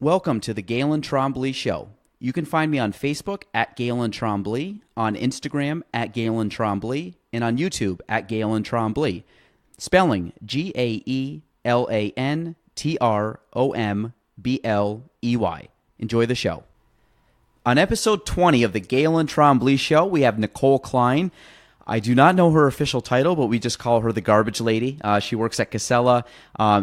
Welcome to the Gaelan Trombley Show. You can find me on Facebook at Gaelan Trombley, on Instagram at Gaelan Trombley, and on YouTube at Gaelan Trombley. Spelling GaelanTrombley. Enjoy the show. On episode 20 of the Gaelan Trombley Show, we have Nicole Cline. I do not know her official title, but we just call her the Garbage Lady. She works at Casella.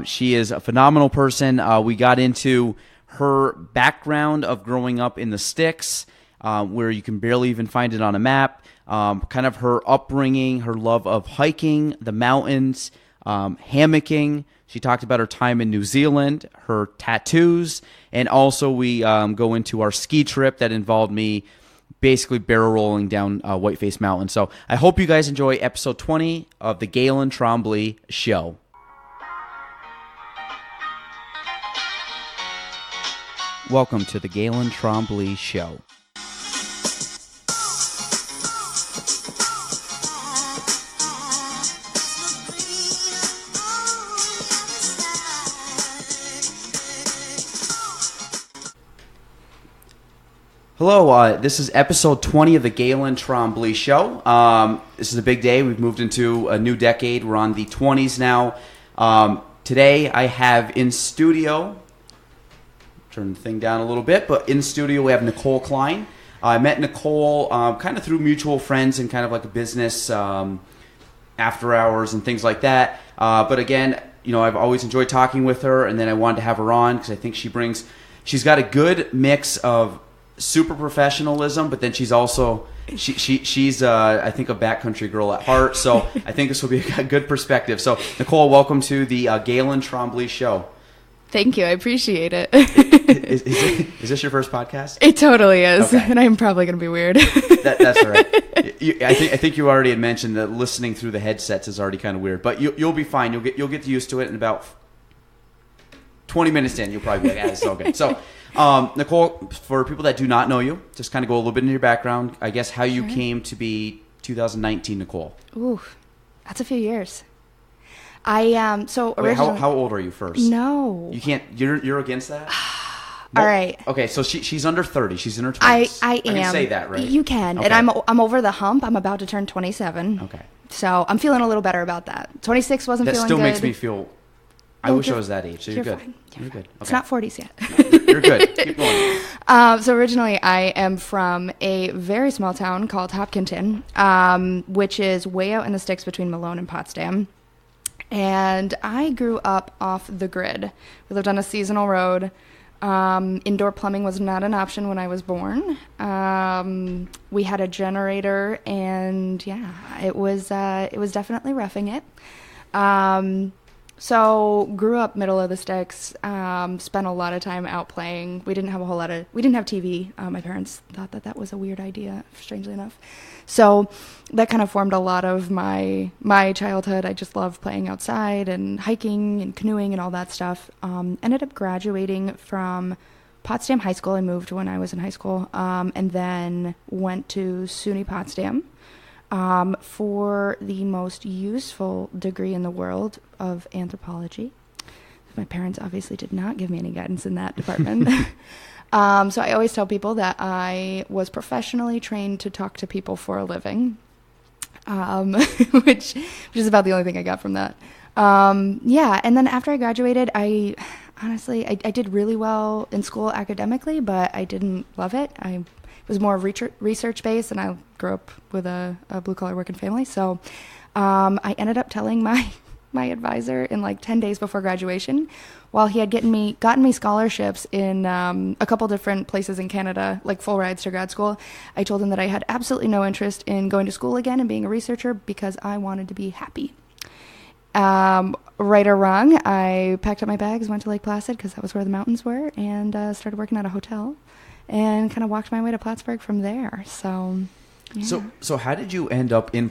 She is a phenomenal person. We got into her background of growing up in the sticks, where you can barely even find it on a map, kind of her upbringing, her love of hiking, the mountains, hammocking. She talked about her time in New Zealand, her tattoos, and also we go into our ski trip that involved me basically barrel rolling down Whiteface Mountain. So I hope you guys enjoy episode 20 of the Gaelan Trombley Show. Welcome to the Gaelan Trombley Show. Hello, this is episode 20 of the Gaelan Trombley Show. This is a big day. We've moved into a new decade. We're on the 20s now. Today I have in studio, turn the thing down a little bit, but in studio we have Nicole Cline. I met Nicole kind of through mutual friends and kind of like a business after hours and things like that. But again, you know, I've always enjoyed talking with her, and then I wanted to have her on because I think she's got a good mix of super professionalism, but then she's also she's I think a backcountry girl at heart. So I think this will be a good perspective. So Nicole, welcome to the Gaelan Trombley Show. Thank you, I appreciate it. Is this your first podcast? It totally is, okay. And I'm probably going to be weird. That's all right. I think you already had mentioned that listening through the headsets is already kind of weird, but you'll be fine. You'll get used to it in about 20 minutes in. You'll probably be like, it's all good. So. Nicole, for people that do not know you, just kind of go a little bit into your background. I guess how you came to be 2019 Nicole. Ooh, that's a few years. So Wait, originally, how old are you first? No, you can't. You're against that. All right. Okay, so she's under 30. She's in her 20s. I am. I can say that, right? You can, okay. And I'm over the hump. I'm about to turn 27. Okay. So I'm feeling a little better about that. 26 wasn't feeling good. That still makes me feel. I wish I was that age. So you're good. Fine. You're good. Okay. It's not 40s yet. No, you're good. Keep going. So originally, I am from a very small town called Hopkinton, which is way out in the sticks between Malone and Potsdam. And I grew up off the grid. We lived on a seasonal road. Indoor plumbing was not an option when I was born. We had a generator, and yeah, it was definitely roughing it. So grew up middle of the sticks, spent a lot of time out playing. We didn't have TV. My parents thought that was a weird idea, strangely enough. So that kind of formed a lot of my childhood. I just loved playing outside and hiking and canoeing and all that stuff. Ended up graduating from Potsdam High School. I moved when I was in high school, and then went to SUNY Potsdam. For the most useful degree in the world of anthropology. My parents obviously did not give me any guidance in that department. So I always tell people that I was professionally trained to talk to people for a living, which is about the only thing I got from that. Yeah, and then after I graduated, I did really well in school academically, but I didn't love it. I was more research-based, and I grew up with a blue-collar working family. So I ended up telling my advisor in like 10 days before graduation, while he had gotten me scholarships in a couple different places in Canada, like full rides to grad school. I told him that I had absolutely no interest in going to school again and being a researcher because I wanted to be happy. Right or wrong, I packed up my bags, went to Lake Placid because that was where the mountains were, and started working at a hotel. And kind of walked my way to Plattsburgh from there. So, yeah. So how did you end up in?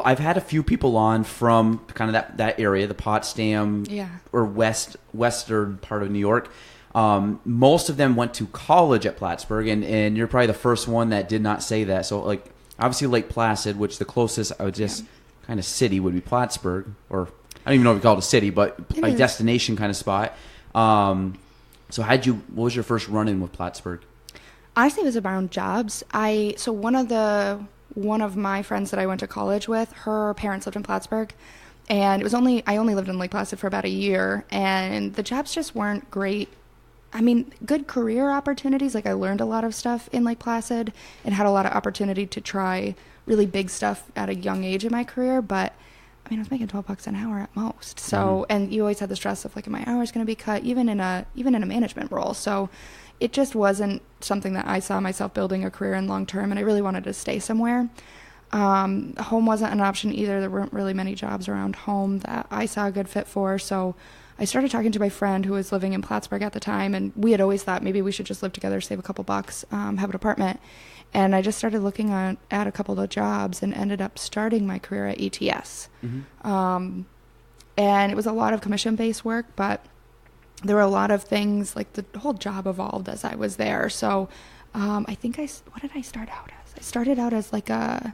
I've had a few people on from kind of that area, the Potsdam or western part of New York. Most of them went to college at Plattsburgh, and you're probably the first one that did not say that. So, like, obviously Lake Placid, which the closest I would just kind of city would be Plattsburgh, or I don't even know if we call it a city, but a destination kind of spot. So what was your first run-in with Plattsburgh? Honestly, it was around jobs. So one of my friends that I went to college with, her parents lived in Plattsburgh, and I only lived in Lake Placid for about a year, and the jobs just weren't great. I mean, good career opportunities. Like, I learned a lot of stuff in Lake Placid and had a lot of opportunity to try really big stuff at a young age in my career, but I mean, I was making $12 an hour at most. So, and you always had the stress of like, are my hours going to be cut, even in a management role. So it just wasn't something that I saw myself building a career in long term, and I really wanted to stay somewhere. Home wasn't an option either. There weren't really many jobs around home that I saw a good fit for. So I started talking to my friend who was living in Plattsburgh at the time, and we had always thought maybe we should just live together, save a couple bucks, have an apartment. And I just started looking at a couple of jobs and ended up starting my career at ETS. And it was a lot of commission-based work, but there were a lot of things, like the whole job evolved as I was there. So I think what did I start out as? I started out as like an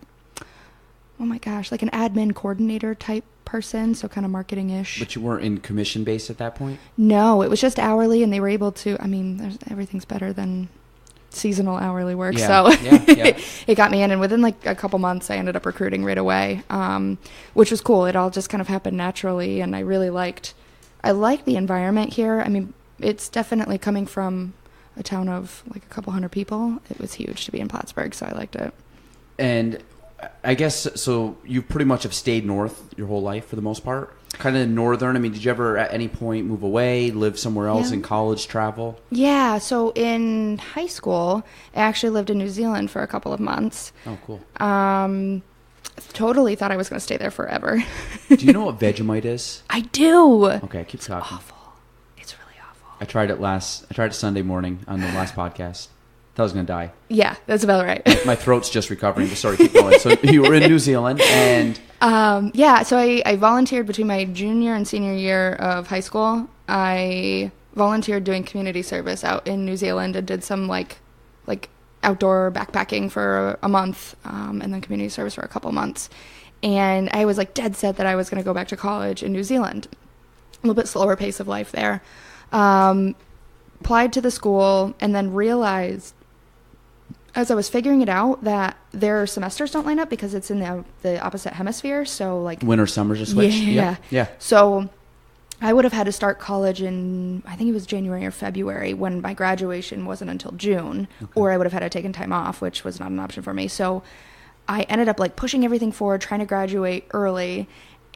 admin coordinator type person, so kind of marketing-ish. But you weren't in commission-based at that point? No, it was just hourly, and they were able to, I mean, everything's better than seasonal hourly work, so it got me in, and within like a couple months I ended up recruiting right away, which was cool. It all just kind of happened naturally, and I liked the environment here. I mean, it's definitely coming from a town of like a couple hundred people. It was huge to be in Plattsburgh, so I liked it. And I guess, so you pretty much have stayed north your whole life for the most part? Kind of northern. I mean, did you ever at any point move away, live somewhere else, in college, travel? Yeah, so in high school, I actually lived in New Zealand for a couple of months. Oh, cool. Totally thought I was going to stay there forever. Do you know what Vegemite is? I do. Okay, keep talking. It's awful. It's really awful. I tried it Sunday morning on the last podcast. Thought I was going to die. Yeah, that's about right. My throat's just recovering. But sorry, keep going. So you were in New Zealand, and so I volunteered between my junior and senior year of high school. I volunteered doing community service out in New Zealand and did some like outdoor backpacking for a month, and then community service for a couple months. And I was like dead set that I was going to go back to college in New Zealand. A little bit slower pace of life there. Applied to the school, and then realized, as I was figuring it out, that their semesters don't line up because it's in the opposite hemisphere. So like winter, summer just switched. Yeah. So I would have had to start college in, I think it was January or February, when my graduation wasn't until June, or I would have had to take time off, which was not an option for me. So I ended up like pushing everything forward, trying to graduate early.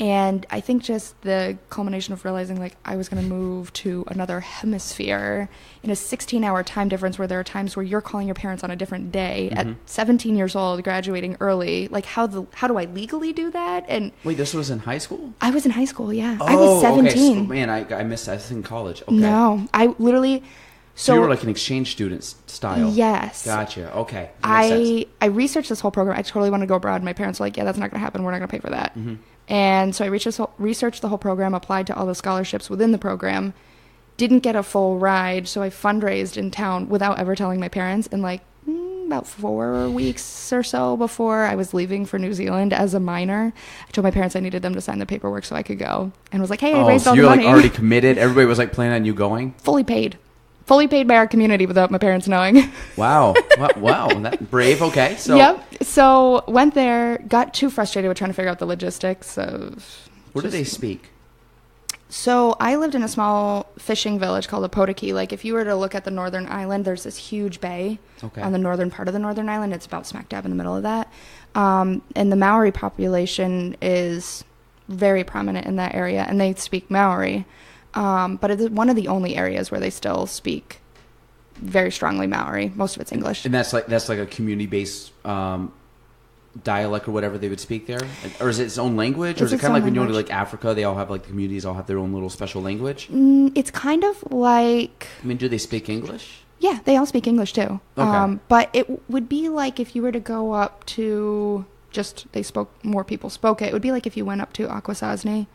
And I think just the culmination of realizing like I was going to move to another hemisphere in a 16-hour time difference, where there are times where you're calling your parents on a different day at 17 years old, graduating early. Like how do I legally do that? And wait, this was in high school? I was in high school, yeah. I was 17. Okay. So, man, I missed that. I was in college. Okay. No, I literally... So you were like an exchange student style? Yes. Gotcha. Okay. I researched this whole program. I totally wanted to go abroad. My parents were like, yeah, that's not going to happen. We're not going to pay for that. And so I researched the whole program, applied to all the scholarships within the program, didn't get a full ride, so I fundraised in town without ever telling my parents. And like about 4 weeks or so before I was leaving for New Zealand as a minor, I told my parents I needed them to sign the paperwork so I could go. And was like, hey, I raised all the money. So you're like already committed? Everybody was like planning on you going? Fully paid by our community without my parents knowing. Wow. That brave. Okay. So yep. So went there, got too frustrated with trying to figure out the logistics of... What do they speak? So I lived in a small fishing village called Apotiki. Like if you were to look at the northern island, there's this huge bay on the northern part of the northern island. It's about smack dab in the middle of that. And the Maori population is very prominent in that area, and they speak Maori. But it's one of the only areas where they still speak very strongly Maori. Most of it's English. And that's like a community-based dialect or whatever they would speak there? Or is it its own language? Or is it kind of like when you go to like Africa, they all have like the communities all have their own little special language? It's kind of like... I mean, do they speak English? Yeah, they all speak English too. Okay. But it would be like if you were to go up to... more people spoke it. It would be like if you went up to Akwesasne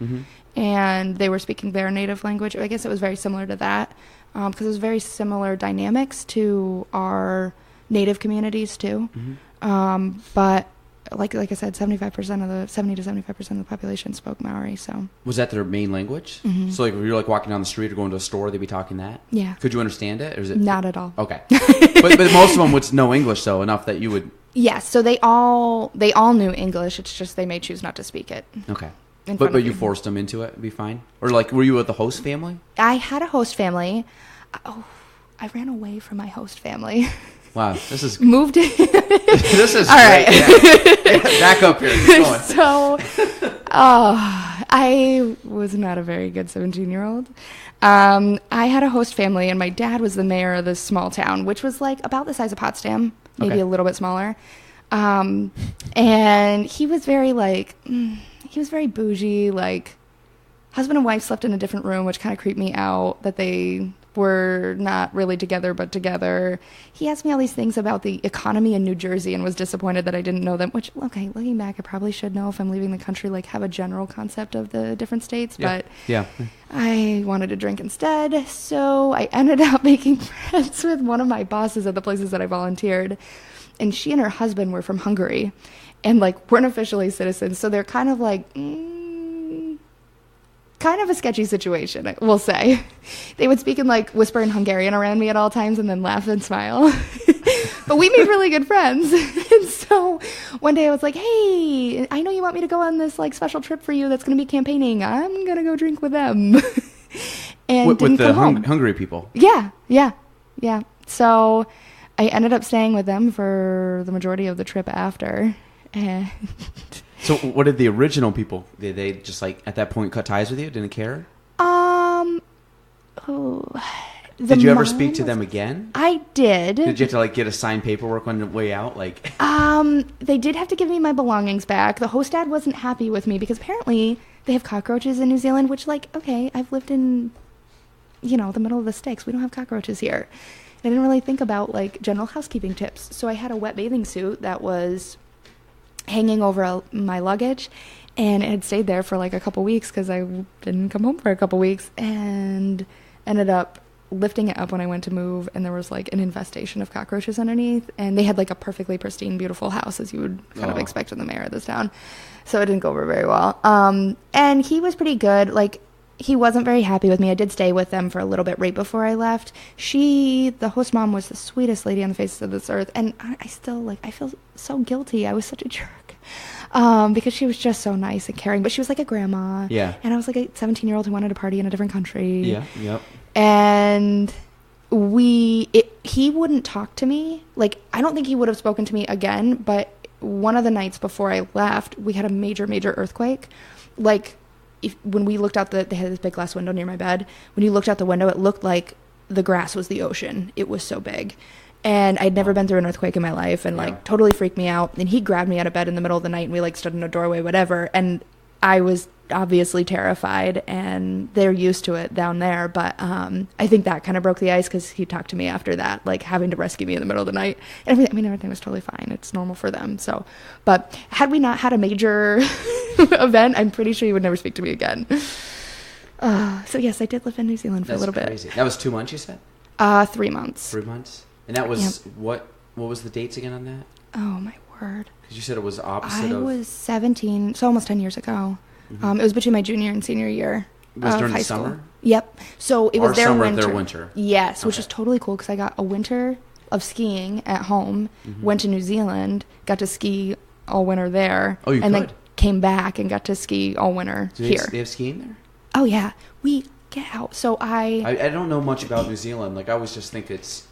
and they were speaking their native language. I guess it was very similar to that because it was very similar dynamics to our native communities too. But like I said, 70 to 75% of the population spoke Maori. So was that their main language? Mm-hmm. So like, if you're like walking down the street or going to a store, they'd be talking that. Yeah. Could you understand it, or is it not at all? Okay, but most of them would know English though, enough that you would. Yes. So they all knew English. It's just they may choose not to speak it. Okay. But you forced them into it. It'd be fine. Or like, were you with the host family? I had a host family. Oh, I ran away from my host family. Wow, this is moved. This is all great. Right. Yeah. Back up here. Keep going. So, I was not a very good 17-year-old. I had a host family, and my dad was the mayor of this small town, which was like about the size of Potsdam, maybe a little bit smaller. And he was very like, he was very bougie. Like, husband and wife slept in a different room, which kind of creeped me out that they were not really together, but together. He asked me all these things about the economy in New Jersey and was disappointed that I didn't know them, which, okay, looking back, I probably should know if I'm leaving the country, like have a general concept of the different states, but I wanted to drink instead. So I ended up making friends with one of my bosses at the places that I volunteered. And she and her husband were from Hungary and like weren't officially citizens. So they're kind of like, kind of a sketchy situation, we'll say. They would speak in like whisper in Hungarian around me at all times and then laugh and smile. But we made really good friends. And so one day I was like, hey, I know you want me to go on this like special trip for you that's going to be campaigning. I'm going to go drink with them. And with the Hungary people. Yeah. So I ended up staying with them for the majority of the trip after. And so what did the original people, did they just like at that point cut ties with you? Didn't care? Did you ever speak to them again? I did. Did you have to like get a signed paperwork on the way out? Like, they did have to give me my belongings back. The host dad wasn't happy with me because apparently they have cockroaches in New Zealand, which like, okay, I've lived in, the middle of the sticks. We don't have cockroaches here. I didn't really think about like general housekeeping tips. So I had a wet bathing suit that was hanging over my luggage, and it had stayed there for like a couple weeks because I didn't come home for a couple weeks, and ended up lifting it up when I went to move, and there was like an infestation of cockroaches underneath, and they had like a perfectly pristine, beautiful house as you would kind of expect in the mayor of this town. So it didn't go over very well. And he was pretty good. Like, he wasn't very happy with me. I did stay with them for a little bit right before I left. The host mom, was the sweetest lady on the face of this earth. And I still, I feel so guilty. I was such a jerk. Because she was just so nice and caring. But she was like a grandma. Yeah. And I was like a 17-year-old who wanted to party in a different country. Yeah, yep. And he wouldn't talk to me. Like, I don't think he would have spoken to me again. But one of the nights before I left, we had a major, major earthquake. Like, when we looked out they had this big glass window near my bed. When you looked out the window, it looked like the grass was the ocean. It was so big. And I'd never been through an earthquake in my life, and totally freaked me out. And he grabbed me out of bed in the middle of the night, and we stood in a doorway, whatever. And I was obviously terrified, and they're used to it down there. But I think that kind of broke the ice because he talked to me after that, having to rescue me in the middle of the night. And everything was totally fine. It's normal for them. So, but had we not had a major event, I'm pretty sure he would never speak to me again. So yes, I did live in New Zealand for a little bit. That was 2 months, you said? 3 months. 3 months? And that was, what was the dates again on that? Oh, my word. Because you said it was opposite I was 17, so almost 10 years ago. Mm-hmm. It was between my junior and senior year of high school. Was during the summer? Yep. So it was their winter. Yes, okay. Which is totally cool because I got a winter of skiing at home, went to New Zealand, got to ski all winter there. Oh, and then came back and got to ski all winter here. They have skiing there? Oh, yeah. We get out. So I don't know much about New Zealand. I always just think it's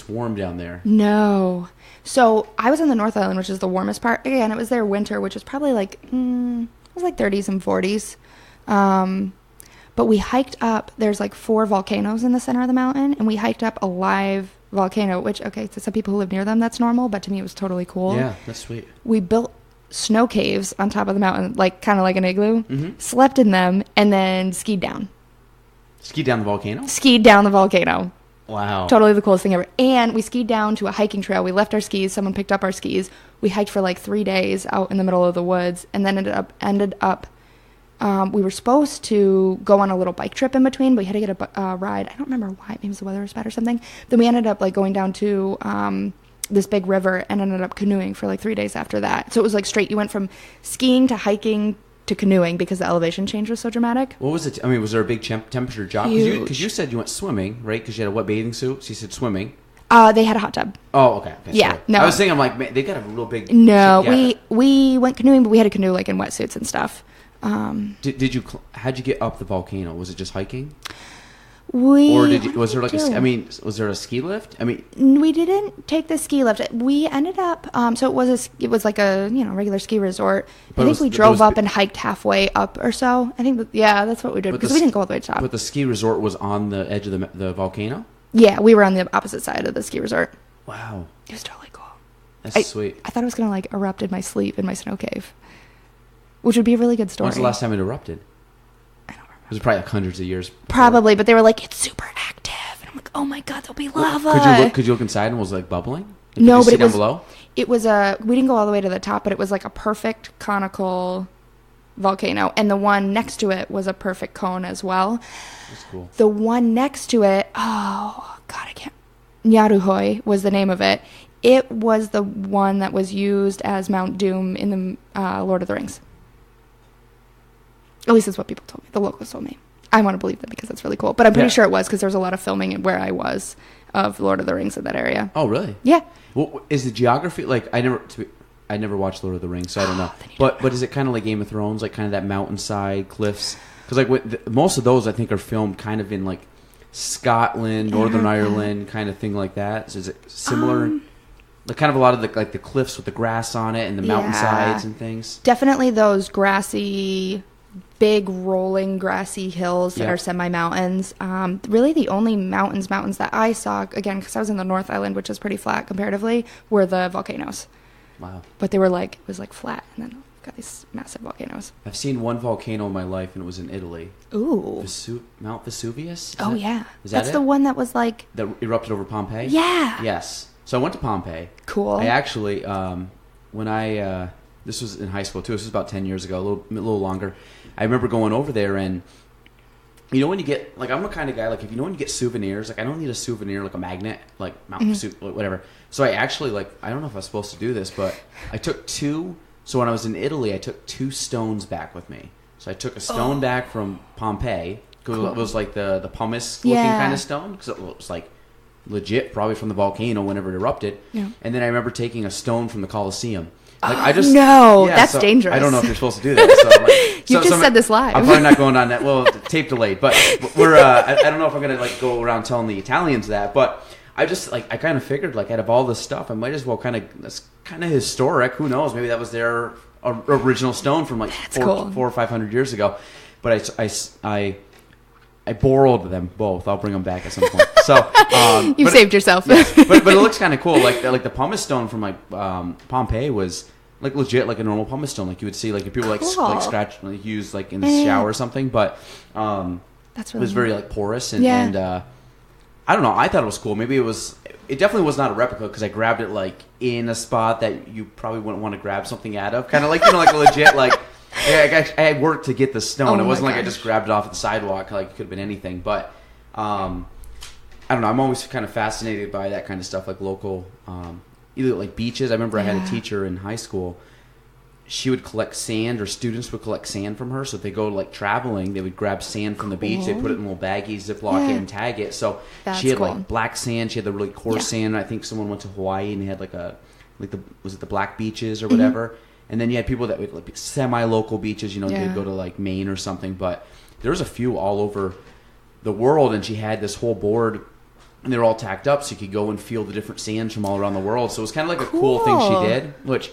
warm down there. No. So I was in the North Island, which is the warmest part. Again, it was their winter, which was probably it was 30s and 40s. But we hiked up. There's 4 volcanoes in the center of the mountain, and we hiked up a live volcano, which, okay, to some people who live near them, that's normal, but to me it was totally cool. Yeah, that's sweet. We built snow caves on top of the mountain, kind of like an igloo, slept in them, and then skied down. Skied down the volcano? Skied down the volcano. Wow. Totally the coolest thing ever. And we skied down to a hiking trail. We left our skis. Someone picked up our skis. We hiked for 3 days out in the middle of the woods, and then ended up we were supposed to go on a little bike trip in between, but we had to get a ride. I don't remember why. Maybe the weather was bad or something. Then we ended up going down to this big river and ended up canoeing for like 3 days after that. So it was like straight. You went from skiing to hiking to canoeing because the elevation change was so dramatic. What was it? I mean, was there a big temperature drop? Because you said you went swimming, right? Because you had a wet bathing suit. So you said swimming. They had a hot tub. Oh, okay. Yeah, sorry. no. I was thinking, I'm like, man, they got a real big... No, we went canoeing, but we had a canoe like in wetsuits and stuff. How'd you get up the volcano? Was it just hiking? Was there a ski lift? I mean, we didn't take the ski lift. We ended up, so it was like a, regular ski resort. I think we drove up and hiked halfway up or so. I think, that's what we did because we didn't go all the way to the top. But the ski resort was on the edge of the volcano? Yeah, we were on the opposite side of the ski resort. Wow. It was totally cool. That's sweet. I thought it was going to like erupt in my sleep in my snow cave, which would be a really good story. When's the last time it erupted? I don't remember. It was probably like hundreds of years before. Probably, but they were like, it's super active. And I'm like, oh my God, there'll be lava. Could you look inside and was it like bubbling? No, but it was, below? It was we didn't go all the way to the top, but it was like a perfect conical volcano. And the one next to it was a perfect cone as well. That's cool. The one next to it, oh God, I can't. Nyaruhoi was the name of it. It was the one that was used as Mount Doom in the Lord of the Rings. At least that's what people told me. The locals told me. I want to believe that because that's really cool. But I'm pretty sure it was because there was a lot of filming where I was of Lord of the Rings in that area. Oh, really? Yeah. Well, is the geography like I never watched Lord of the Rings, so I don't know. But is it kind of like Game of Thrones, like kind of that mountainside cliffs? Because like most of those I think are filmed kind of in like Scotland, Northern Ireland, kind of thing like that. So is it similar? Like kind of a lot of the cliffs with the grass on it and the mountainsides and things. Definitely those grassy, big rolling grassy hills that are semi-mountains. Really the only mountains that I saw, again, because I was in the North Island, which is pretty flat comparatively, were the volcanoes. Wow. But they were like, it was like flat, and then got these massive volcanoes. I've seen one volcano in my life, and it was in Italy. Ooh. Mount Vesuvius? That's the one that was like... That erupted over Pompeii? Yeah. Yes. So I went to Pompeii. Cool. I actually, when I... this was in high school, too. This was about 10 years ago, a little longer. I remember going over there, and... when you get... Like, I'm the kind of guy, like, when you get souvenirs, like, I don't need a souvenir, like a magnet, like Mount Vesuvius, whatever. So I actually, like... I don't know if I was supposed to do this, but I took two... So when I was in Italy, I took 2 stones back with me. So I took a stone back from Pompeii, because it was like the pumice-looking kind of stone, because it was like legit, probably from the volcano whenever it erupted. Yeah. And then I remember taking a stone from the Colosseum. Like that's dangerous. I don't know if you're supposed to do that. So, you just said this live. I'm probably not going on that. Well, tape delayed, but we're. I don't know if I'm gonna like go around telling the Italians that, but. I just I kind of figured out of all this stuff, I might as well that's kind of historic. Who knows? Maybe that was their original stone from like 400 or 500 years ago. But I borrowed them both. I'll bring them back at some point. So you saved yourself. Yes, but it looks kind of cool. Like the pumice stone from like Pompeii was like legit, like a normal pumice stone. Like you would see like if people like scratch, like use like in the shower or something. But that's really it was very like porous and I don't know. I thought it was cool. Maybe it was. It definitely was not a replica because I grabbed it like in a spot that you probably wouldn't want to grab something out of. Kind of like like a legit like. Yeah, I had worked to get the stone. It wasn't like I just grabbed it off the sidewalk. Like it could have been anything. But I don't know. I'm always kind of fascinated by that kind of stuff, like local, either like beaches. I remember I had a teacher in high school. She would collect sand, or students would collect sand from her. So if they go like traveling, they would grab sand from the beach. They put it in little baggies, Ziploc it, and tag it. So she had like black sand. She had the really coarse sand. I think someone went to Hawaii and they had was it the black beaches or whatever. And then you had people that would like semi-local beaches. They'd go to like Maine or something. But there was a few all over the world, and she had this whole board. And they were all tacked up, so you could go and feel the different sands from all around the world. So it was kind of like a cool thing she did, which.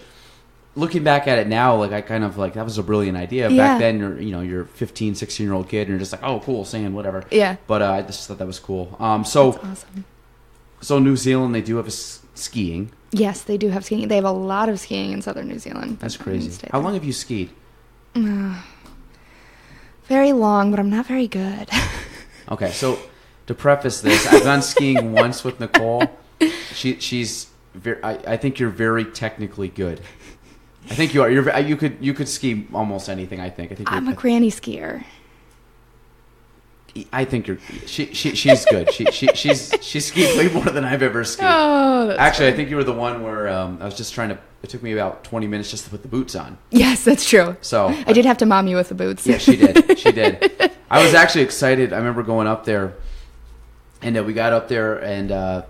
Looking back at it now, like I kind of like that was a brilliant idea. Back then, you're 15, 16-year-old kid, and you're just like, oh, cool, sand, whatever. Yeah. But I just thought that was cool. That's awesome. So New Zealand, they do have skiing. Yes, they do have skiing. They have a lot of skiing in southern New Zealand. That's crazy. How long have you skied? Very long, but I'm not very good. Okay, so to preface this, I've gone skiing once with Nicole. She's I think you're very technically good. I think you are. You could ski almost anything. I think. I'm a granny skier. I think she's good. She's skied way more than I've ever skied. Oh, that's Actually, funny. I think you were the one where I was just trying to. It took me about 20 minutes just to put the boots on. Yes, that's true. So I did have to mom you with the boots. Yeah, she did. She did. I was actually excited. I remember going up there, and we got up there, and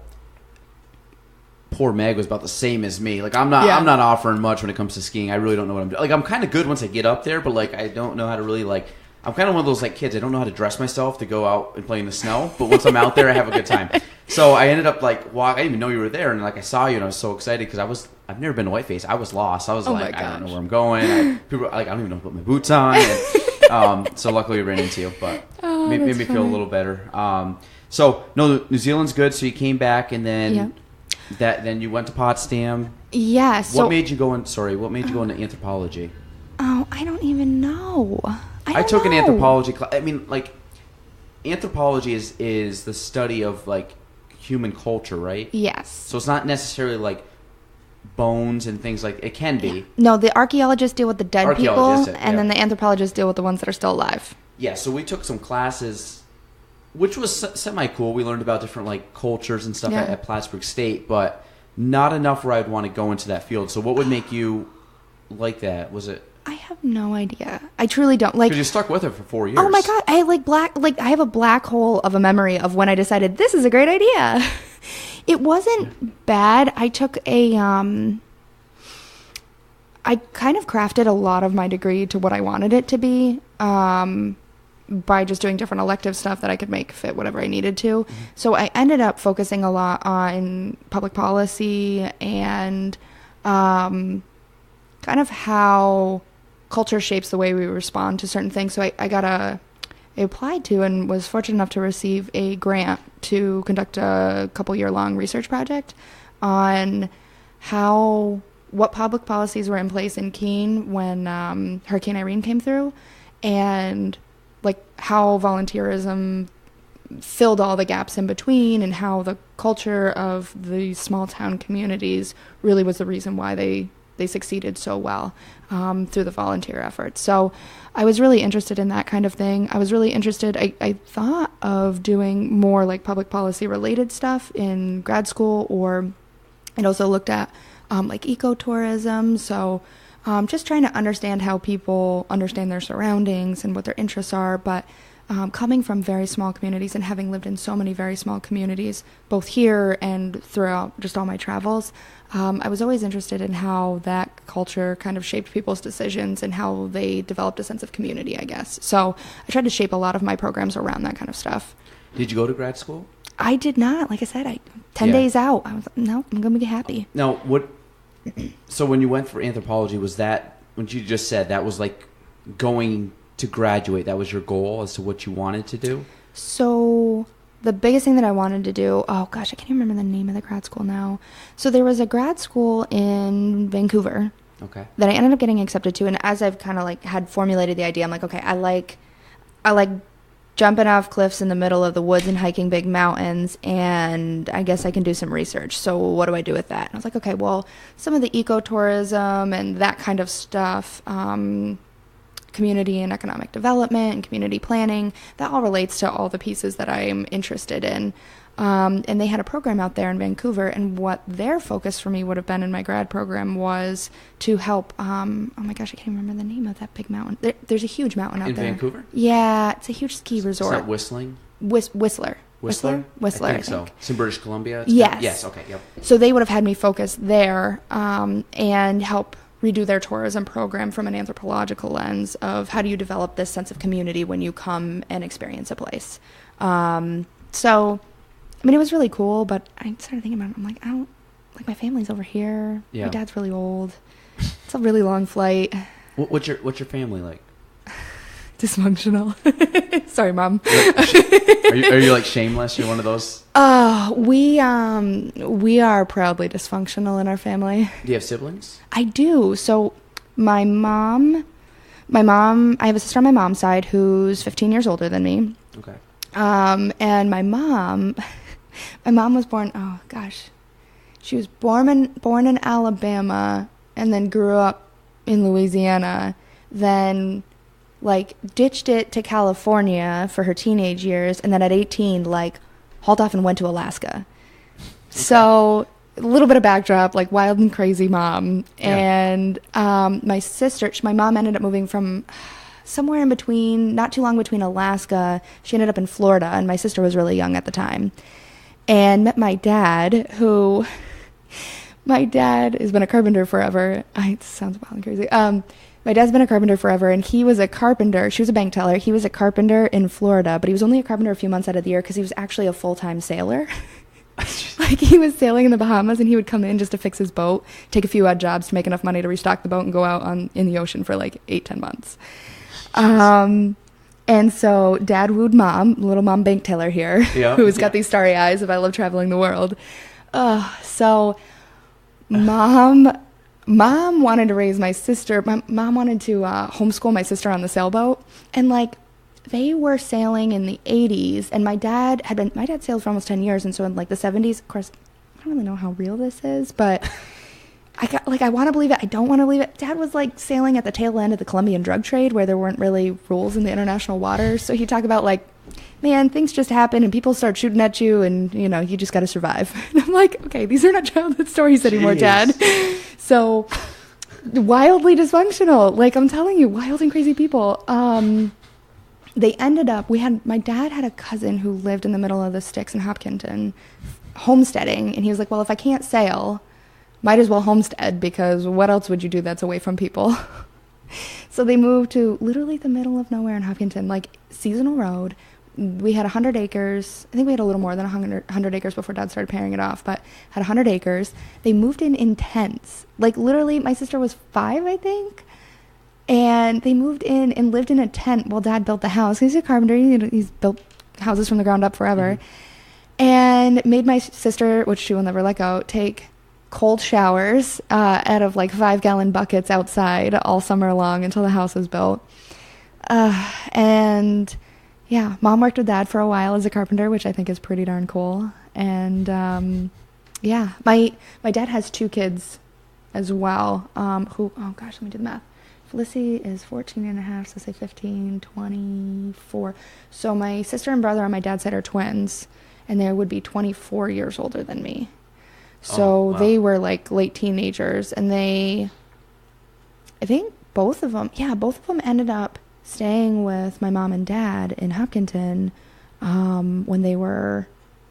poor Meg was about the same as me. Like I'm not offering much when it comes to skiing. I really don't know what I'm doing. Like I'm kind of good once I get up there, but like I don't know how to really like. I'm kind of one of those like kids. I don't know how to dress myself to go out and play in the snow. But once I'm out there, I have a good time. So I ended up like I didn't even know you were there, and like I saw you, and I was so excited because I've never been to Whiteface. I was lost. I was like, I don't know where I'm going. People I don't even know how to put my boots on. And, so luckily we ran into you, but made me feel a little better. So no, New Zealand's good. So you came back, and then then you went to Potsdam. Yeah. So what made you go into anthropology? Oh, I don't even know. I took an anthropology class. I mean, like, anthropology is the study of, like, human culture, right? Yes. So it's not necessarily, like, bones and things like... It can be. Yeah. No, the archaeologists deal with the dead people, and then the anthropologists deal with the ones that are still alive. Yeah, so we took some classes, which was semi-cool. We learned about different, like, cultures and stuff at Plattsburgh State, but not enough where I'd want to go into that field. So what would make you like that? Was it... I have no idea. I truly don't. Like, because you stuck with it for 4 years. Oh my God. I have a black hole of a memory of when I decided this is a great idea. It wasn't bad. I took I kind of crafted a lot of my degree to what I wanted it to be, by just doing different elective stuff that I could make fit whatever I needed to. Mm-hmm. So I ended up focusing a lot on public policy and, kind of how culture shapes the way we respond to certain things. So I applied to and was fortunate enough to receive a grant to conduct a couple-year-long research project on what public policies were in place in Keene when Hurricane Irene came through, and like how volunteerism filled all the gaps in between, and how the culture of the small town communities really was the reason why they succeeded so well through the volunteer efforts. So I was really interested in that kind of thing. I was really interested, I thought of doing more like public policy related stuff in grad school, or I'd also looked at like ecotourism. So just trying to understand how people understand their surroundings and what their interests are. But coming from very small communities and having lived in so many very small communities, both here and throughout just all my travels, I was always interested in how that culture kind of shaped people's decisions and how they developed a sense of community, I guess. So I tried to shape a lot of my programs around that kind of stuff. Did you go to grad school? I did not. Like I said, 10 days out, I was like, no, I'm going to be happy. Now, so when you went for anthropology, was that, when you just said that was like going to graduate, that was your goal as to what you wanted to do? So the biggest thing that I wanted to do, oh gosh, I can't even remember the name of the grad school now. So there was a grad school in Vancouver that I ended up getting accepted to. And as I've kind of like had formulated the idea, I'm like, okay, I like jumping off cliffs in the middle of the woods and hiking big mountains, and I guess I can do some research. So what do I do with that? And I was like, okay, well, some of the ecotourism and that kind of stuff, community and economic development and community planning, that all relates to all the pieces that I'm interested in. And they had a program out there in Vancouver, and what their focus for me would have been in my grad program was to help, oh my gosh, I can't remember the name of that big mountain. There's a huge mountain out there. In Vancouver? Yeah, it's a huge ski resort. It's not Whistling? Whistler. Whistler? I think so. It's in British Columbia? Yes. Yes, okay, yep. So they would have had me focus there and help redo their tourism program from an anthropological lens of how do you develop this sense of community when you come and experience a place. So, I mean, it was really cool, but I started thinking about it. I'm like, like my family's over here. Yeah. My dad's really old. It's a really long flight. What's your family like? Dysfunctional. Sorry, Mom. Are you like shameless? You're one of those? We are proudly dysfunctional in our family. Do you have siblings? I do. So my mom, I have a sister on my mom's side who's 15 years older than me. Okay. And my mom was born, oh gosh, she was born in Alabama and then grew up in Louisiana, then like ditched it to California for her teenage years, and then at 18, like hauled off and went to Alaska. Okay. So a little bit of backdrop, like wild and crazy mom. Yeah. And my mom ended up moving from somewhere in between, not too long between Alaska. She ended up in Florida, and my sister was really young at the time. And met my dad, who, my dad has been a carpenter forever. It sounds wild and crazy. My dad's been a carpenter forever, and he was a carpenter. She was a bank teller. He was a carpenter in Florida, but he was only a carpenter a few months out of the year because he was actually a full-time sailor. Like, he was sailing in the Bahamas, and he would come in just to fix his boat, take a few odd jobs to make enough money to restock the boat and go out in the ocean for like 8-10 months. And so Dad wooed Mom, little Mom bank teller here, who's got these starry eyes of I love traveling the world. So Mom wanted to raise my sister. My mom wanted to homeschool my sister on the sailboat. And, like, they were sailing in the 80s. And my dad sailed for almost 10 years. And so in, like, the 70s, of course, I don't really know how real this is. But I want to believe it. I don't want to believe it. Dad was, like, sailing at the tail end of the Colombian drug trade where there weren't really rules in the international waters. So he'd talk about, like, man, things just happen and people start shooting at you and, you know, you just got to survive. And I'm like, okay, these are not childhood stories anymore, Dad. So wildly dysfunctional. Like, I'm telling you, wild and crazy people. They ended up, my dad had a cousin who lived in the middle of the sticks in Hopkinton, homesteading. And he was like, well, if I can't sail, might as well homestead, because what else would you do that's away from people? So they moved to literally the middle of nowhere in Hopkinton, like seasonal road. We had 100 acres. I think we had a little more than 100 acres before Dad started pairing it off, but had 100 acres. They moved in tents. Like, literally, my sister was 5, I think. And they moved in and lived in a tent while Dad built the house. He's a carpenter. He's built houses from the ground up forever. Mm-hmm. And made my sister, which she will never let go, take cold showers out of, like, 5-gallon buckets outside all summer long until the house was built. And... yeah, Mom worked with Dad for a while as a carpenter, which I think is pretty darn cool. And, my dad has 2 kids as well, oh gosh, let me do the math. Felicity is 14 and a half, so say 15, 24. So my sister and brother on my dad's side are twins, and they would be 24 years older than me. So They were, like, late teenagers, and I think both of them ended up staying with my mom and dad in Hopkinton when they were,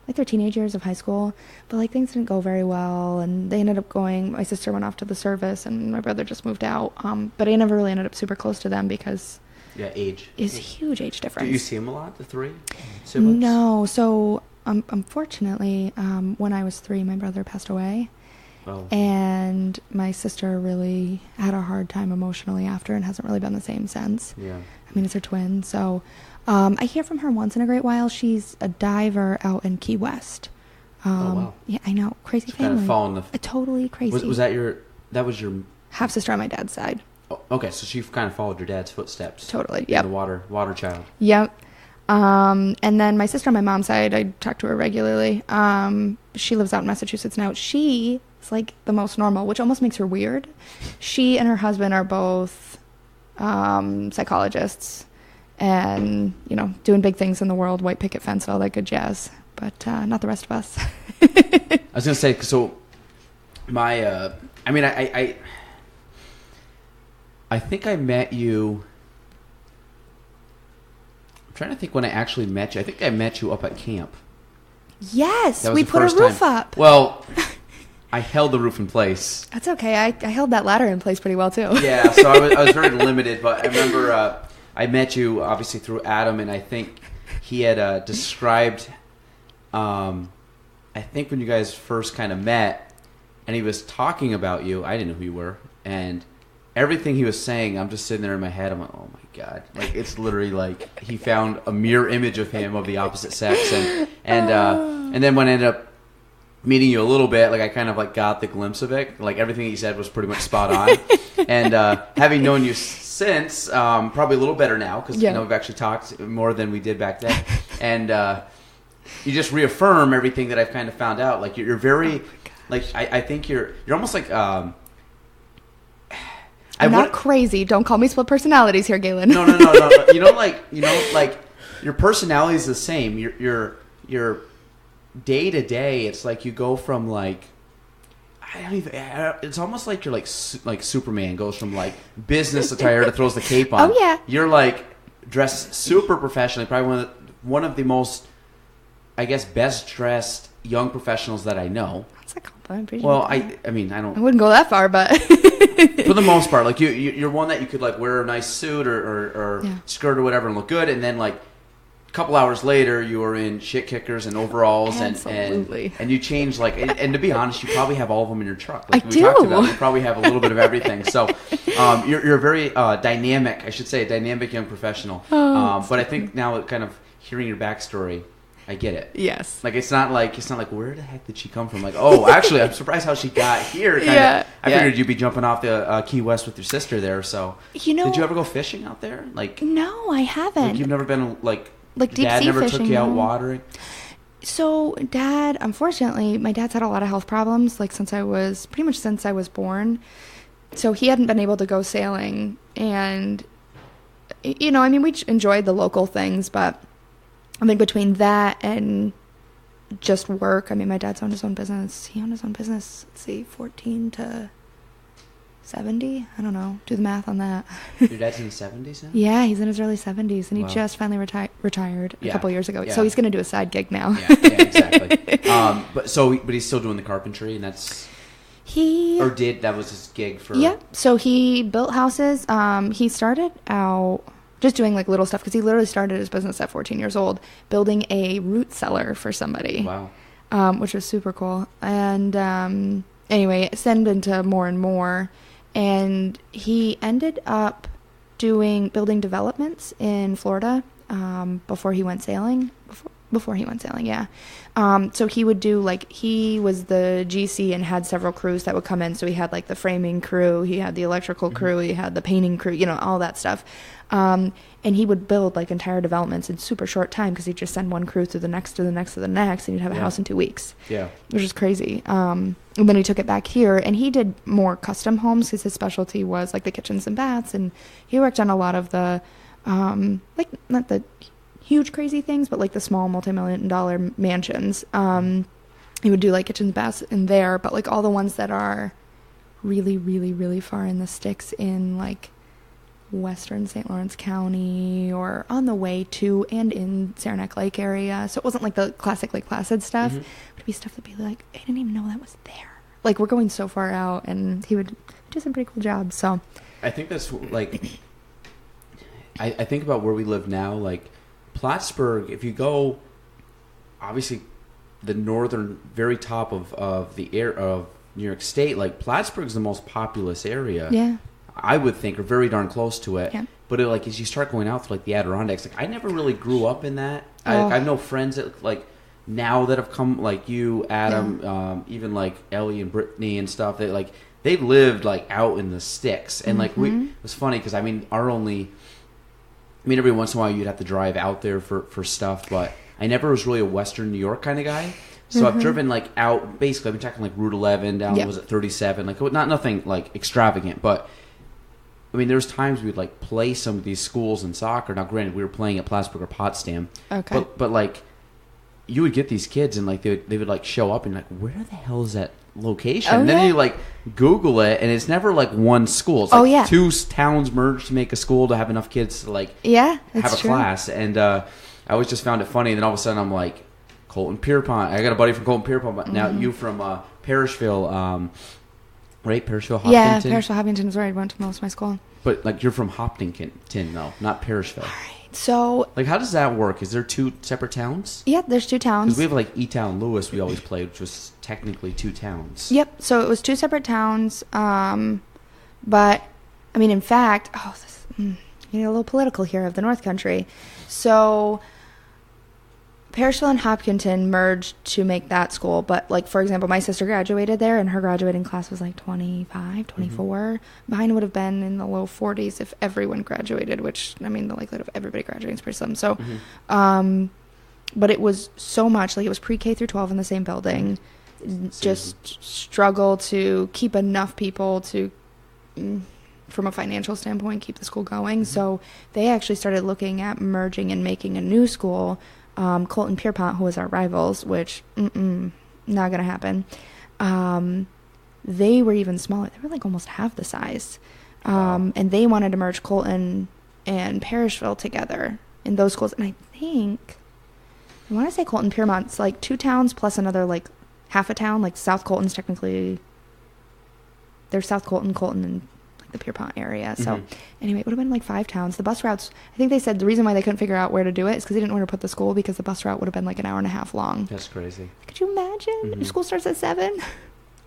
like, their teenage years of high school. But, like, things didn't go very well, and they ended up my sister went off to the service, and my brother just moved out. But I never really ended up super close to them because... yeah, age. Is huge age difference. Do you see them a lot, the 3 siblings? No. So, unfortunately, when I was 3, my brother passed away. Oh. And my sister really had a hard time emotionally after and hasn't really been the same since. Yeah. I mean, it's her twin. So I hear from her once in a great while. She's a diver out in Key West. Oh, wow. Yeah, I know. Crazy family. Kind of fallen totally crazy. Was that your half-sister on my dad's side. Oh, okay, so she kind of followed your dad's footsteps. Totally, yep. The water child. Yep. And then my sister on my mom's side, I talk to her regularly. She lives out in Massachusetts now. She... it's like the most normal, which almost makes her weird. She and her husband are both psychologists and, you know, doing big things in the world, white picket fence, all that good jazz. But not the rest of us. I was going to say, so my, I think I met you. I'm trying to think when I actually met you. I think I met you up at camp. Yes, we put a roof up. Well... I held the roof in place. That's okay. I held that ladder in place pretty well, too. Yeah, so I was very limited, but I remember I met you, obviously, through Adam, and I think he had described, I think when you guys first kind of met, and he was talking about you, I didn't know who you were, and everything he was saying, I'm just sitting there in my head, I'm like, oh my God. Like, it's literally like he found a mirror image of him of the opposite sex, and then when I ended up meeting you a little bit, like I kind of like got the glimpse of it. Like everything he said was pretty much spot on. And having known you since, probably a little better now because you know we've actually talked more than we did back then. And you just reaffirm everything that I've kind of found out. Like you're very, like I think you're almost like I'm not crazy. Don't call me split personalities here, Gaelan. No. Like your personality is the same. Your day to day, it's like you go from like it's almost like you're like Superman goes from like business attire to throws the cape on. Oh yeah. You're like dressed super professionally. Probably one of the most, I guess, best dressed young professionals that I know. That's a compliment. Well, I mean, I don't. I wouldn't go that far, but for the most part, like you're one that you could like wear a nice suit or skirt or whatever and look good, and then like a couple hours later you are in shit kickers and overalls and you change like and to be honest, you probably have all of them in your truck. Like I do. Talked about, you probably have a little bit of everything. So you're a very dynamic, I should say, a dynamic young professional. But I think now, kind of hearing your backstory, I get it. Yes. Like it's not like where the heck did she come from? Like, oh, actually, I'm surprised how she got here. I figured you'd be jumping off the Key West with your sister there. So did you ever go fishing out there? Like, no, I haven't. Like, you've never been like deep Dad sea never fishing, took you out watering? So Dad, unfortunately, my dad's had a lot of health problems, like since I was born. So he hadn't been able to go sailing, and I mean, we enjoyed the local things, but I think between that and just work, I mean, my dad's owned his own business. He owned his own business, let's see, 14 to 70? I don't know. Do the math on that. Your dad's in his 70s now? Yeah, he's in his early 70s, and he just finally retired a couple years ago. Yeah. So he's going to do a side gig now. Yeah, exactly. But he's still doing the carpentry, and that's... That was his gig for... Yeah, so he built houses. He started out just doing like little stuff, because he literally started his business at 14 years old, building a root cellar for somebody. Wow. Which was super cool. And anyway, it ascended into more and more. And he ended up building developments in Florida before he went sailing. Before he went sailing, yeah. So he would do, like, he was the GC and had several crews that would come in. So he had, like, the framing crew, he had the electrical crew, he had the painting crew, all that stuff. And he would build, like, entire developments in super short time, because he'd just send one crew to the next, to the next, to the next, and you'd have a house in 2 weeks. Yeah. Which is crazy. And then he took it back here, and he did more custom homes, because his specialty was, like, the kitchens and baths, and he worked on a lot of the, like, not the huge crazy things, but like the small multi-million-dollar mansions. He would do like kitchens, baths in there, but like all the ones that are really, really, really far in the sticks in like western St. Lawrence County, or on the way to and in Saranac Lake area. So it wasn't like the classic Lake Placid stuff. It'd be stuff that'd be like, I didn't even know that was there. Like, we're going so far out, and he would do some pretty cool jobs. So I think that's like, I think about where we live now, like Plattsburgh. If you go, obviously, the northern, very top of the air of New York State, like Plattsburgh's the most populous area. Yeah, I would think, or very darn close to it. Yeah. But like as you start going out to like the Adirondacks, like I never really grew up in that. I have no friends that like now that have come, like you, Adam, even like Ellie and Brittany and stuff. That like they lived like out in the sticks, and like it was funny because every once in a while you'd have to drive out there for stuff, but I never was really a Western New York kind of guy. So I've driven like out, basically I've been checking like Route 11 down, was it 37, like nothing like extravagant, but I mean there's times we'd like play some of these schools in soccer. Now granted we were playing at Plattsburgh or Potsdam, but like you would get these kids and like they would like show up and like, where the hell is that location? And then you like Google it, and it's never like one school. It's like two towns merged to make a school to have enough kids to like have a class. And I always just found it funny. And then all of a sudden I'm like, Colton Pierpont. I got a buddy from Colton Pierpont, but now you from Parrishville, right? Parrishville, Hopkinton? Yeah, Parrishville, Hopkinton is where I went to most of my school. But like you're from Hopkinton though, not Parrishville. All right. So, like, how does that work? Is there two separate towns? Yeah, there's two towns. Because we have, like, E-Town Lewis we always played, which was technically two towns. Yep, so it was two separate towns. But, I mean, in fact, getting a little political here of the North Country. So, Parrishville and Hopkinton merged to make that school. But, like, for example, my sister graduated there, and her graduating class was, like, 25, 24. Mine would have been in the low 40s if everyone graduated, which, I mean, the likelihood of everybody graduating is pretty slim. So, but it was so much. Like, it was pre-K through 12 in the same building. Just struggle to keep enough people to from a financial standpoint, keep the school going. So they actually started looking at merging and making a new school. Colton Pierpont, who was our rivals, which not going to happen. They were even smaller. They were like almost half the size. And they wanted to merge Colton and Parishville together in those schools. And I want to say Colton Piermont's like 2 towns plus another like half a town. Like South Colton's technically, there's South Colton, and like the Pierpont area. So anyway, it would have been like 5 towns. The bus routes, I think they said the reason why they couldn't figure out where to do it is because they didn't know where to put the school, because the bus route would have been like an hour and a half long. That's crazy. Could you imagine? Your school starts at 7.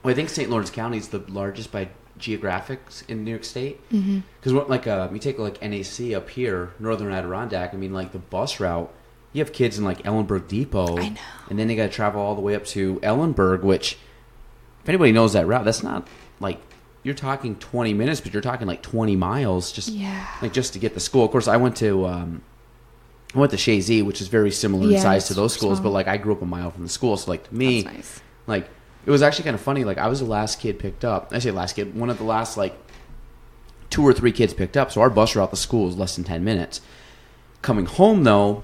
Well, I think St. Lawrence County is the largest by geographics in New York State. Because like you take like NAC up here, Northern Adirondack. I mean, like the bus route, you have kids in like Ellenburg Depot. I know. And then they got to travel all the way up to Ellenburg, which, if anybody knows that route, that's not like, you're talking 20 minutes, but you're talking like 20 miles just to get to school. Of course, I went to Shazy, which is very similar in size to those schools, but like I grew up a mile from the school, so like to me, that's nice. Like it was actually kind of funny. Like I was the last kid picked up. I say last kid, one of the last like 2 or 3 kids picked up. So our bus route to school is less than 10 minutes. Coming home though,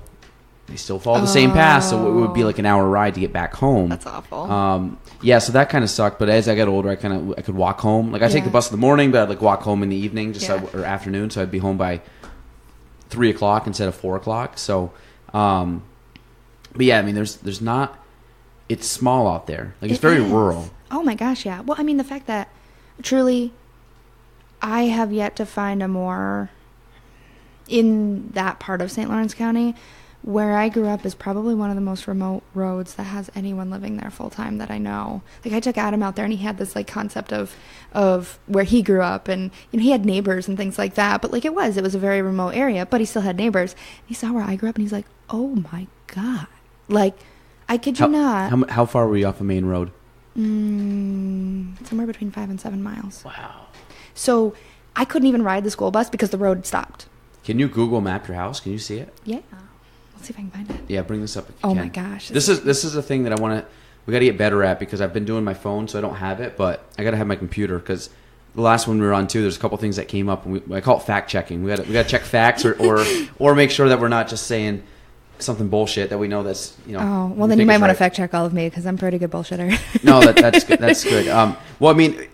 they still follow the same path, so it would be like an hour ride to get back home. That's awful. So that kind of sucked. But as I got older, I could walk home. Like I take the bus in the morning, but I'd like walk home in the evening, or afternoon. So I'd be home by 3 o'clock instead of 4 o'clock. So, but yeah, I mean, there's not. It's small out there. Like it's very rural. Oh my gosh, yeah. Well, I mean, the fact that truly, I have yet to find a more in that part of St. Lawrence County. Where I grew up is probably one of the most remote roads that has anyone living there full time that I know. Like I took Adam out there and he had this like concept of where he grew up, and he had neighbors and things like that. But like it was a very remote area, but he still had neighbors. And he saw where I grew up and he's like, oh my God. Like I kid you not. How far were you off a main road? Somewhere between 5 and 7 miles. Wow. So I couldn't even ride the school bus because the road stopped. Can you Google map your house? Can you see it? Yeah. Let's see if I can find it. Yeah, bring this up if you can. Oh my gosh. This is a thing that we got to get better at, because I've been doing my phone, so I don't have it, but I got to have my computer, because the last one we were on too, there's a couple things that came up, and I call it fact checking. We got to check facts or make sure that we're not just saying something bullshit that we know that's, Oh, well then you might want to fact check all of me, because I'm a pretty good bullshitter. No, that's good. That's good. Well, I mean,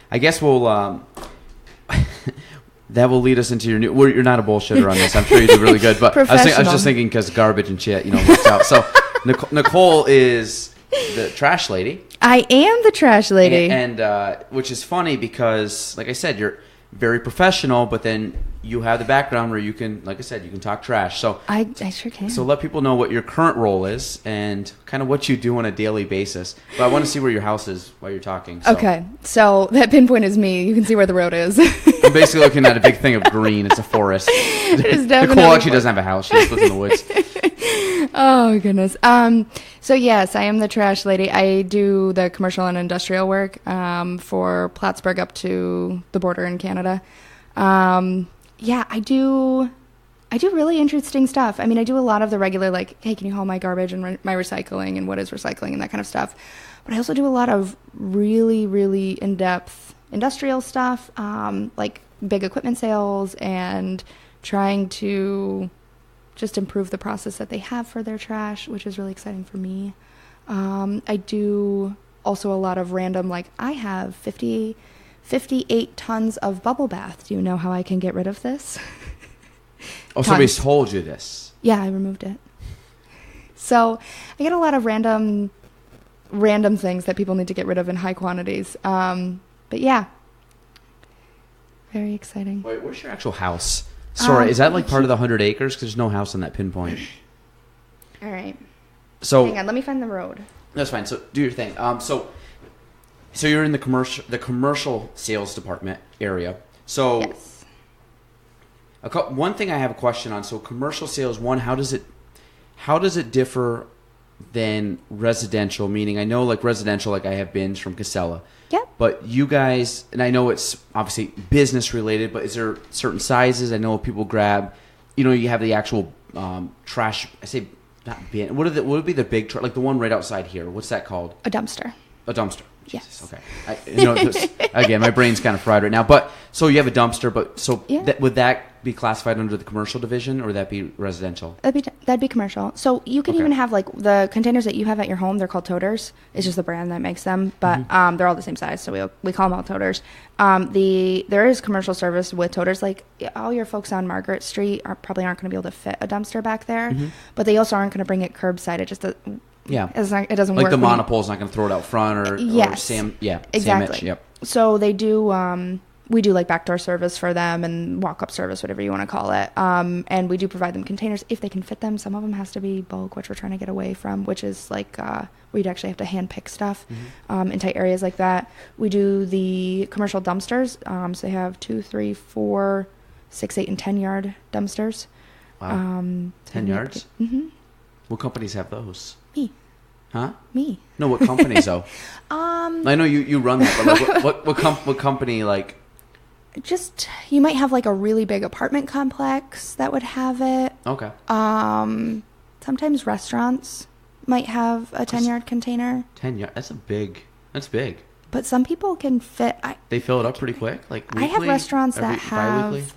I guess we'll that will lead us into your new. You're not a bullshitter on this. I'm sure you do really good. But I was just thinking because garbage and shit, works out. So Nicole is the trash lady. I am the trash lady, and which is funny because, like I said, you're very professional, but then you have the background where you can, like I said, you can talk trash. So I sure can. So let people know what your current role is and kind of what you do on a daily basis. But I want to see where your house is while you're talking. So. Okay, so that pinpoint is me. You can see where the road is. I'm basically looking at a big thing of green. It's a forest. Nicole actually doesn't have a house. She just lives in the woods. Oh, goodness. So, yes, I am the trash lady. I do the commercial and industrial work for Plattsburgh up to the border in Canada. Yeah, I do really interesting stuff. I mean, I do a lot of the regular, like, hey, can you haul my garbage and my recycling and what is recycling and that kind of stuff. But I also do a lot of really, really in-depth industrial stuff, like big equipment sales and trying to just improve the process that they have for their trash, which is really exciting for me. I do also a lot of random, like I have 58 tons of bubble bath. Do you know how I can get rid of this? Oh, somebody's told you this. Yeah, I removed it. So I get a lot of random things that people need to get rid of in high quantities. But yeah, very exciting. Wait, where's your actual house? Sorry, is that like part of the 100 acres? Because there's no house on that pinpoint. All right. So hang on, let me find the road. That's fine. So do your thing. So you're in the commercial sales department area. So yes. One thing I have a question on. So commercial sales, how does it differ than residential? Meaning, I know like residential, like I have bins from Casella. Yep. But you guys, and I know it's obviously business related, but is there certain sizes? I know people grab, you have the actual trash. I say not bin. What would be the big truck? Like the one right outside here. What's that called? A dumpster. A dumpster. Yes. Okay. Again, my brain's kind of fried right now. But so you have a dumpster, but so would that be classified under the commercial division, or would that be residential? That'd be commercial. So you can even have like the containers that you have at your home. They're called toters. It's just the brand that makes them, but they're all the same size. So we call them all toters. There is commercial service with toters. Like all your folks on Margaret Street probably aren't going to be able to fit a dumpster back there, but they also aren't going to bring it curbside. It just it doesn't like work. The monopole's not going to throw it out front or exactly. Sandwich. Yep. So they do. We do like backdoor service for them and walk-up service, whatever you want to call it. And we do provide them containers if they can fit them. Some of them has to be bulk, which we're trying to get away from, which is like where you'd actually have to hand pick stuff in tight areas like that. We do the commercial dumpsters. So they have 2, 3, 4, 6, 8, and 10-yard dumpsters. Wow. 10 yards? What companies have those? Me. Huh? Me. No, what companies though? I know you run that, but like, what company like? Just you might have like a really big apartment complex that would have it. Okay. Sometimes restaurants might have a 10-yard container. 10 yards. That's big. But some people can fit. They fill it up pretty quick. Like weekly, I have restaurants that have bi-weekly?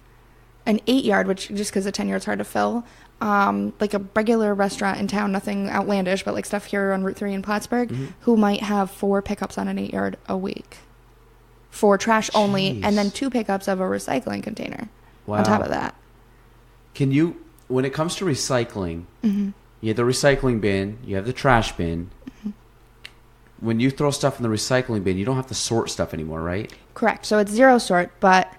an 8-yard, which just because a 10-yard's hard to fill. Like a regular restaurant in town, nothing outlandish, but like stuff here on Route 3 in Plattsburgh, who might have 4 pickups on an 8-yard a week for trash only, and then 2 pickups of a recycling container on top of that. Can you, when it comes to recycling, you have the recycling bin, you have the trash bin. When you throw stuff in the recycling bin, you don't have to sort stuff anymore, right? Correct. So it's zero sort, but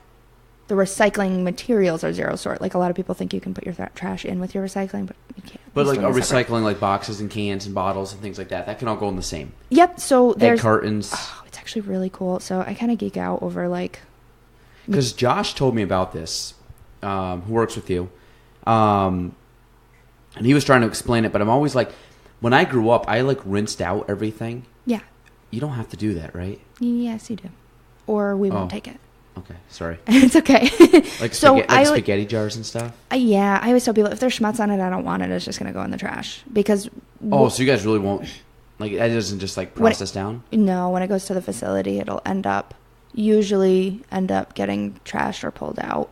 the recycling materials are zero sort. Like a lot of people think you can put your trash in with your recycling, but you can't. But like recycling, like boxes and cans and bottles and things like that, that can all go in the same. Yep. So there's egg cartons. Oh, it's actually really cool. So I kind of geek out over like. Because Josh told me about this, who works with you, and he was trying to explain it. But I'm always like, when I grew up, I like rinsed out everything. Yeah. You don't have to do that, right? Yes, you do. Or we won't take it. Okay, sorry. It's okay. Like, spaghetti jars and stuff? Yeah, I always tell people, if there's schmutz on it, I don't want it. It's just going to go in the trash. Because... so you guys really won't... Like, that doesn't just, like, process down? No, when it goes to the facility, it'll usually end up getting trashed or pulled out.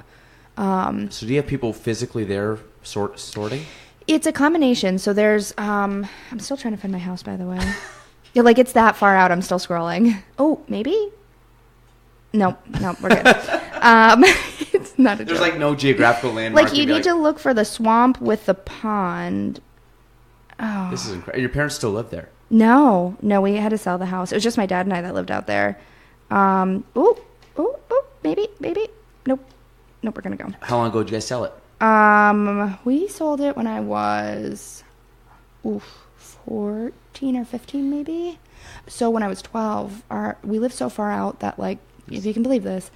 So do you have people physically there sorting? It's a combination. So there's... I'm still trying to find my house, by the way. Yeah, like, it's that far out. I'm still scrolling. Oh, maybe? No, we're good. It's not a joke. There's like no geographical landmark. Like you need to look for the swamp with the pond. Oh. This is incredible. Your parents still live there? No, we had to sell the house. It was just my dad and I that lived out there. Maybe. Nope, we're gonna go. How long ago did you guys sell it? We sold it when I was 14 or 15 maybe. So when I was 12, we lived so far out that like, if you can believe this,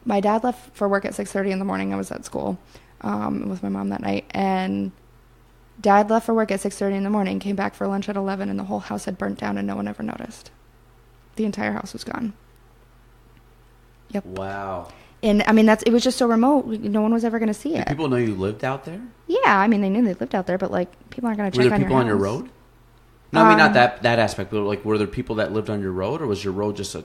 my dad left for work at 6:30 in the morning. I was at school with my mom that night, and Dad left for work at 6:30 in the morning, came back for lunch at 11, and the whole house had burnt down and no one ever noticed. The entire house was gone. Yep. Wow. And I mean, it was just so remote. No one was ever going to see it. Did people know you lived out there? Yeah, I mean, they knew they lived out there, but like, people aren't going to check on your house. Were there people on your road? No, I mean, not that aspect, but like, were there people that lived on your road, or was your road just a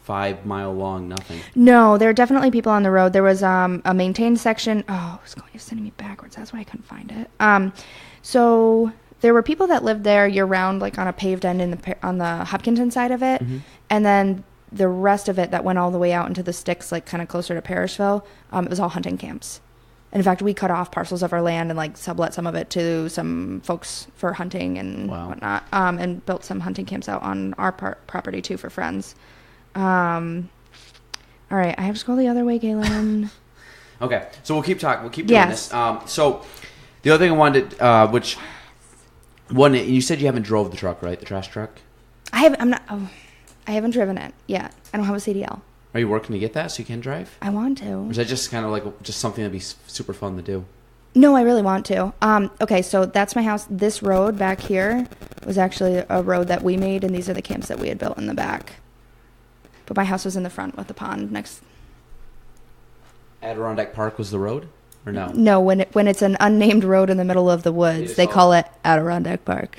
5-mile long nothing? No, there are definitely people on the road. There was a maintained section. Oh, it's sending me backwards. That's why I couldn't find it. So there were people that lived there year round, like on a paved end on the Hopkinton side of it, and then the rest of it that went all the way out into the sticks, like kind of closer to Parrishville, it was all hunting camps. And in fact, we cut off parcels of our land and like sublet some of it to some folks for hunting and whatnot, and built some hunting camps out on our property too for friends. All right, I have to scroll the other way, Gaelan. Okay, so we'll keep talking. We'll keep doing this. So the other thing I wanted, you said you haven't drove the truck, right? The trash truck. I haven't driven it yet. I don't have a CDL. Are you working to get that so you can drive? I want to. Or is that just kind of like just something that'd be super fun to do? No, I really want to. Okay, so that's my house. This road back here was actually a road that we made, and these are the camps that we had built in the back. But my house was in the front with the pond next. Adirondack Park was the road, or no? No, when it's an unnamed road in the middle of the woods, they call it Adirondack Park.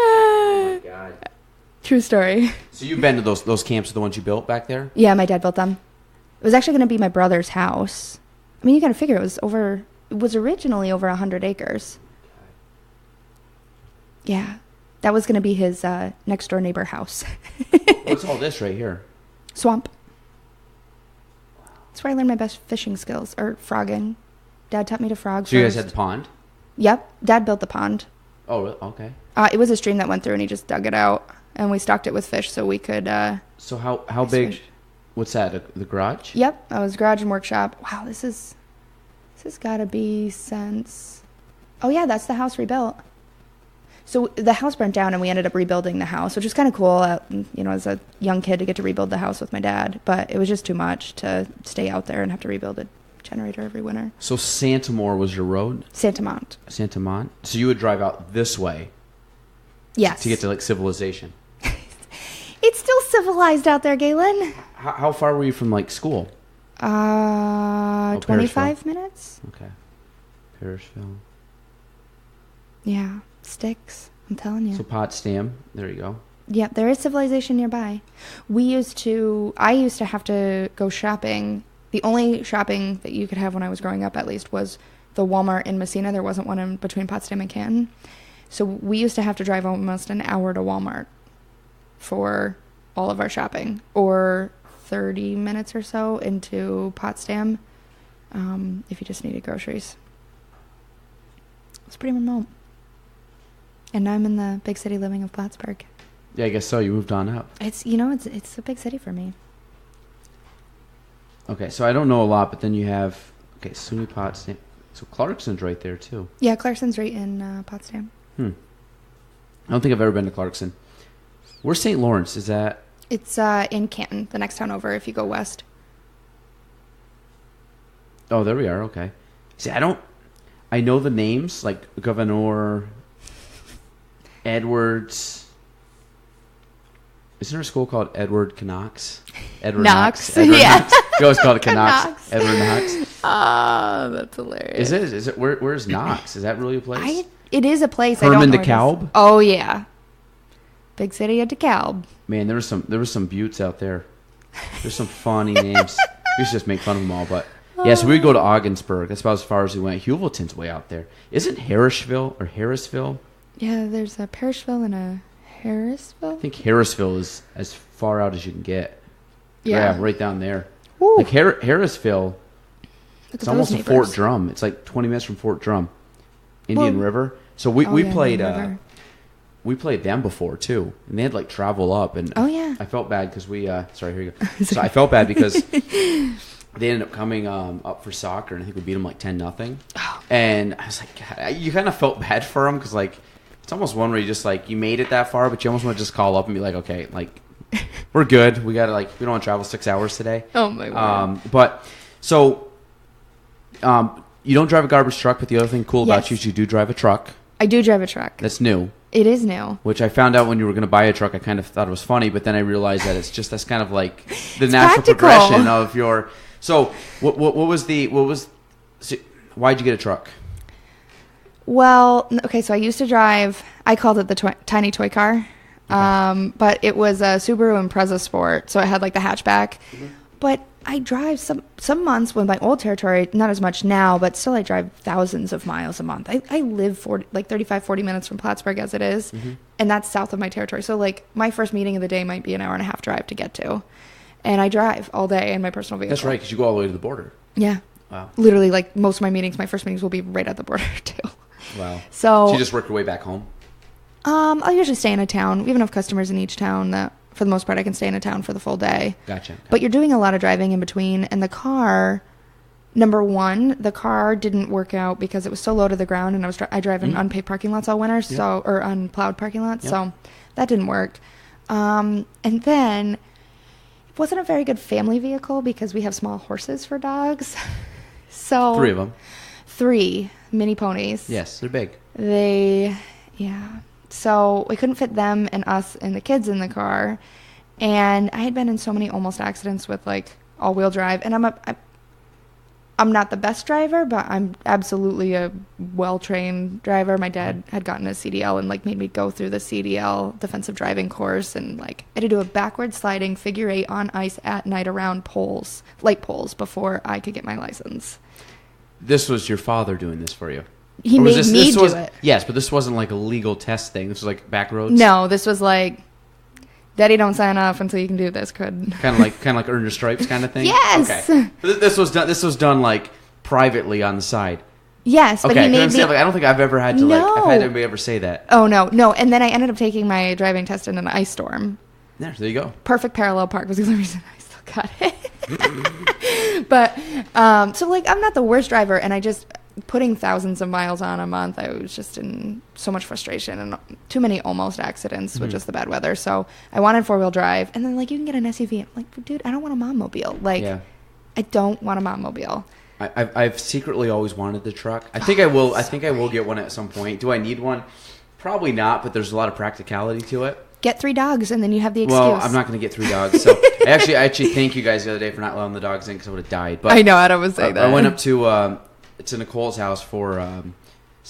Oh my God. True story. So you've been to those camps, the ones you built back there? Yeah, my dad built them. It was actually going to be my brother's house. I mean, you got to figure it was originally over 100 acres. Yeah. That was going to be his next door neighbor house. What's all this right here? Swamp. That's where I learned my best fishing skills, or frogging. Dad taught me to frog. So you guys had the pond? Yep. Dad built the pond. Oh, really? Okay. It was a stream that went through, and he just dug it out, and we stocked it with fish so we could. So how big? Fish. What's that? The garage? Yep, that was garage and workshop. Wow, this has got to be since. Oh yeah, that's the house rebuilt. So the house burnt down, and we ended up rebuilding the house, which is kind of cool. As a young kid, to get to rebuild the house with my dad, but it was just too much to stay out there and have to rebuild a generator every winter. So Santamore was your road? Santamont. So you would drive out this way? Yes. To get to, like, civilization? It's still civilized out there, Gaelan. How far were you from, like, school? 25 minutes. Okay. Parrishville. Yeah. Sticks. I'm telling you. So Potsdam. There you go. Yeah, there is civilization nearby. I used to have to go shopping. The only shopping that you could have when I was growing up, at least, was the Walmart in Messina. There wasn't one in between Potsdam and Canton. So we used to have to drive almost an hour to Walmart for all of our shopping, or 30 minutes or so into Potsdam if you just needed groceries. It's pretty remote. And now I'm in the big city living of Plattsburgh. Yeah, I guess so. You moved on up. It's a big city for me. Okay, so I don't know a lot, but then you have SUNY Potsdam. So Clarkson's right there too. Yeah, Clarkson's right in Potsdam. I don't think I've ever been to Clarkson. Where's St. Lawrence? Is that? It's in Canton, the next town over if you go west. Oh, there we are. Okay. See, I know the names, like Governor Edwards. Isn't there a school called Edward Knox? Edward Knox. Edward Knox. You always call it Knox. Edward Knox. Oh, that's hilarious. Is it? Where's Knox? Is that really a place? It is a place. Herman I don't know DeKalb? Oh yeah. Big city of DeKalb. Man, there was some buttes out there. There's some funny names. We should just make fun of them all, but yeah. So we'd go to Ogdensburg. That's about as far as we went. Hewelton's way out there. Isn't Harrisville? Yeah, there's a Parrishville and a Harrisville. I think Harrisville is as far out as you can get. Yeah, right down there. Ooh. Like Harrisville. It's almost neighbors. Fort Drum. It's like 20 minutes from Fort Drum, Indian River. So we played. We played them before too, and they had like travel up, and I felt bad because we. Sorry, here you go. So I felt bad because they ended up coming up for soccer, and I think we beat them like 10-0. Oh. And I was like, God, you kind of felt bad for them because like it's almost one where you just like you made it that far, but you almost want to just call up and be like, okay, like we're good. We gotta we don't want to travel 6 hours today. Oh my god. But so you don't drive a garbage truck, but the other thing cool about you is you do drive a truck. I do drive a truck. That's new. It is new. Which I found out when you were going to buy a truck. I kind of thought it was funny, but then I realized that that's kind of like the natural progression of your. So why'd you get a truck? Well, okay, so I used to drive. I called it the tiny toy car, but it was a Subaru Impreza Sport, so it had like the hatchback. Mm-hmm. But I drive some months with my old territory, not as much now, but still I drive thousands of miles a month. I live 35-40 minutes from Plattsburgh as it is, and that's south of my territory. So like my first meeting of the day might be an hour and a half drive to get to, and I drive all day in my personal vehicle. That's right, because you go all the way to the border. Yeah. Wow. Literally, like most of my first meetings will be right at the border too. Wow. So you just work your way back home? I'll usually stay in a town. We have enough customers in each town that, for the most part, I can stay in a town for the full day. Gotcha. But you're doing a lot of driving in between. And the car, number one, the car didn't work out because it was so low to the ground. And I drive in unpaved parking lots all winter, or unplowed parking lots. So that didn't work. And then it wasn't a very good family vehicle because we have small horses for dogs. So 3 of them. 3 mini ponies. Yes, they're big. So we couldn't fit them and us and the kids in the car. And I had been in so many almost accidents with like all-wheel drive. And I'm not the best driver, but I'm absolutely a well-trained driver. My dad had gotten a CDL and like made me go through the CDL defensive driving course, and like I had to do a backward sliding figure 8 on ice at night around poles, light poles, before I could get my license. This was your father doing this for you? He made me do it. Yes, but this wasn't like a legal test thing. This was like back roads? No, this was like, Daddy, don't sign off until you can do this. Kind of like earn your stripes kind of thing. Yes. Okay. This was done like privately on the side. Yes, but okay, he made me. I don't think I've ever had to I've had anybody ever say that. Oh no. And then I ended up taking my driving test in an ice storm. There you go. Perfect parallel park was the only reason I still got it. But so like I'm not the worst driver, and I just putting thousands of miles on a month, I was just in so much frustration and too many almost accidents with just the bad weather. So I wanted 4-wheel drive, and then like you can get an SUV. I'm like, dude, I don't want a mom-mobile. Like, I don't want a mom-mobile. I've secretly always wanted the truck. I think I will. I think I will get one at some point. Do I need one? Probably not, but there's a lot of practicality to it. Get 3 dogs, and then you have the excuse. Well, I'm not going to get 3 dogs. So I actually thank you guys the other day for not allowing the dogs in because I would have died. But I know, Adam was saying that. I went up to Nicole's house for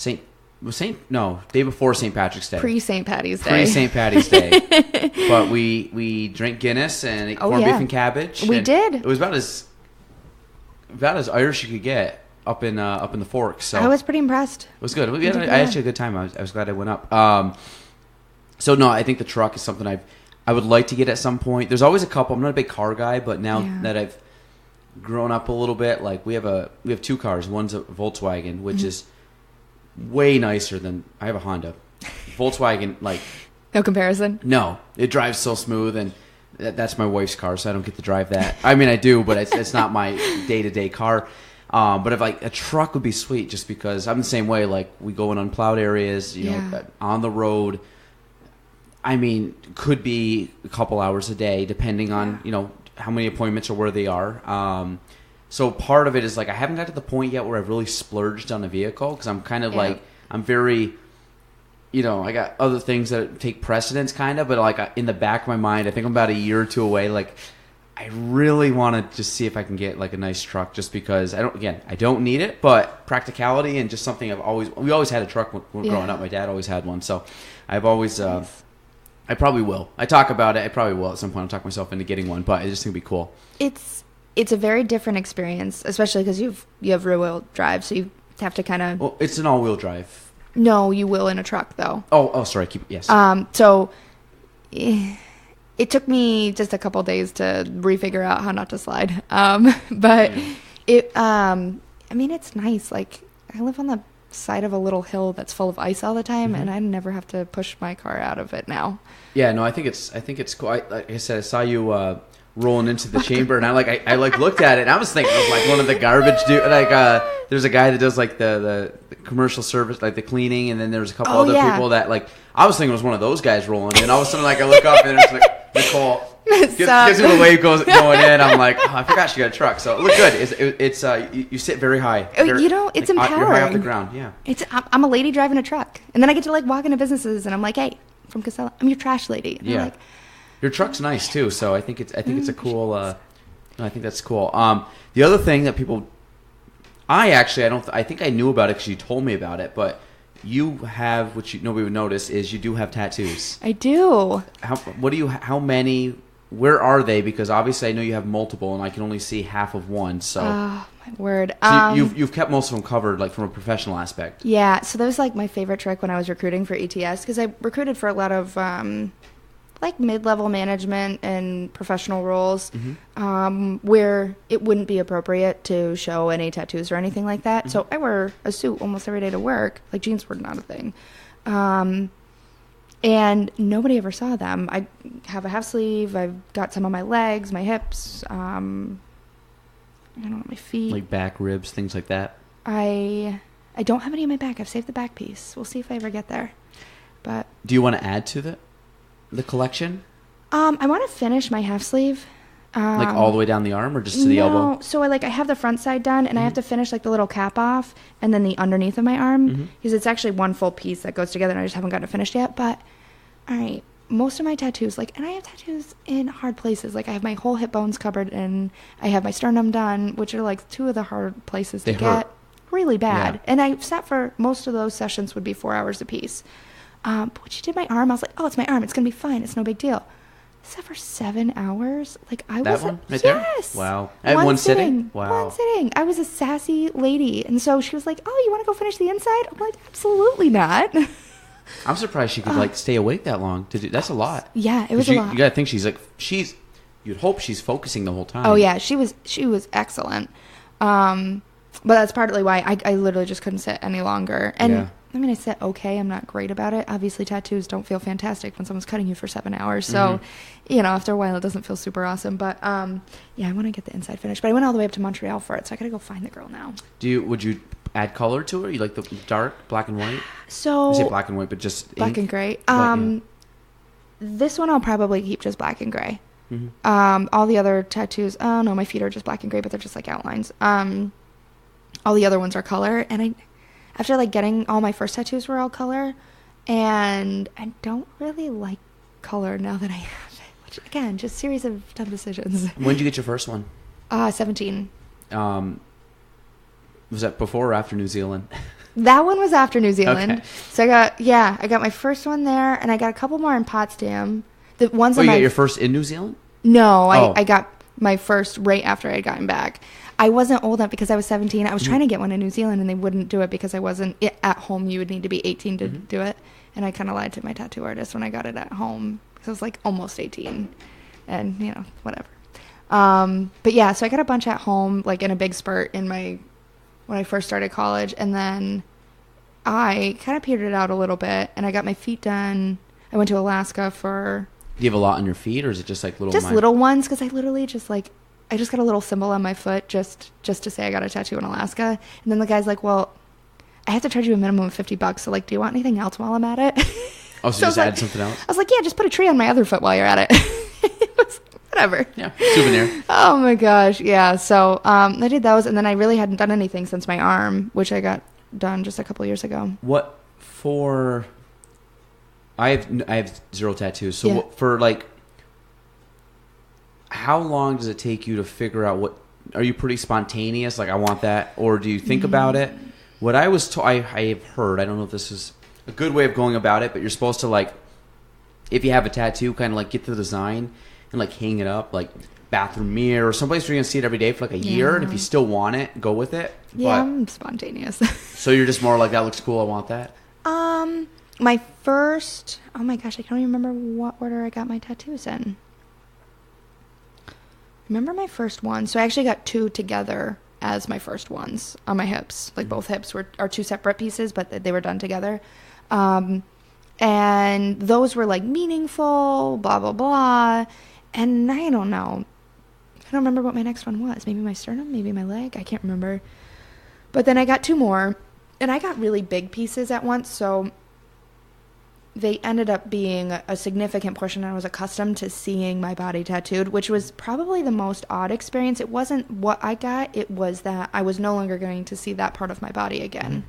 day before St. Patrick's Day. Pre-St. Patty's Day. Pre-St. Patty's Day. But we drank Guinness and ate corned beef and cabbage. We did. It was about as Irish you could get up in the Forks. So I was pretty impressed. It was good. I actually had a good time. I was glad I went up. So no, I think the truck is something I would like to get at some point. There's always a couple. I'm not a big car guy, but now that I've grown up a little bit, like we have 2 cars. One's a Volkswagen, which is way nicer than I have a Honda. Volkswagen, like no comparison. No, it drives so smooth, and that's my wife's car, so I don't get to drive that. I mean, I do, but it's not my day-to-day car. But if like a truck would be sweet, just because I'm the same way. Like we go in unplowed areas, you know, on the road. I mean, could be a couple hours a day, depending on how many appointments or where they are. So part of it is like I haven't got to the point yet where I've really splurged on a vehicle because I'm kind of like I'm very, I got other things that take precedence kind of, but like in the back of my mind, I think I'm about a year or 2 away. Like I really want to just see if I can get like a nice truck, just because I don't need it, but practicality and just something we always had a truck when we were growing up. My dad always had one, so I've always. I probably will. I talk about it. I probably will at some point. I'll talk myself into getting one, but I just think it'd be cool. It's a very different experience, especially because you have rear-wheel drive, so you have to kind of. Well, it's an all-wheel drive. No, you will in a truck though. Oh, sorry. Yes. So it took me just a couple days to refigure out how not to slide. But I mean, it's nice. Like I live on the side of a little hill that's full of ice all the time, and I never have to push my car out of it now. Yeah, no, I think it's cool. Like I said, I saw you rolling into the chamber, and I looked at it, and I was thinking of like one of the garbage there's a guy that does like the commercial service, like the cleaning, and then there's a couple other people that like I was thinking it was one of those guys rolling in. All of a sudden, like I look up and it's like Nicole gives me the wave going in. I'm like, I forgot she got a truck. So it looked good. It's you sit very high. It's empowering. You're high off the ground. Yeah. I'm a lady driving a truck, and then I get to like walk into businesses, and I'm like, hey, from Casella, I'm your trash lady. And like, your truck's nice too. So I think it's a cool. I think that's cool. The other thing that people, I think I knew about it because you told me about it, but. You have, which nobody would notice, is you do have tattoos. I do. How many, where are they? Because obviously I know you have multiple, and I can only see half of one, so. Oh, my word. So you've kept most of them covered, like from a professional aspect. Yeah, so that was like my favorite trick when I was recruiting for ETS, because I recruited for a lot of like mid-level management and professional roles, where it wouldn't be appropriate to show any tattoos or anything like that. So I wear a suit almost every day to work. Like jeans were not a thing. And nobody ever saw them. I have a half sleeve. I've got some on my legs, my hips, I don't know, my feet. Like back ribs, things like that? I don't have any on my back. I've saved the back piece. We'll see if I ever get there. But do you want to add to the collection? I want to finish my half sleeve. Like all the way down the arm or just to the elbow? So I have the front side done, and I have to finish like the little cap off and then the underneath of my arm, because it's actually one full piece that goes together, and I just haven't gotten it finished yet. But all right, most of my tattoos, like, and I have tattoos in hard places. Like, I have my whole hip bones covered, and I have my sternum done, which are like two of the hard places to get really bad. Yeah. And I sat for most of those sessions would be 4 hours a piece. But when she did my arm, I was like, oh, it's my arm. It's gonna be fine. It's no big deal. Sat for 7 hours. Like, I was one right yes. There? Wow. At one sitting. Wow. One sitting. I was a sassy lady, and so she was like, oh, you want to go finish the inside? I'm like, absolutely not. I'm surprised she could like stay awake that long to do. That's a lot. Yeah, it was a lot. You gotta think you'd hope she's focusing the whole time. Oh yeah, she was excellent. But that's partly why I literally just couldn't sit any longer. And I mean, I sit okay. I'm not great about it. Obviously, tattoos don't feel fantastic when someone's cutting you for 7 hours. So, after a while, it doesn't feel super awesome. But yeah, I want to get the inside finished. But I went all the way up to Montreal for it, so I gotta go find the girl now. Would you add color to it? You like the dark black and white? So I say black and white, but just black ink? and gray. But, this one I'll probably keep just black and gray. All the other tattoos, oh no, my feet are just black and gray, but they're just like outlines. All the other ones are color, and after like getting all my first tattoos were all color, and I don't really like color now that I have it. Which again, just series of dumb decisions. When did you get your first one? 17. Was that before or after New Zealand? That one was after New Zealand. Okay. So I got my first one there, and I got a couple more in Potsdam. The ones you got your first in New Zealand? No, I got my first right after I had gotten back. I wasn't old enough because I was 17. I was trying to get one in New Zealand, and they wouldn't do it because I wasn't at home. You would need to be 18 to do it. And I kind of lied to my tattoo artist when I got it at home because I was like almost 18, and whatever. But yeah, so I got a bunch at home, like in a big spurt when I first started college, and then I kind of petered it out a little bit, and I got my feet done. I went to Alaska for. Do you have a lot on your feet, or is it just like little? Just little ones, because I literally just I just got a little symbol on my foot just to say I got a tattoo in Alaska, and then the guy's like, "Well, I have to charge you a minimum of $50. So do you want anything else while I'm at it?" Oh, so just add something else? I was like, "Yeah, just put a tree on my other foot while you're at it." It was whatever. Yeah, souvenir. Oh my gosh, yeah. So I did those, and then I really hadn't done anything since my arm, which I got done just a couple years ago. What for? I have 0 tattoos. So for how long does it take you to figure out what? Are you pretty spontaneous? Like, I want that, or do you think about it? What I was I have heard. I don't know if this is a good way of going about it, but you're supposed to if you have a tattoo, kind of get the design and hang it up bathroom mirror or someplace where you're gonna see it every day for a year, and if you still want it, go with it. Yeah, I'm spontaneous. So you're just more that looks cool, I want that. My first, oh my gosh, I can't even remember what order I got my tattoos in. Remember my first one? So I actually got 2 together as my first ones on my hips. Both hips are 2 separate pieces, but they were done together. And those were meaningful, blah, blah, blah. And I don't know. I don't remember what my next one was. Maybe my sternum, maybe my leg. I can't remember. But then I got 2 more, and I got really big pieces at once, so they ended up being a significant portion. I was accustomed to seeing my body tattooed, which was probably the most odd experience. It wasn't what I got. It was that I was no longer going to see that part of my body again.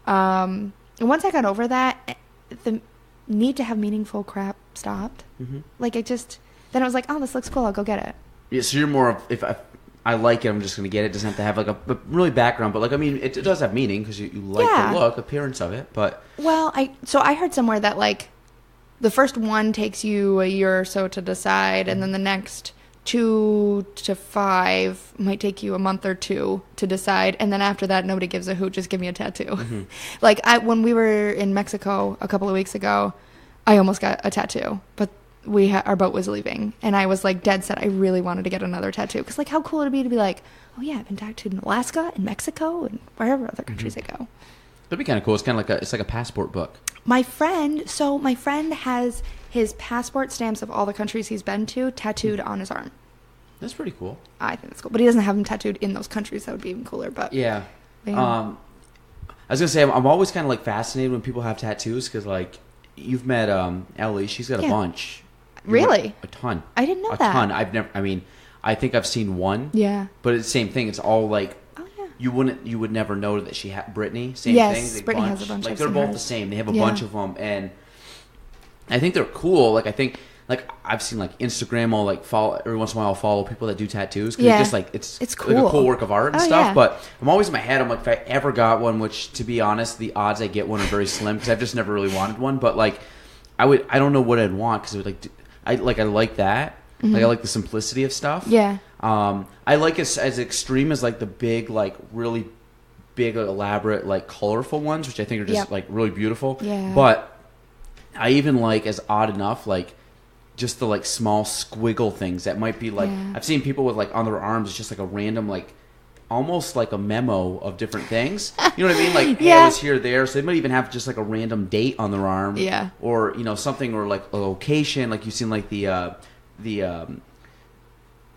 And once I got over that, the need to have meaningful crap stopped. Then it was oh, this looks cool. I'll go get it. Yeah, so you're more of, if I like it, I'm just going to get it. It doesn't have to have a really background, but it does have meaning because you like the look, appearance of it. But well, I heard somewhere that the first one takes you a year or so to decide, and then the next 2 to 5 might take you a month or 2 to decide, and then after that, nobody gives a hoot. Just give me a tattoo. When we were in Mexico a couple of weeks ago, I almost got a tattoo, but our boat was leaving, and I was dead set I really wanted to get another tattoo, because how cool would it be to be oh yeah, I've been tattooed in Alaska and Mexico and wherever other countries I go. That'd be kind of cool. It's kind of it's like a passport book. My friend has his passport stamps of all the countries he's been to tattooed on his arm. That's pretty cool. I think that's cool, but he doesn't have them tattooed in those countries. That would be even cooler. But yeah. I was gonna say I'm always kind of fascinated when people have tattoos, because you've met Ellie. She's got a bunch. Really? A ton. I didn't know that. A ton. I think I've seen one. Yeah. But it's the same thing. It's all oh yeah. You would never know that she had Brittany. Same thing. Yes, Brittany has a bunch. They're both the same. They have a bunch of them, and I think they're cool. Like I think like I've seen like Instagram. I'll like follow every once in a while. I'll follow people that do tattoos because it's just like it's cool. like a cool work of art and stuff. Yeah. But I'm always in my head. I'm like, if I ever got one, which to be honest, the odds I get one are very slim because I've just never really wanted one. But like I don't know what I'd want because it would I like that. Mm-hmm. Like I like the simplicity of stuff. Yeah. I like as extreme as like the big like really big elaborate like colorful ones, which I think are just like really beautiful. Yeah. But I even like as odd enough like just the like small squiggle things that might be like I've seen people with like on their arms it's just like a random like almost like a memo of different things. You know what I mean? Like hey, I was here there, so they might even have just like a random date on their arm. Yeah. Or you know something or like a location like you've seen like the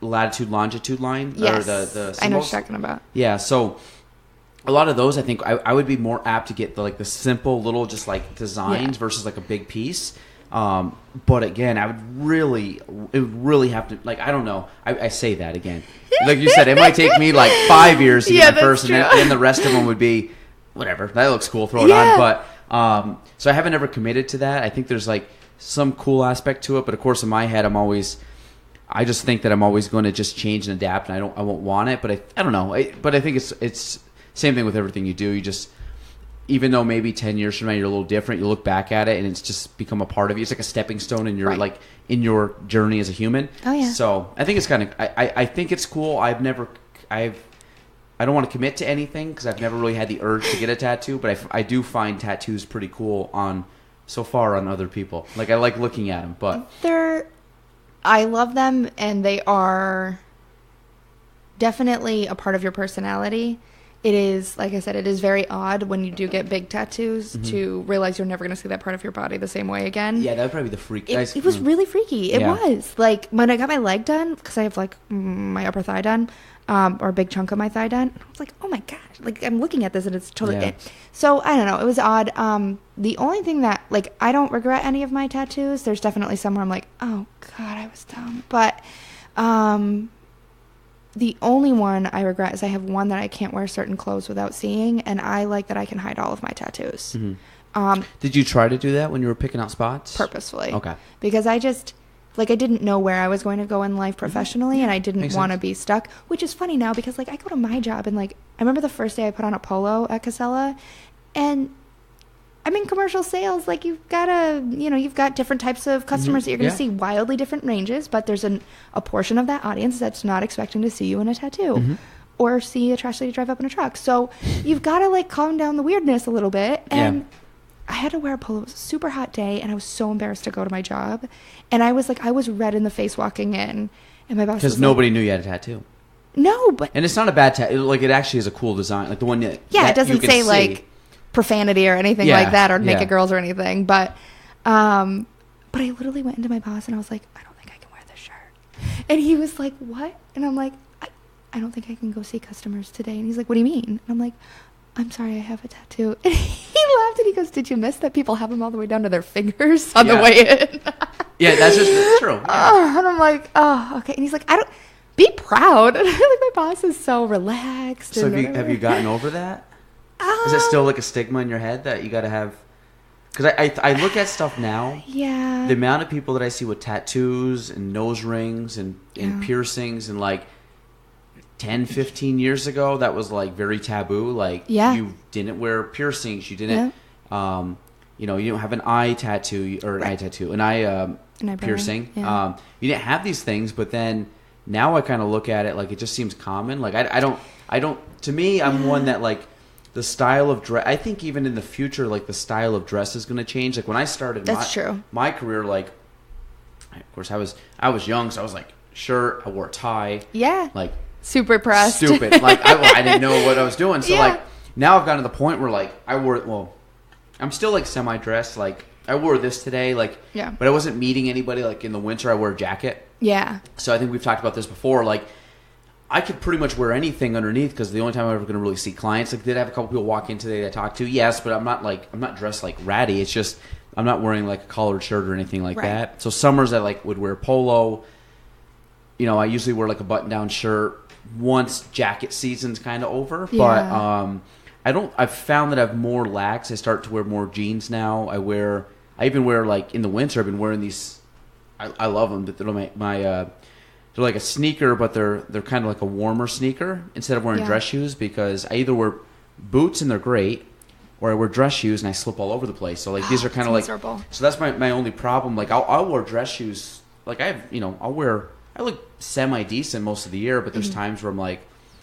latitude longitude line or the symbols. I know what you're talking about. Yeah, so a lot of those I think I would be more apt to get the simple little just like designs versus like a big piece. But again, it would really have to like I don't know. I say that again. Like you said, it might take me like 5 years to get my first, and then the rest of them would be whatever. That looks cool, throw it on. But so I haven't ever committed to that. I think there's like some cool aspect to it, but of course in my head I just think that I'm always going to just change and adapt, and I won't want it. But I don't know. But I think it's same thing with everything you do. You just even though maybe 10 years from now you're a little different, you look back at it and it's just become a part of you. It's like a stepping stone in your like in your journey as a human. Oh yeah. So I think it's kind of I think it's cool. I don't want to commit to anything because I've never really had the urge to get a tattoo, but I do find tattoos pretty cool on other people. Like I like looking at them, but I love them and they are definitely a part of your personality. It is, like I said, it is very odd when you do get big tattoos to realize you're never going to see that part of your body the same way again. Yeah, that would probably be the freak. It was really freaky. It was. Like, when I got my leg done, because I have, like, my upper thigh done, or a big chunk of my thigh done, I was like, oh, my gosh. Like, I'm looking at this, and it's totally it. So, I don't know. It was odd. The only thing that, like, I don't regret any of my tattoos. There's definitely some where I'm like, oh, God, I was dumb. But, the only one I regret is I have one that I can't wear certain clothes without seeing, and I like that I can hide all of my tattoos. Mm-hmm. Did you try to do that when you were picking out spots? Purposefully. Okay. Because I just, like, I didn't know where I was going to go in life professionally, and I didn't want to be stuck, which is funny now because, like, I go to my job, and, like, I remember the first day I put on a polo at Casella, and I'm in commercial sales. Like, you've got different types of customers that you're going to see wildly different ranges, but there's a portion of that audience that's not expecting to see you in a tattoo or see a trash lady drive up in a truck. So you've got to, like, calm down the weirdness a little bit. And I had to wear a polo. It was a super hot day, and I was so embarrassed to go to my job. And I was red in the face walking in. And my boss was because nobody knew you had a tattoo. No, but... And it's not a bad tattoo. Like, it actually is a cool design. Like, the one that... Yeah, it doesn't say, like... profanity or anything like that or naked girls or anything, but I literally went into my boss and I was like, I don't think I can wear this shirt, and he was like, what? And I'm like, I don't think I can go see customers today. And he's like, what do you mean? And I'm like, I'm sorry, I have a tattoo. And he laughed and he goes, did you miss that people have them all the way down to their fingers on the way in? That's true. And I'm like, oh, okay. And he's like, be proud. And like, my boss is so relaxed. So have you gotten over that? Is it still like a stigma in your head that you got to have? Because I look at stuff now. Yeah. The amount of people that I see with tattoos and nose rings and piercings and like 10, 15 years ago, that was like very taboo. Like you didn't wear piercings. You didn't, you don't have an eye tattoo or an eye tattoo, an eye piercing. Yeah. You didn't have these things, but then now I kind of look at it like it just seems common. Like I don't, to me, I'm one that like, the style of dress, I think even in the future, like the style of dress is going to change. Like when I started my career, like, of course I was young, so I was like shirt, I wore a tie. Yeah. Like super pressed. Stupid. Like I didn't know what I was doing. So like now I've gotten to the point where like I'm still like semi-dressed. Like I wore this today, like, but I wasn't meeting anybody. Like in the winter I wear a jacket. Yeah. So I think we've talked about this before. Like, I could pretty much wear anything underneath because the only time I'm ever going to really see clients, like, did I have a couple people walk in today that I talked to? Yes, but I'm not dressed like ratty. It's just I'm not wearing like a collared shirt or anything like that. So summers I like would wear polo. I usually wear like a button-down shirt once jacket season's kind of over. Yeah. But I've found that I've more lax. I start to wear more jeans now. I wear I even wear, like, in the winter, I've been wearing these. I love them. But they're like a sneaker, but they're kind of like a warmer sneaker instead of wearing dress shoes, because I either wear boots and they're great, or I wear dress shoes and I slip all over the place. So, like, these are kind of like, miserable. So that's my only problem. Like, I'll wear dress shoes. Like, I look semi-decent most of the year, but there's times where I'm like,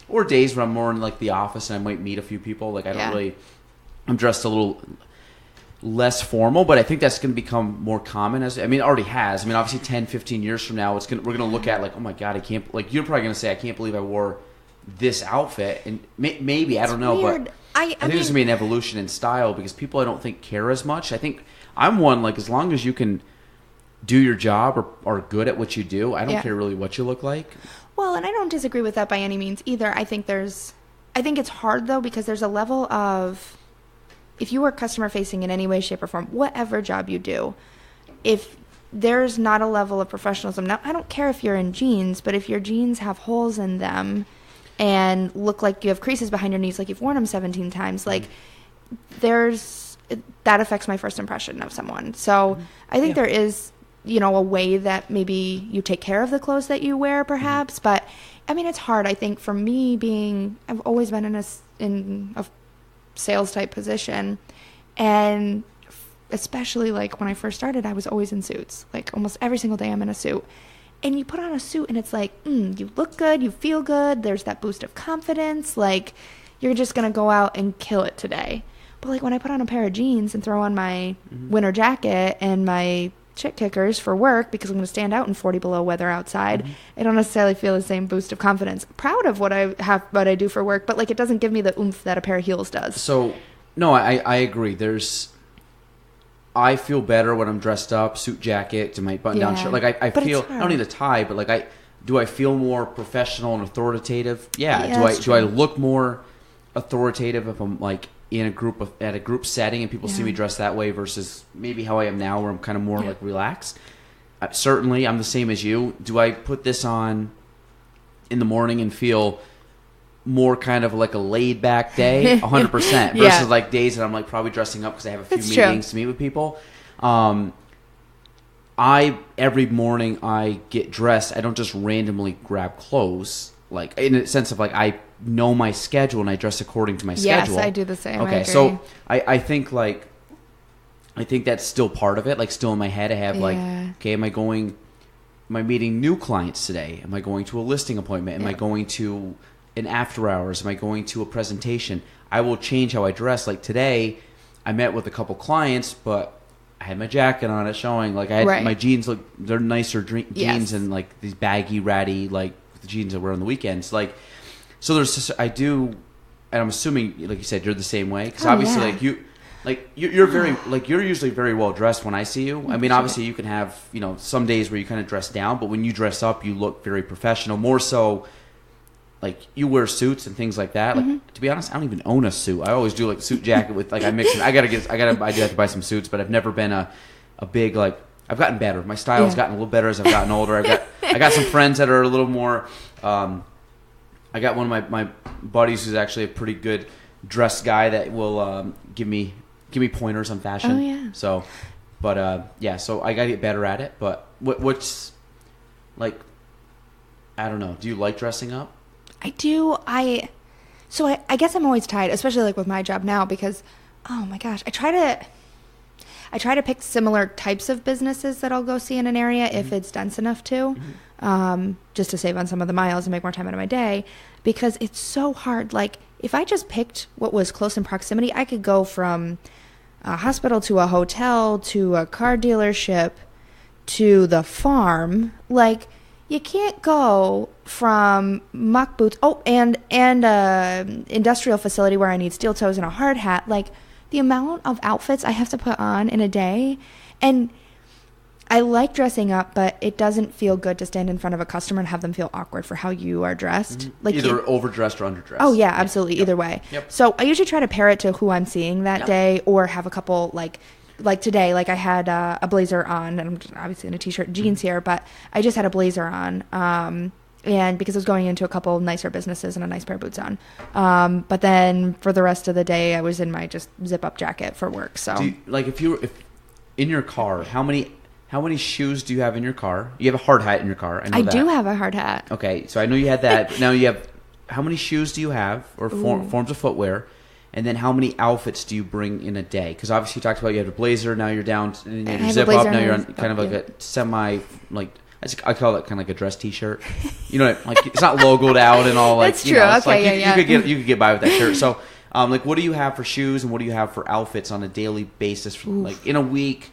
or days where I'm more in, like, the office and I might meet a few people. Like, I'm dressed a little less formal, but I think that's going to become more common. It already has. I mean, obviously 10, 15 years from now, we're going to look at, like, oh my God, I can't, like, you're probably going to say, I can't believe I wore this outfit. And maybe, I don't know, weird. but I think there's going to be an evolution in style, because people, I don't think, care as much. I think I'm one, like, as long as you can do your job or are good at what you do, I don't care really what you look like. Well, and I don't disagree with that by any means either. I think it's hard, though, because there's a level of, if you are customer facing in any way, shape, or form, whatever job you do, if there's not a level of professionalism, now I don't care if you're in jeans, but if your jeans have holes in them and look like you have creases behind your knees, like you've worn them 17 times, like that affects my first impression of someone. So I think there is, a way that maybe you take care of the clothes that you wear, perhaps. But I mean, it's hard. I think for me, I've always been in a sales type position, and especially like when I first started, I was always in suits. Like almost every single day I'm in a suit, and you put on a suit and it's like, you look good, you feel good, there's that boost of confidence, like you're just gonna go out and kill it today. But like when I put on a pair of jeans and throw on my winter jacket and my shit kickers for work, because I'm going to stand out in 40 below weather outside, I don't necessarily feel the same boost of confidence. Proud of what I do for work, but like it doesn't give me the oomph that a pair of heels does. So no, I agree. I feel better when I'm dressed up, suit jacket to my button down shirt. Like I feel, I don't need a tie, but like do I feel more professional and authoritative? Yeah. Do I look more authoritative if I'm like in at a group setting and people see me dressed that way versus maybe how I am now, where I'm kind of more like relaxed? Certainly, I'm the same as you. Do I put this on in the morning and feel more kind of like a laid back day? 100%. Versus like days that I'm like probably dressing up because I have a few meetings to meet with people. Every morning I get dressed. I don't just randomly grab clothes. Like in a sense of like I know my schedule and I dress according to my schedule. Yes, I do the same. Okay, so I think that's still part of it. Like still in my head I have like, okay, am I meeting new clients today? Am I going to a listing appointment? Am I going to an after hours? Am I going to a presentation? I will change how I dress. Like today I met with a couple clients, but I had my jacket on it showing. Like I had my jeans, they're nicer jeans and like these baggy, ratty, like the jeans I wear on the weekends. Like, so there's just, I do, and I'm assuming, like you said, you're the same way. Because obviously, you're very, like, you're usually very well dressed when I see you. I mean, obviously you can have, some days where you kind of dress down, but when you dress up, you look very professional. More so, like, you wear suits and things like that. Like, to be honest, I don't even own a suit. I always do like a suit jacket with, like, I do have to buy some suits, but I've never been a big, like, I've gotten better. My style has gotten a little better as I've gotten older. I got some friends that are a little more. I got one of my buddies who's actually a pretty good dressed guy that will give me pointers on fashion. Oh yeah. So, but so I gotta get better at it. But what's like? I don't know. Do you like dressing up? I do. I guess I'm always tied, especially like with my job now, because oh my gosh, I try to pick similar types of businesses that I'll go see in an area if it's dense enough to, just to save on some of the miles and make more time out of my day, because it's so hard. Like if I just picked what was close in proximity, I could go from a hospital to a hotel to a car dealership to the farm. Like you can't go from muck boots, and industrial facility where I need steel toes and a hard hat. Like the amount of outfits I have to put on in a day, and I like dressing up, but it doesn't feel good to stand in front of a customer and have them feel awkward for how you are dressed. Like either overdressed or underdressed. Oh yeah, absolutely. Either way. Yep. So I usually try to pair it to who I'm seeing that day, or have a couple like today. Like I had a blazer on, and I'm obviously in a t-shirt and jeans here, but I just had a blazer on. And because I was going into a couple nicer businesses and a nice pair of boots on. But then for the rest of the day, I was in my just zip up jacket for work. So in your car, how many shoes do you have in your car? You have a hard hat in your car. I know that. do have a hard hat. Okay, so I know you had that. But now you have, how many shoes do you have, or forms of footwear? And then how many outfits do you bring in a day? Because obviously you talked about you had a blazer, now you're down, and you have your zip up, now you're on kind of like a semi, like, I call it kind of like a dress T-shirt. You know, like it's not logoed out and all. Like, That's you true. know, it's Okay, like you could get by with that shirt. So, like, what do you have for shoes and what do you have for outfits on a daily basis? Like in a week,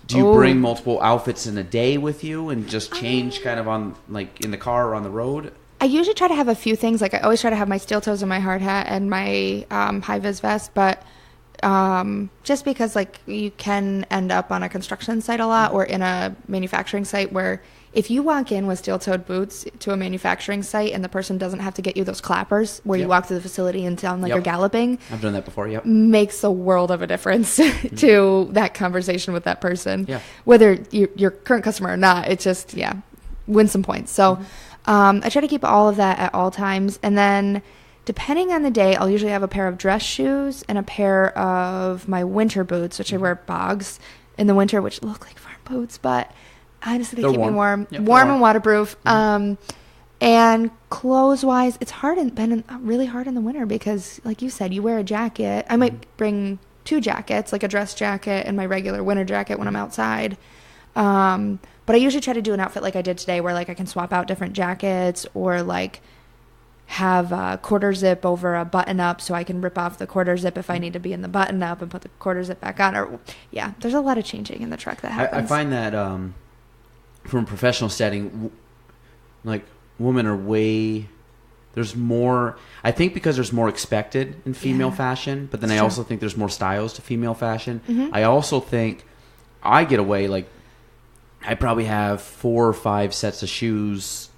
do you bring multiple outfits in a day with you and just change kind of on like in the car or on the road? I usually try to have a few things. Like I always try to have my steel toes and my hard hat and my high vis vest, but just because like you can end up on a construction site a lot or in a manufacturing site where if you walk in with steel-toed boots to a manufacturing site and the person doesn't have to get you those clappers where you walk through the facility and sound like you're galloping. I've done that before, makes a world of a difference to that conversation with that person. Yeah. Whether you're current customer or not, it just, win some points. So I try to keep all of that at all times. And then depending on the day, I'll usually have a pair of dress shoes and a pair of my winter boots, which I wear bogs in the winter, which look like farm boots, but honestly, they keep me warm. Yep, warm and waterproof. And clothes-wise, it's been really hard in the winter because, like you said, you wear a jacket. I might bring 2 jackets, like a dress jacket and my regular winter jacket when I'm outside. But I usually try to do an outfit like I did today where, like, I can swap out different jackets or, like, have a quarter zip over a button-up so I can rip off the quarter zip if I need to be in the button-up and put the quarter zip back on. Or there's a lot of changing in the truck that happens. I find that from a professional setting, like women are there's more, I think because there's more expected in female fashion, but then I also think there's more styles to female fashion. I also think I get away, like I probably have 4 or 5 sets of shoes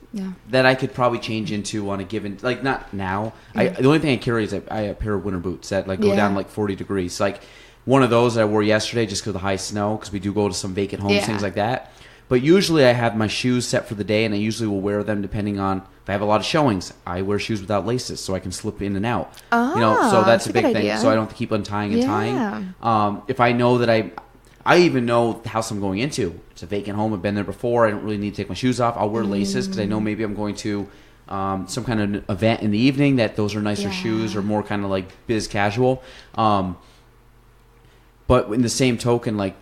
that I could probably change into on a given, like not now. The only thing I carry is a pair of winter boots that like go down like 40 degrees. Like one of those that I wore yesterday just because of the high snow, because we do go to some vacant homes, things like that. But usually I have my shoes set for the day, and I usually will wear them depending on if I have a lot of showings. I wear shoes without laces so I can slip in and out. So that's a big thing. So I don't have to keep untying and tying. If I know that I even know the house I'm going into. It's a vacant home. I've been there before. I don't really need to take my shoes off. I'll wear laces because I know maybe I'm going to some kind of event in the evening that those are nicer shoes or more kind of like biz casual. But in the same token, like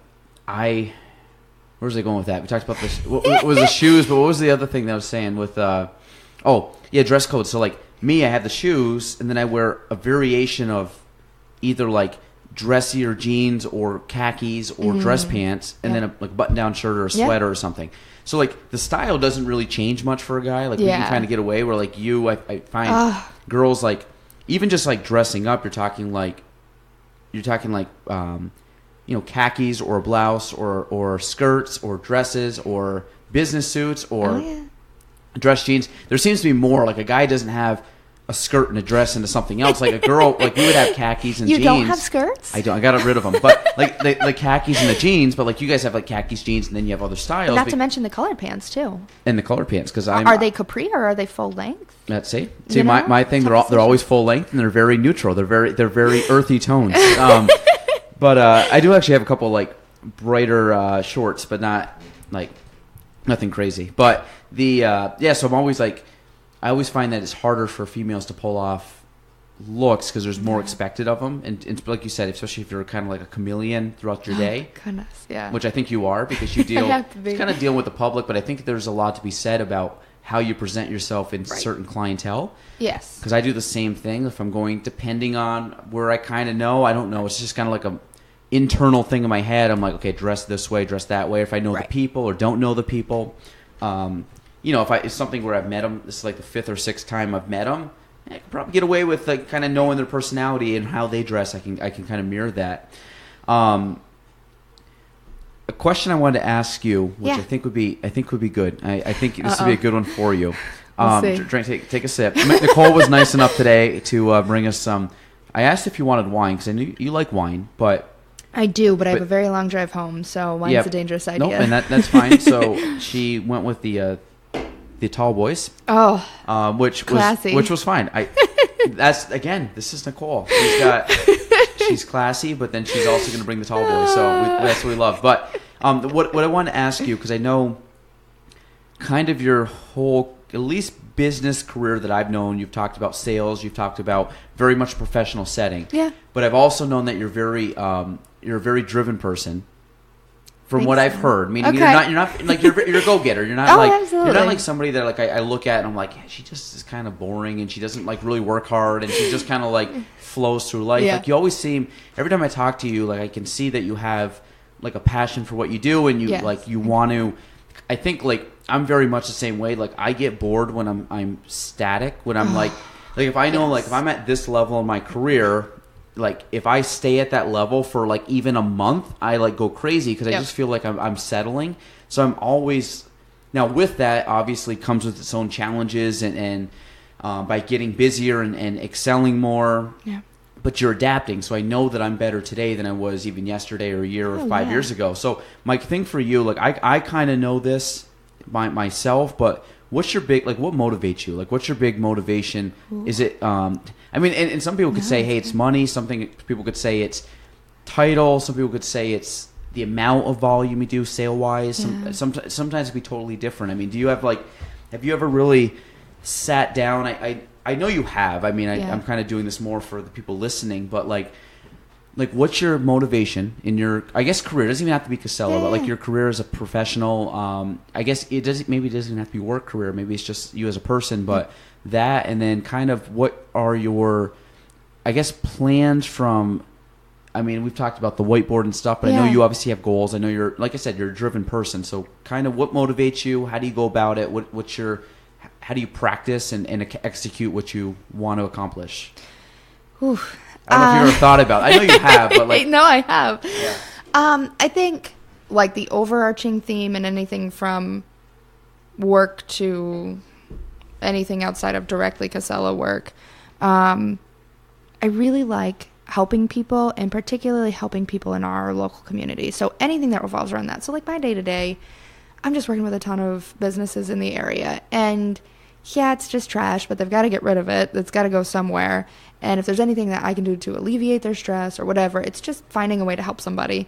where was I going with that? We talked about this. What was the shoes, but what was the other thing that I was saying with, dress code. So like me, I have the shoes, and then I wear a variation of either like dressier jeans or khakis or dress pants, and then a like button-down shirt or a sweater or something. So like the style doesn't really change much for a guy. Like we can kind of get away where like I find girls like even just like dressing up, you're talking like khakis or a blouse or skirts or dresses or business suits or dress jeans. There seems to be more. Like a guy doesn't have a skirt and a dress into something else. Like a girl, like we would have khakis and jeans. You don't have skirts? I don't. I got rid of them. But like the khakis and the jeans. But like you guys have like khakis, jeans, and then you have other styles. Not to mention the colored pants too. And the colored pants, because are they capri or are they full length? Let's see. My thing. They're always full length and they're very neutral. They're very earthy tones. But I do actually have a couple like brighter shorts, but not like nothing crazy. But so I'm always like, I always find that it's harder for females to pull off looks because there's more expected of them, and like you said, especially if you're kind of like a chameleon throughout your day. Oh, goodness, yeah. Which I think you are, because you deal kind of dealing with the public, but I think there's a lot to be said about how you present yourself in certain clientele. Yes. Because I do the same thing. If I'm going, depending on where I kind of know, I don't know. It's just kind of like a internal thing in my head. I'm like, okay, dress this way, dress that way. If I know the people or don't know the people, if it's something where I've met them, this is like the 5th or 6th time I've met them, I can probably get away with like kind of knowing their personality and how they dress. I can kind of mirror that. A question I wanted to ask you, which I think would be good. I think this would be a good one for you. Take a sip. Nicole was nice enough today to bring us some. I asked if you wanted wine because I knew you like wine, but I do, but I have a very long drive home, so wine's a dangerous idea. Nope, and that's fine. So she went with the tall boys. Oh, which classy. was fine. This is Nicole. She she's classy, but then she's also going to bring the tall boys. So that's what we love. But what I want to ask you, because I know kind of your whole, at least business career that I've known, you've talked about sales, you've talked about very much professional setting. Yeah. But I've also known that you're a very driven person. From what I've heard, meaning you're not like you're a go-getter. You're not absolutely. You're not like somebody that like I look at and I'm like, yeah, she just is kind of boring and she doesn't like really work hard and she just kind of like flows through life. Yeah. Like you always seem, every time I talk to you, like I can see that you have like a passion for what you do and you like you want to. I think like I'm very much the same way. Like I get bored when I'm static. When I'm like if I know like if I'm at this level in my career. Like if I stay at that level for like even a month, I like go crazy because I just feel like I'm settling. So I'm always now with that obviously comes with its own challenges and by getting busier and excelling more. Yeah. But you're adapting. So I know that I'm better today than I was even yesterday or a year or 5 years ago. So my thing for you, like I kind of know this myself, but what's your big, like what motivates you? Like what's your big motivation? Ooh. Is it, I mean, and some people could say, hey, it's money. People could say it's title. Some people could say it's the amount of volume you do sale-wise. Yeah. Sometimes it can be totally different. I mean, have you ever really sat down? I know you have. I mean, I'm kind of doing this more for the people listening, but like what's your motivation in your, I guess, career? It doesn't even have to be Casella, but like your career as a professional. I guess it doesn't even have to be work career. Maybe it's just you as a person, but that, and then kind of what are your, I guess, plans from, I mean, we've talked about the whiteboard and stuff, but I know you obviously have goals. I know you're, like I said, you're a driven person. So kind of what motivates you? How do you go about it? How do you practice and execute what you want to accomplish? Oof. I don't know if you ever thought about it. I know you have, but like... No, I have. Yeah. I think like the overarching theme and anything from work to anything outside of directly Casella work, I really like helping people and particularly helping people in our local community. So anything that revolves around that. So like my day-to-day, I'm just working with a ton of businesses in the area and yeah, it's just trash, but they've got to get rid of it. It's got to go somewhere. And if there's anything that I can do to alleviate their stress or whatever, it's just finding a way to help somebody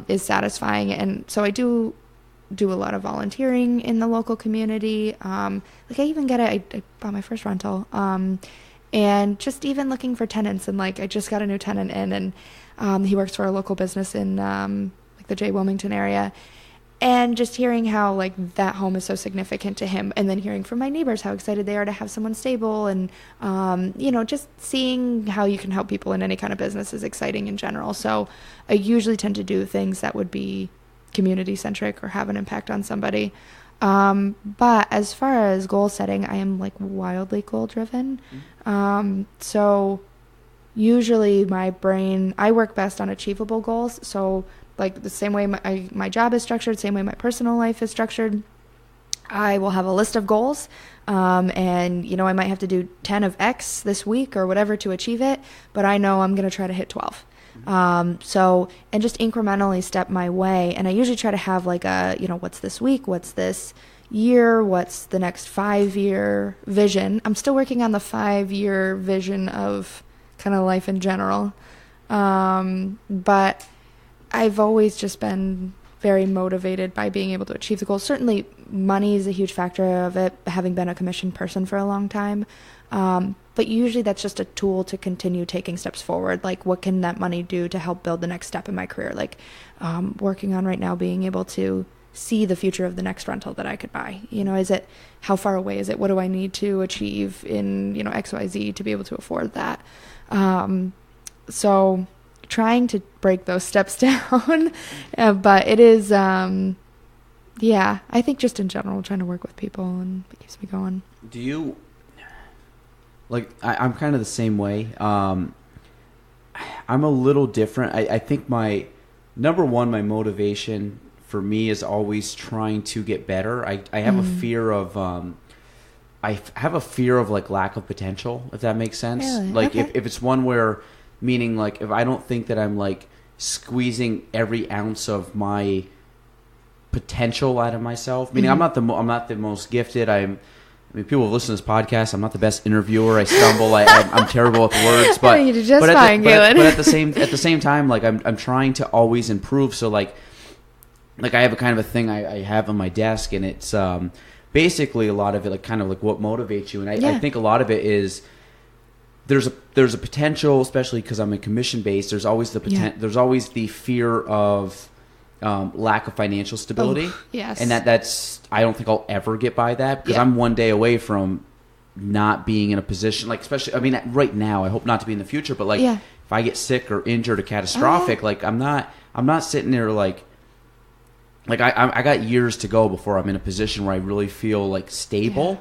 is satisfying. And so I do a lot of volunteering in the local community. Like I even I bought my first rental. And just even looking for tenants. And like I just got a new tenant in and he works for a local business in like the J. Wilmington area. And just hearing how, like, that home is so significant to him. And then hearing from my neighbors how excited they are to have someone stable. And, just seeing how you can help people in any kind of business is exciting in general. So I usually tend to do things that would be community-centric or have an impact on somebody. But as far as goal setting, I am, like, wildly goal-driven. So usually my brain, I work best on achievable goals. So like the same way my job is structured, same way my personal life is structured, I will have a list of goals. And, I might have to do 10 of X this week or whatever to achieve it, but I know I'm going to try to hit 12. And just incrementally step my way. And I usually try to have like what's this week? What's this year? What's the next 5-year vision? I'm still working on the 5-year vision of kind of life in general. But I've always just been very motivated by being able to achieve the goals. Certainly money is a huge factor of it, having been a commissioned person for a long time. But usually that's just a tool to continue taking steps forward. Like what can that money do to help build the next step in my career? Like working on right now, being able to see the future of the next rental that I could buy. How far away is it? What do I need to achieve in, XYZ to be able to afford that? So trying to break those steps down, but it is, I think just in general, trying to work with people and it keeps me going. Do you, I'm kind of the same way. I'm a little different. I think my motivation for me is always trying to get better. I have a fear of, like lack of potential, if that makes sense. Really? Okay. If it's one where, meaning like if I don't think that I'm like squeezing every ounce of my potential out of myself, meaning I'm not the most gifted. I'm I mean, people listen to this podcast. I'm not the best interviewer. I stumble. I'm terrible with words, but you did just fine, Gaelan. But at the same time, like I'm trying to always improve. So like I have a kind of a thing I have on my desk, and it's basically a lot of it like kind of like what motivates you. And I think a lot of it is there's a potential, especially because I'm a commission based. There's always the there's always the fear of lack of financial stability. Yes. And that's I don't think I'll ever get by that because I'm one day away from not being in a position like, especially, I mean, right now, I hope not to be in the future, but like if I get sick or injured or catastrophic, like I'm not sitting there like I got years to go before I'm in a position where I really feel like stable,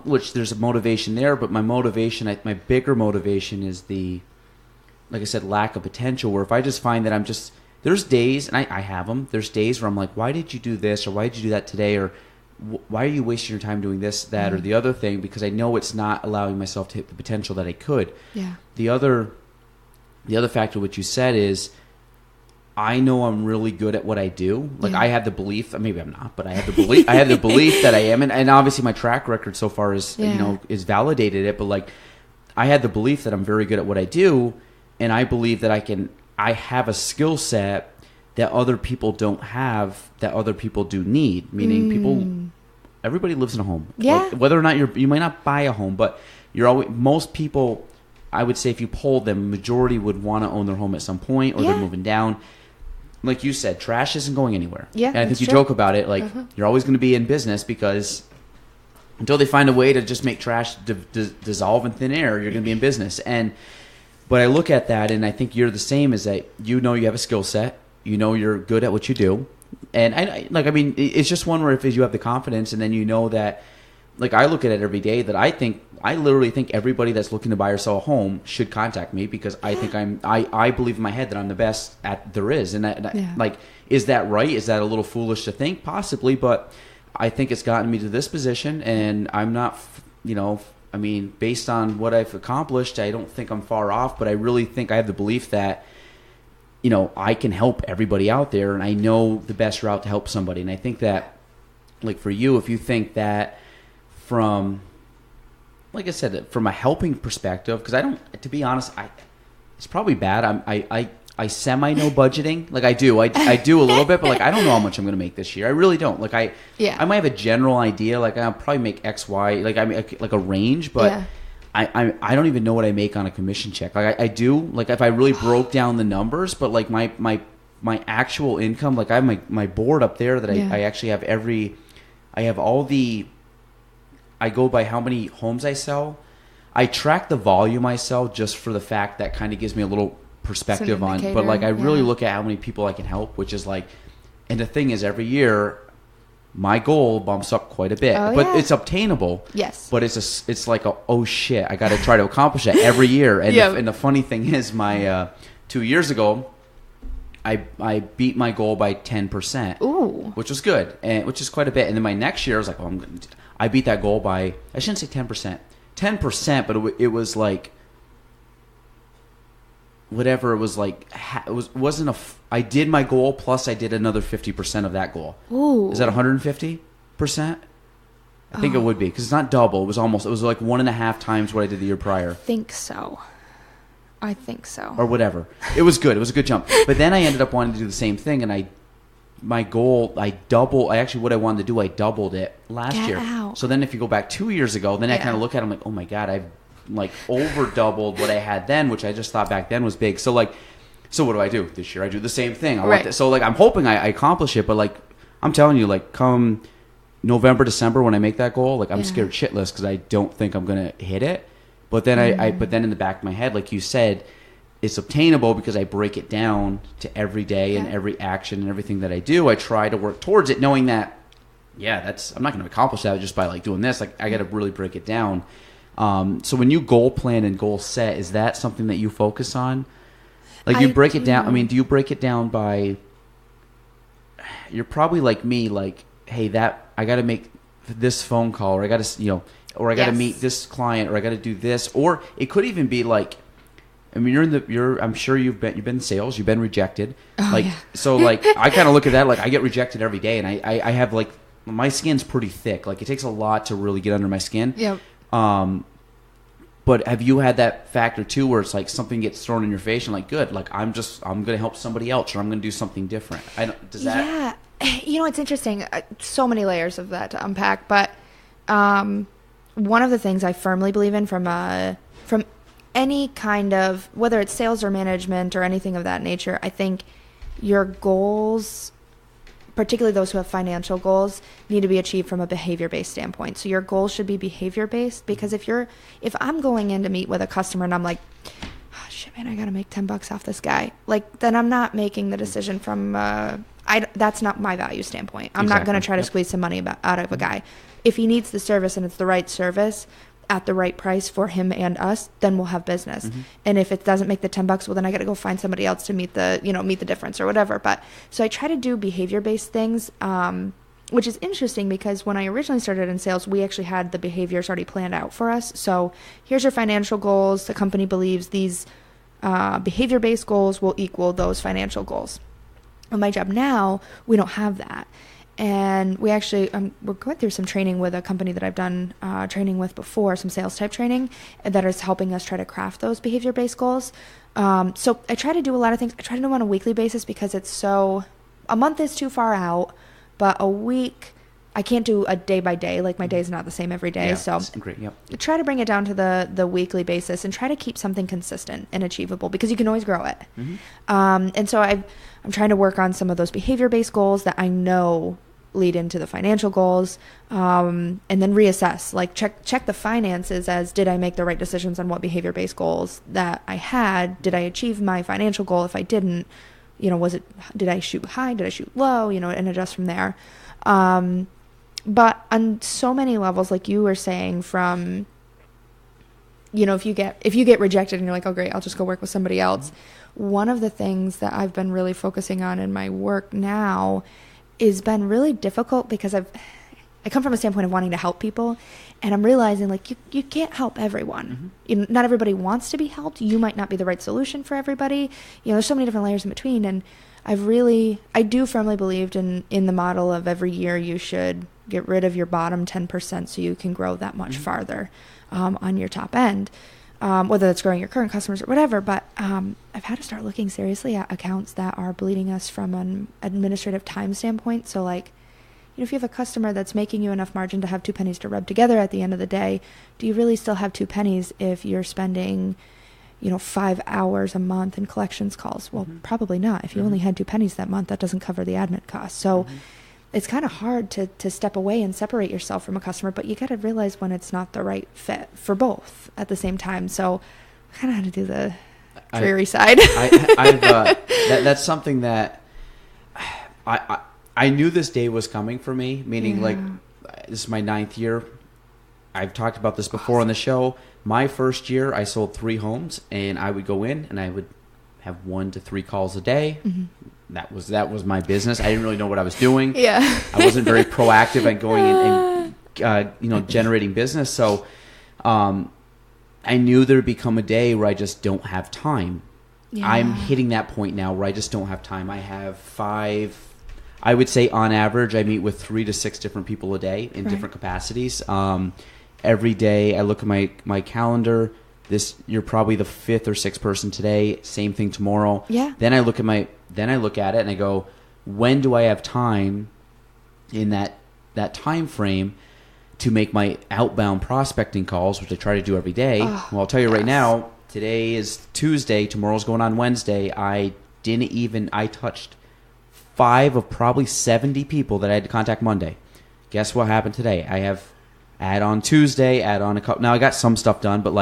which there's a motivation there, but my bigger motivation is like I said, lack of potential, where if I just find that there's days, and I have them, there's days where I'm like, why did you do this? Or why did you do that today? Or why are you wasting your time doing this, that, or the other thing? Because I know it's not allowing myself to hit the potential that I could. Yeah. The other factor, which you said, is I know I'm really good at what I do. Like I have the belief, maybe I'm not, but I have the belief. I have the belief that I am, and obviously my track record so far is is validated it. But like I had the belief that I'm very good at what I do, and I believe that I have a skill set that other people don't have, that other people do need. Meaning everybody lives in a home. Yeah. Like, whether or not you might not buy a home, but most people, I would say if you polled them, majority would want to own their home at some point, or they're moving down. Like you said, trash isn't going anywhere. Yeah, and I think you joke about it. Like you're always going to be in business because until they find a way to just make trash dissolve in thin air, you're going to be in business. But I look at that, and I think you're the same. Is that you have a skill set, you're good at what you do, and it's just one where if you have the confidence, and then that, like I look at it every day that I literally think everybody that's looking to buy or sell a home should contact me because I think I believe in my head that I'm the best at there is, and like is that right? Is that a little foolish to think? Possibly, but I think it's gotten me to this position, and I'm not, I mean, based on what I've accomplished, I don't think I'm far off, but I really think I have the belief that, I can help everybody out there, and I know the best route to help somebody. And I think that, like for you, if you think that from, like I said, from a helping perspective, because to be honest, it's probably bad. I semi know budgeting. Like I do a little bit, but like I don't know how much I'm going to make this year. I really don't. Like I might have a general idea. Like I'll probably make X, Y. Like I mean, like a range, but I don't even know what I make on a commission check. Like I do. Like if I really broke down the numbers, but like my actual income. Like I have my board up there that I actually have I have all the. I go by how many homes I sell. I track the volume I sell just for the fact that kind of gives me a little perspective on, but like I really look at how many people I can help, which is like, and the thing is every year my goal bumps up quite a bit, but it's obtainable. Yes. But it's like oh shit, I got to try to accomplish that every year. And and the funny thing is my 2 years ago, I beat my goal by 10%. Ooh. Which was good, and which is quite a bit. And then my next year I was like, I beat that goal by, I shouldn't say 10%, but it was like, whatever it was like, I did my goal plus I did another 50% of that goal. Ooh. Is that 150%? I think it would be because it's not double. It was like 1.5 times what I did the year prior. I think so. Or whatever. It was good. It was a good jump. But then I ended up wanting to do the same thing, and my goal, what I wanted to do, I doubled it last year. So then if you go back 2 years ago, then I kind of look at it, I'm like, oh my God, I've like over doubled what I had then, which I just thought back then was big. So like, what do I do this year? I do the same thing. So like, I'm hoping I accomplish it, but like, I'm telling you, like come November, December, when I make that goal, like I'm scared shitless because I don't think I'm going to hit it. But then but then in the back of my head, like you said, it's obtainable because I break it down to every day and every action and everything that I do. I try to work towards it, knowing that, I'm not going to accomplish that just by like doing this. Like I got to really break it down. So when you goal plan and goal set, is that something that you focus on? Like you break it down. I mean, do you break it down by? You're probably like me, like, hey, I got to make this phone call, or I got to, or I got to meet this client, or I got to do this, or it could even be like. I mean, I'm sure you've been in sales. You've been rejected. So like, I kind of look at that like I get rejected every day, and I have like my skin's pretty thick. Like, it takes a lot to really get under my skin. Yep. But have you had that factor too, where it's like something gets thrown in your face and like, good, like I'm going to help somebody else, or I'm going to do something different? Yeah. It's interesting. So many layers of that to unpack. But one of the things I firmly believe in from any kind of, whether it's sales or management or anything of that nature, I think your goals, particularly those who have financial goals, need to be achieved from a behavior-based standpoint. So your goals should be behavior-based, because if I'm going in to meet with a customer and I'm like, oh, shit, man, I got to make $10 off this guy, like, then I'm not making the decision from, that's not my value standpoint. I'm not going to try to squeeze some money out of a guy. If he needs the service and it's the right service at the right price for him and us, then we'll have business. Mm-hmm. And if it doesn't make the $10, well, then I got to go find somebody else to meet the difference or whatever. But so I try to do behavior-based things, which is interesting because when I originally started in sales, we actually had the behaviors already planned out for us. So here's your financial goals. The company believes these behavior-based goals will equal those financial goals. On my job now, we don't have that. And we actually, we're going through some training with a company that I've done training with before, some sales type training, that is helping us try to craft those behavior-based goals. So I try to do a lot of things. I try to do them on a weekly basis because a month is too far out, but a week, I can't do a day by day. Like, my day is not the same every day. Yeah, so great, yep. Try to bring it down to the weekly basis and try to keep something consistent and achievable, because you can always grow it. Mm-hmm. And so I'm trying to work on some of those behavior-based goals that I know lead into the financial goals, and then reassess, like check the finances as, did I make the right decisions on what behavior-based goals that I had? Did I achieve my financial goal? If I didn't, did I shoot high? Did I shoot low? And adjust from there. But on so many levels, like you were saying, from, if you get rejected and you're like, oh great, I'll just go work with somebody else. Mm-hmm. One of the things that I've been really focusing on in my work now has been really difficult, because I come from a standpoint of wanting to help people, and I'm realizing, like, you can't help everyone. Mm-hmm. Not everybody wants to be helped. You might not be the right solution for everybody. There's so many different layers in between, and I do firmly believed in the model of every year you should get rid of your bottom 10% so you can grow that much mm-hmm. farther on your top end. Whether that's growing your current customers or whatever, but I've had to start looking seriously at accounts that are bleeding us from an administrative time standpoint. So, like, if you have a customer that's making you enough margin to have 2 pennies to rub together at the end of the day, do you really still have 2 pennies if you're spending, 5 hours a month in collections calls? Well, mm-hmm. probably not. If you mm-hmm. only had 2 pennies that month, that doesn't cover the admin costs. So mm-hmm. it's kind of hard to step away and separate yourself from a customer, but you got to realize when it's not the right fit for both at the same time. So I kind of had to do the dreary side. That's something that I knew this day was coming for me, meaning like, this is my 9th year. I've talked about this before on the show. My first year, I sold 3 homes, and I would go in and I would have 1 to 3 calls a day. Mm-hmm. That was my business. I didn't really know what I was doing. Yeah. I wasn't very proactive at going and generating business. So I knew there would become a day where I just don't have time. Yeah. I'm hitting that point now where I just don't have time. I have 5, I would say on average, I meet with 3 to 6 different people a day in different capacities. Every day I look at my calendar. You're probably the 5th or 6th person today. Same thing tomorrow. Yeah. Then I look at it and I go, when do I have time in that time frame to make my outbound prospecting calls, which I try to do every day? Well, I'll tell you right now, today is Tuesday, tomorrow's going on Wednesday. I touched 5 of probably 70 people that I had to contact Monday. Guess what happened today? I have add on Tuesday, add on a couple. Now I got some stuff done, but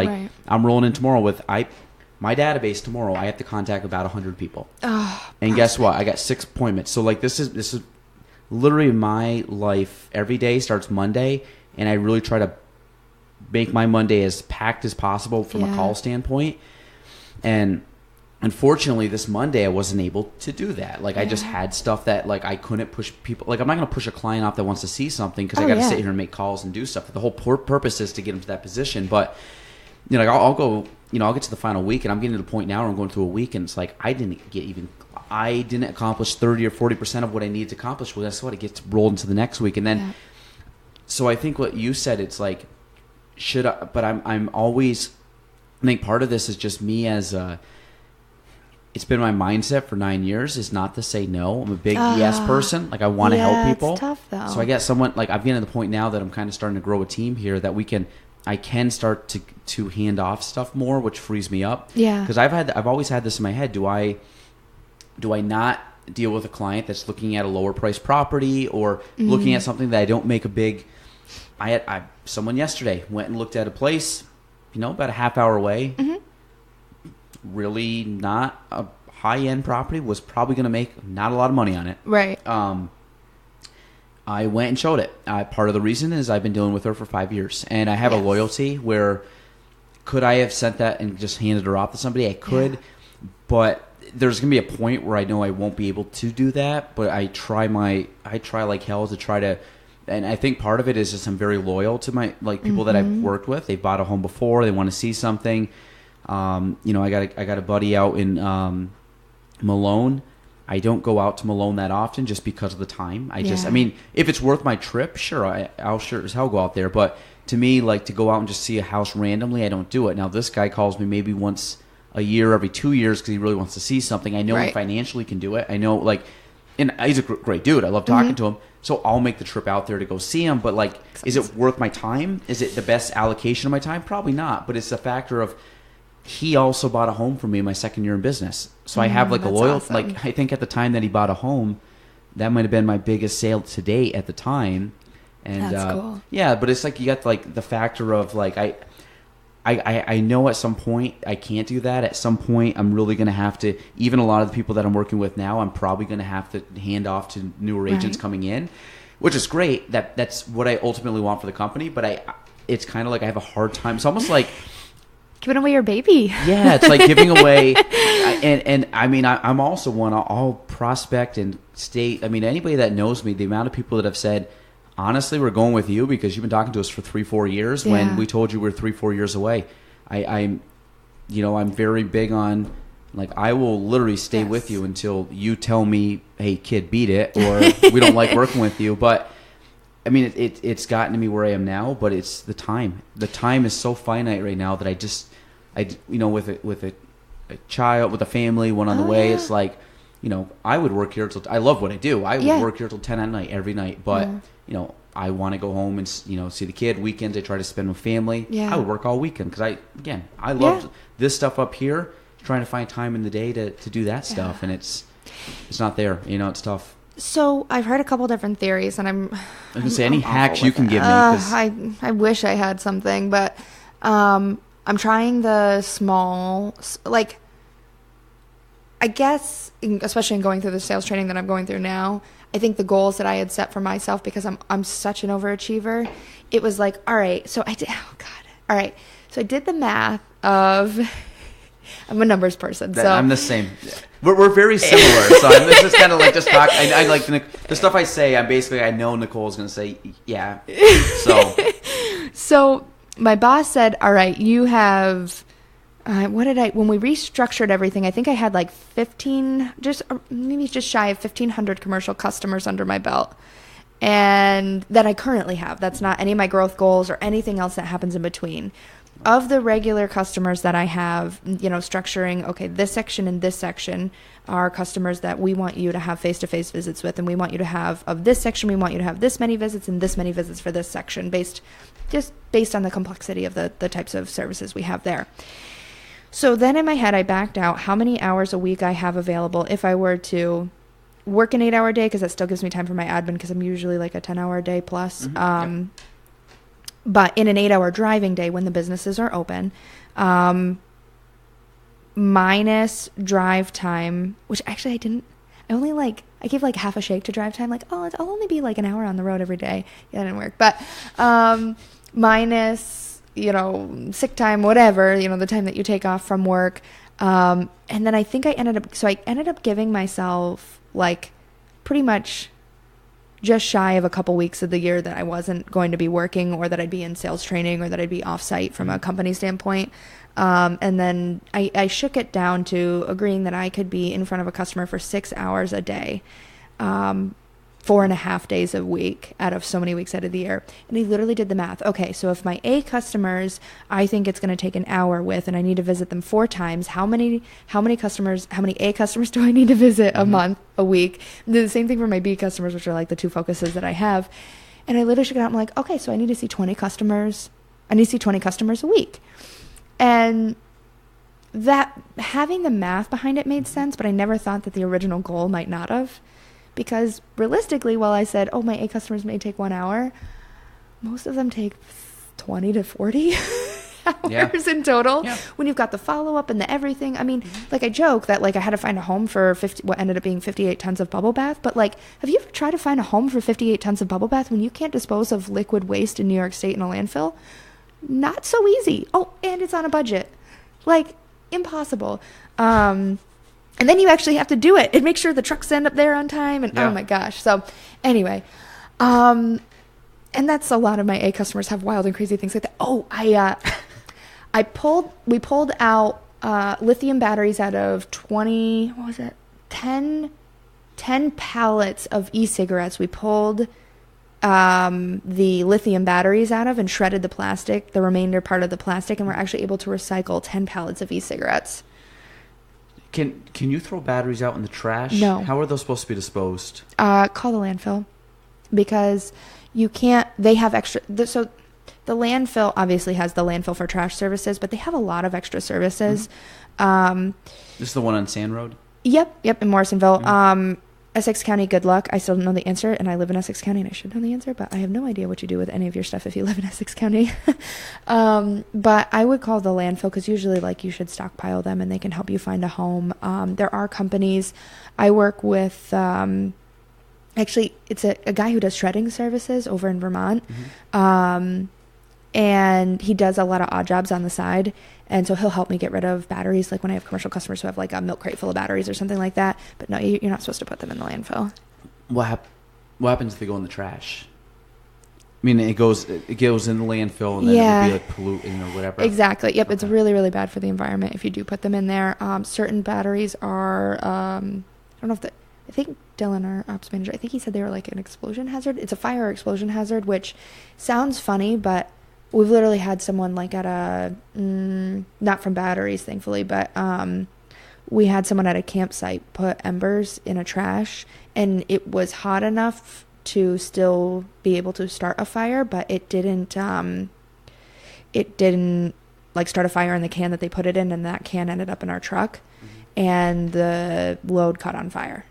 I'm rolling in tomorrow with my database tomorrow. I have to contact about 100 people. And guess what? I got 6 appointments. So like this is literally my life. Every day starts Monday, and I really try to make my Monday as packed as possible from a call standpoint. And unfortunately, this Monday I wasn't able to do that. Like I just had stuff that like I couldn't push people. Like I'm not going to push a client off that wants to see something because I got to sit here and make calls and do stuff. The whole purpose is to get them to that position. But I'll go. I'll get to the final week, and I'm getting to the point now where I'm going through a week, and it's like I didn't get even I didn't accomplish 30 or 40% of what I needed to accomplish. Well, that's what it gets rolled into the next week. And then, so I think what you said, it's like, should I, but I'm always, I think part of this is just me as it's been my mindset for 9 years is not to say no. I'm a big yes person. Like I want to help people. It's tough though. So I get someone, like I've gotten to the point now that I'm kind of starting to grow a team here that I can start to hand off stuff more, which frees me up. Yeah. Because I've always had this in my head. Do I not deal with a client that's looking at a lower price property or looking at something that I don't make a big, someone yesterday went and looked at a place, about a half hour away. Really not a high-end property, was probably going to make not a lot of money on it. Right. I went and showed it. Part of the reason is I've been dealing with her for 5 years, and I have a loyalty where could I have sent that and just handed her off to somebody? I could, but there's going to be a point where I know I won't be able to do that, but I try like hell to try to, and I think part of it is just I'm very loyal to my, like, people that I've worked with. They've bought a home before. They want to see something. I got a buddy out in Malone. I don't go out to Malone that often just because of the time. I mean, if it's worth my trip, sure, I'll sure as hell go out there. But to me, like, to go out and just see a house randomly, I don't do it. Now, this guy calls me maybe once a year, every 2 years, because he really wants to see something. I know he financially can do it. I know, like, and he's a great dude. I love talking to him. So I'll make the trip out there to go see him. But, like, is it worth my time? Is it the best allocation of my time? Probably not. But it's a factor of, he also bought a home for me in my second year in business. So I have like a loyal, awesome. Like I think at the time that he bought a home, that might have been my biggest sale to date at the time. And that's cool. Yeah, but it's like you got like the factor of like I know at some point I can't do that. At some point I'm really going to have to, even a lot of the people that I'm working with now, I'm probably going to have to hand off to newer agents coming in, which is great. That's what I ultimately want for the company. But it's kind of like I have a hard time. It's almost like giving away your baby. Yeah, it's like giving away. And I mean, I'm also one, I'll prospect and state. I mean, anybody that knows me, the amount of people that have said, honestly, we're going with you because you've been talking to us for 3-4 years when we told you we're 3-4 years away. I'm very big on, like, I will literally stay with you until you tell me, hey, kid, beat it, or we don't like working with you. But I mean, it's gotten to me where I am now, but it's the time. The time is so finite right now that with a child, with a family, one on the way, it's like, I would work here till, I love what I do. I would work here till 10 at night every night, but I want to go home and see the kid. Weekends I try to spend with family. Yeah. I would work all weekend because I love this stuff up here. Trying to find time in the day to do that stuff, and it's not there. It's tough. So I've heard a couple different theories, and I'm going to say any hacks you can give me. I wish I had something, but I'm trying the small, like, I guess, especially in going through the sales training that I'm going through now, I think the goals that I had set for myself, because I'm such an overachiever, it was like, all right, so I did, all right, so I did the math of, I'm a numbers person, so I'm the same. We're very similar, so this is kind of like just talk. I like the stuff I say. I know Nicole's going to say, yeah. So my boss said, all right, you have, when we restructured everything, I think I had like 15, maybe just shy of 1,500 commercial customers under my belt. And that I currently have. That's not any of my growth goals or anything else that happens in between. Of the regular customers that I have, structuring, okay, this section and this section are customers that we want you to have face-to-face visits with, and we want you to have, of this section, we want you to have this many visits and this many visits for this section, based on the complexity of the types of services we have there. So then in my head, I backed out how many hours a week I have available if I were to work an 8-hour day, because that still gives me time for my admin, because I'm usually like a 10-hour day plus. Mm-hmm. But in an 8-hour driving day when the businesses are open, minus drive time, which actually I gave like half a shake to drive time. Like, I'll only be like an hour on the road every day. Yeah, that didn't work. But minus, sick time, whatever, the time that you take off from work. And then I think I ended up giving myself like pretty much just shy of a couple weeks of the year that I wasn't going to be working, or that I'd be in sales training, or that I'd be off-site from a company standpoint. And then I shook it down to agreeing that I could be in front of a customer for 6 hours a day, 4.5 days a week out of so many weeks out of the year. And he literally did the math. Okay, so if my A customers, I think it's going to take an hour with, and I need to visit them 4 times, how many A customers do I need to visit a month, a week? The same thing for my B customers, which are like the 2 focuses that I have. And I literally shook it out. I'm like, okay, so I need to see 20 customers. I need to see 20 customers a week. And that, having the math behind it made sense, but I never thought that the original goal might not have. Because realistically, while I said, oh, my A customers may take 1 hour, most of them take 20 to 40 hours in total. Yeah. When you've got the follow-up and the everything. I mean, like, I joke that, like, I had to find a home for what ended up being 58 tons of bubble bath. But, like, have you ever tried to find a home for 58 tons of bubble bath when you can't dispose of liquid waste in New York State in a landfill? Not so easy. Oh, and it's on a budget. Like, impossible. And then you actually have to do it and make sure the trucks end up there on time. And oh my gosh. So anyway, and that's a lot of my A customers have wild and crazy things like that. Oh, we pulled out lithium batteries out of 10 pallets of e-cigarettes. We pulled the lithium batteries out of and shredded the plastic, the remainder part of the plastic, and we're actually able to recycle 10 pallets of e-cigarettes. Can you throw batteries out in the trash? No. How are those supposed to be disposed? Call the landfill, because you can't. They have extra. So the landfill obviously has the landfill for trash services, but they have a lot of extra services. This is the one on Sand Road? Yep, in Morrisonville. Essex County, good luck. I still don't know the answer, and I live in Essex County, and I should know the answer, but I have no idea what you do with any of your stuff if you live in Essex County. But I would call the landfill, because usually, like, you should stockpile them, and they can help you find a home. There are companies. I work with, actually, it's a guy who does shredding services over in Vermont, and he does a lot of odd jobs on the side. And so he'll help me get rid of batteries, like when I have commercial customers who have like a milk crate full of batteries or something like that. But no, you're not supposed to put them in the landfill. What happens if they go in the trash? I mean, it goes in the landfill, and then it would be like polluting or whatever. Exactly. Yep. Okay. It's really, really bad for the environment if you do put them in there. Certain batteries are, I don't know if I think Dylan, our ops manager, I think he said they were like an explosion hazard. It's a fire or explosion hazard, which sounds funny, but we've literally had someone like at a, not from batteries, thankfully, but we had someone at a campsite put embers in a trash, and it was hot enough to still be able to start a fire, but it didn't like start a fire in the can that they put it in, and that can ended up in our truck, and the load caught on fire.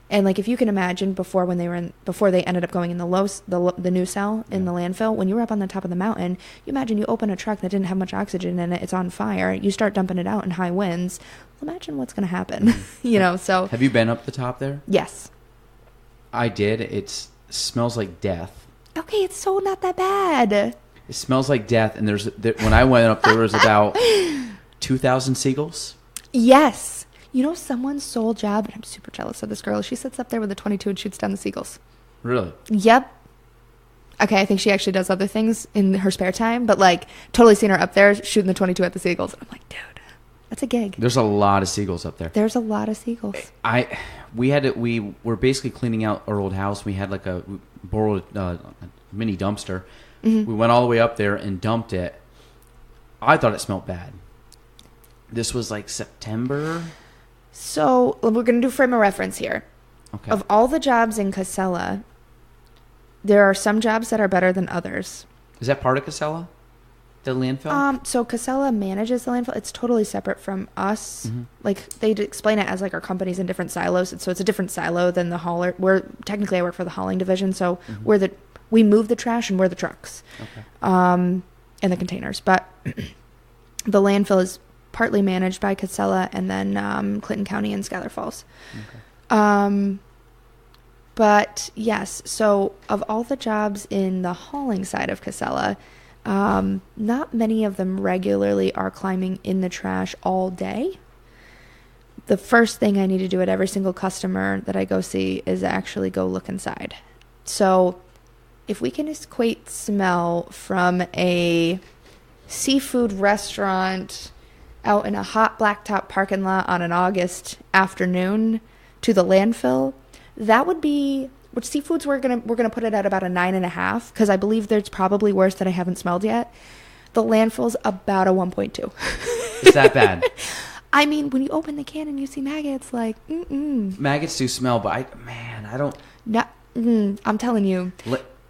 And like, if you can imagine before they ended up going in the new cell in the landfill, when you were up on the top of the mountain, you imagine you open a truck that didn't have much oxygen in it, it's on fire, you start dumping it out in high winds. Imagine what's going to happen, so. Have you been up the top there? Yes. I did. It smells like death. Okay, it's so not that bad. It smells like death, and when I went up, there was about 2,000 seagulls. Yes. Someone's sole job, and I'm super jealous of this girl, she sits up there with a 22 and shoots down the seagulls. Really? Yep. Okay, I think she actually does other things in her spare time, but like, totally seen her up there shooting the 22 at the seagulls. I'm like, dude, that's a gig. There's a lot of seagulls up there. There's a lot of seagulls. We were basically cleaning out our old house. We had we borrowed a mini dumpster. Mm-hmm. We went all the way up there and dumped it. I thought it smelled bad. This was like September. So we're going to do frame of reference here. Okay. Of all the jobs in Casella, there are some jobs that are better than others. Is that part of Casella? The landfill? So Casella manages the landfill. It's totally separate from us. Mm-hmm. Like, they explain it as like our companies in different silos. So it's a different silo than the hauler. Technically I work for the hauling division. So we move the trash and we're the trucks. Okay. And the containers. But the landfill is partly managed by Casella, and then Clinton County and Schuyler Falls. Okay. But yes, so of all the jobs in the hauling side of Casella, not many of them regularly are climbing in the trash all day. the first thing I need to do at every single customer that I go see is actually go look inside. So if we can equate smell from a seafood restaurant out in a hot blacktop parking lot on an August afternoon to the landfill, that would be, which seafoods we're gonna put it at about a 9.5, because I believe there's probably worse that I haven't smelled yet. The landfill's about a 1.2. Is that bad? I mean, when you open the can and you see maggots, like, Maggots do smell, but I don't. No, I'm telling you.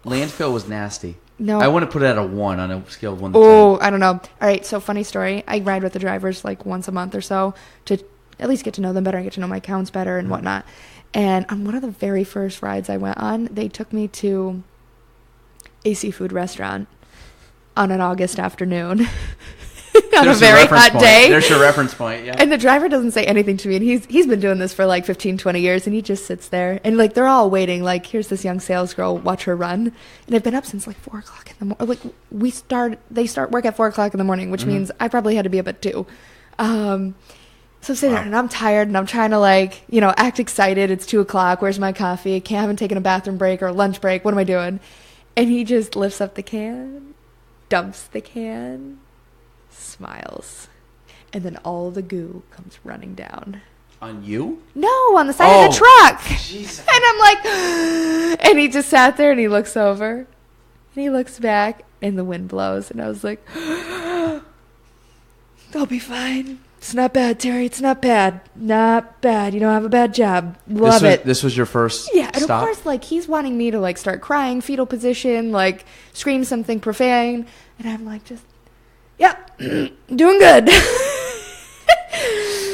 Landfill was nasty. No. I want to put it at a 1 on a scale of 1 to 10. Oh, I don't know. All right, so funny story. I ride with the drivers like once a month or so to at least get to know them better and get to know my accounts better and whatnot. And on one of the very first rides I went on, they took me to a seafood restaurant on an August afternoon. On a very hot day. There's your reference point, yeah. And the driver doesn't say anything to me, and he's been doing this for like 15, 20 years, and he just sits there, and like they're all waiting, like, here's this young sales girl, watch her run. And I've been up since like 4 o'clock in the morning. Like they start work at 4 o'clock in the morning, which means I probably had to be up at 2. So I'm sitting there, and I'm tired, and I'm trying to like, act excited. It's 2 o'clock. Where's my coffee? I haven't taken a bathroom break or a lunch break. What am I doing? And he just lifts up the can, dumps the can, smiles, and then all the goo comes running down. On you? No, on the side of the truck. Jesus. And I'm like, and he just sat there and he looks over and he looks back and the wind blows, and I was like, I'll be fine. It's not bad, Terry. It's not bad. Not bad. You don't have a bad job. Love it. This was your first Yeah, and stop? of course, like, he's wanting me to like start crying, fetal position, like scream something profane, and I'm like, just, yeah, doing good.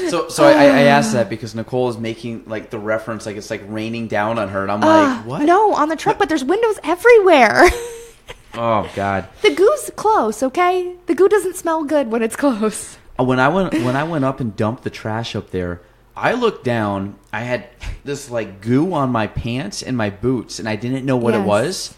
So I asked that because Nicole is making like the reference, like it's like raining down on her, and I'm like, what? No, on the truck, but there's windows everywhere. Oh God. The goo's close, okay? The goo doesn't smell good when it's close. When I went up and dumped the trash up there, I looked down. I had this like goo on my pants and my boots, and I didn't know what it was.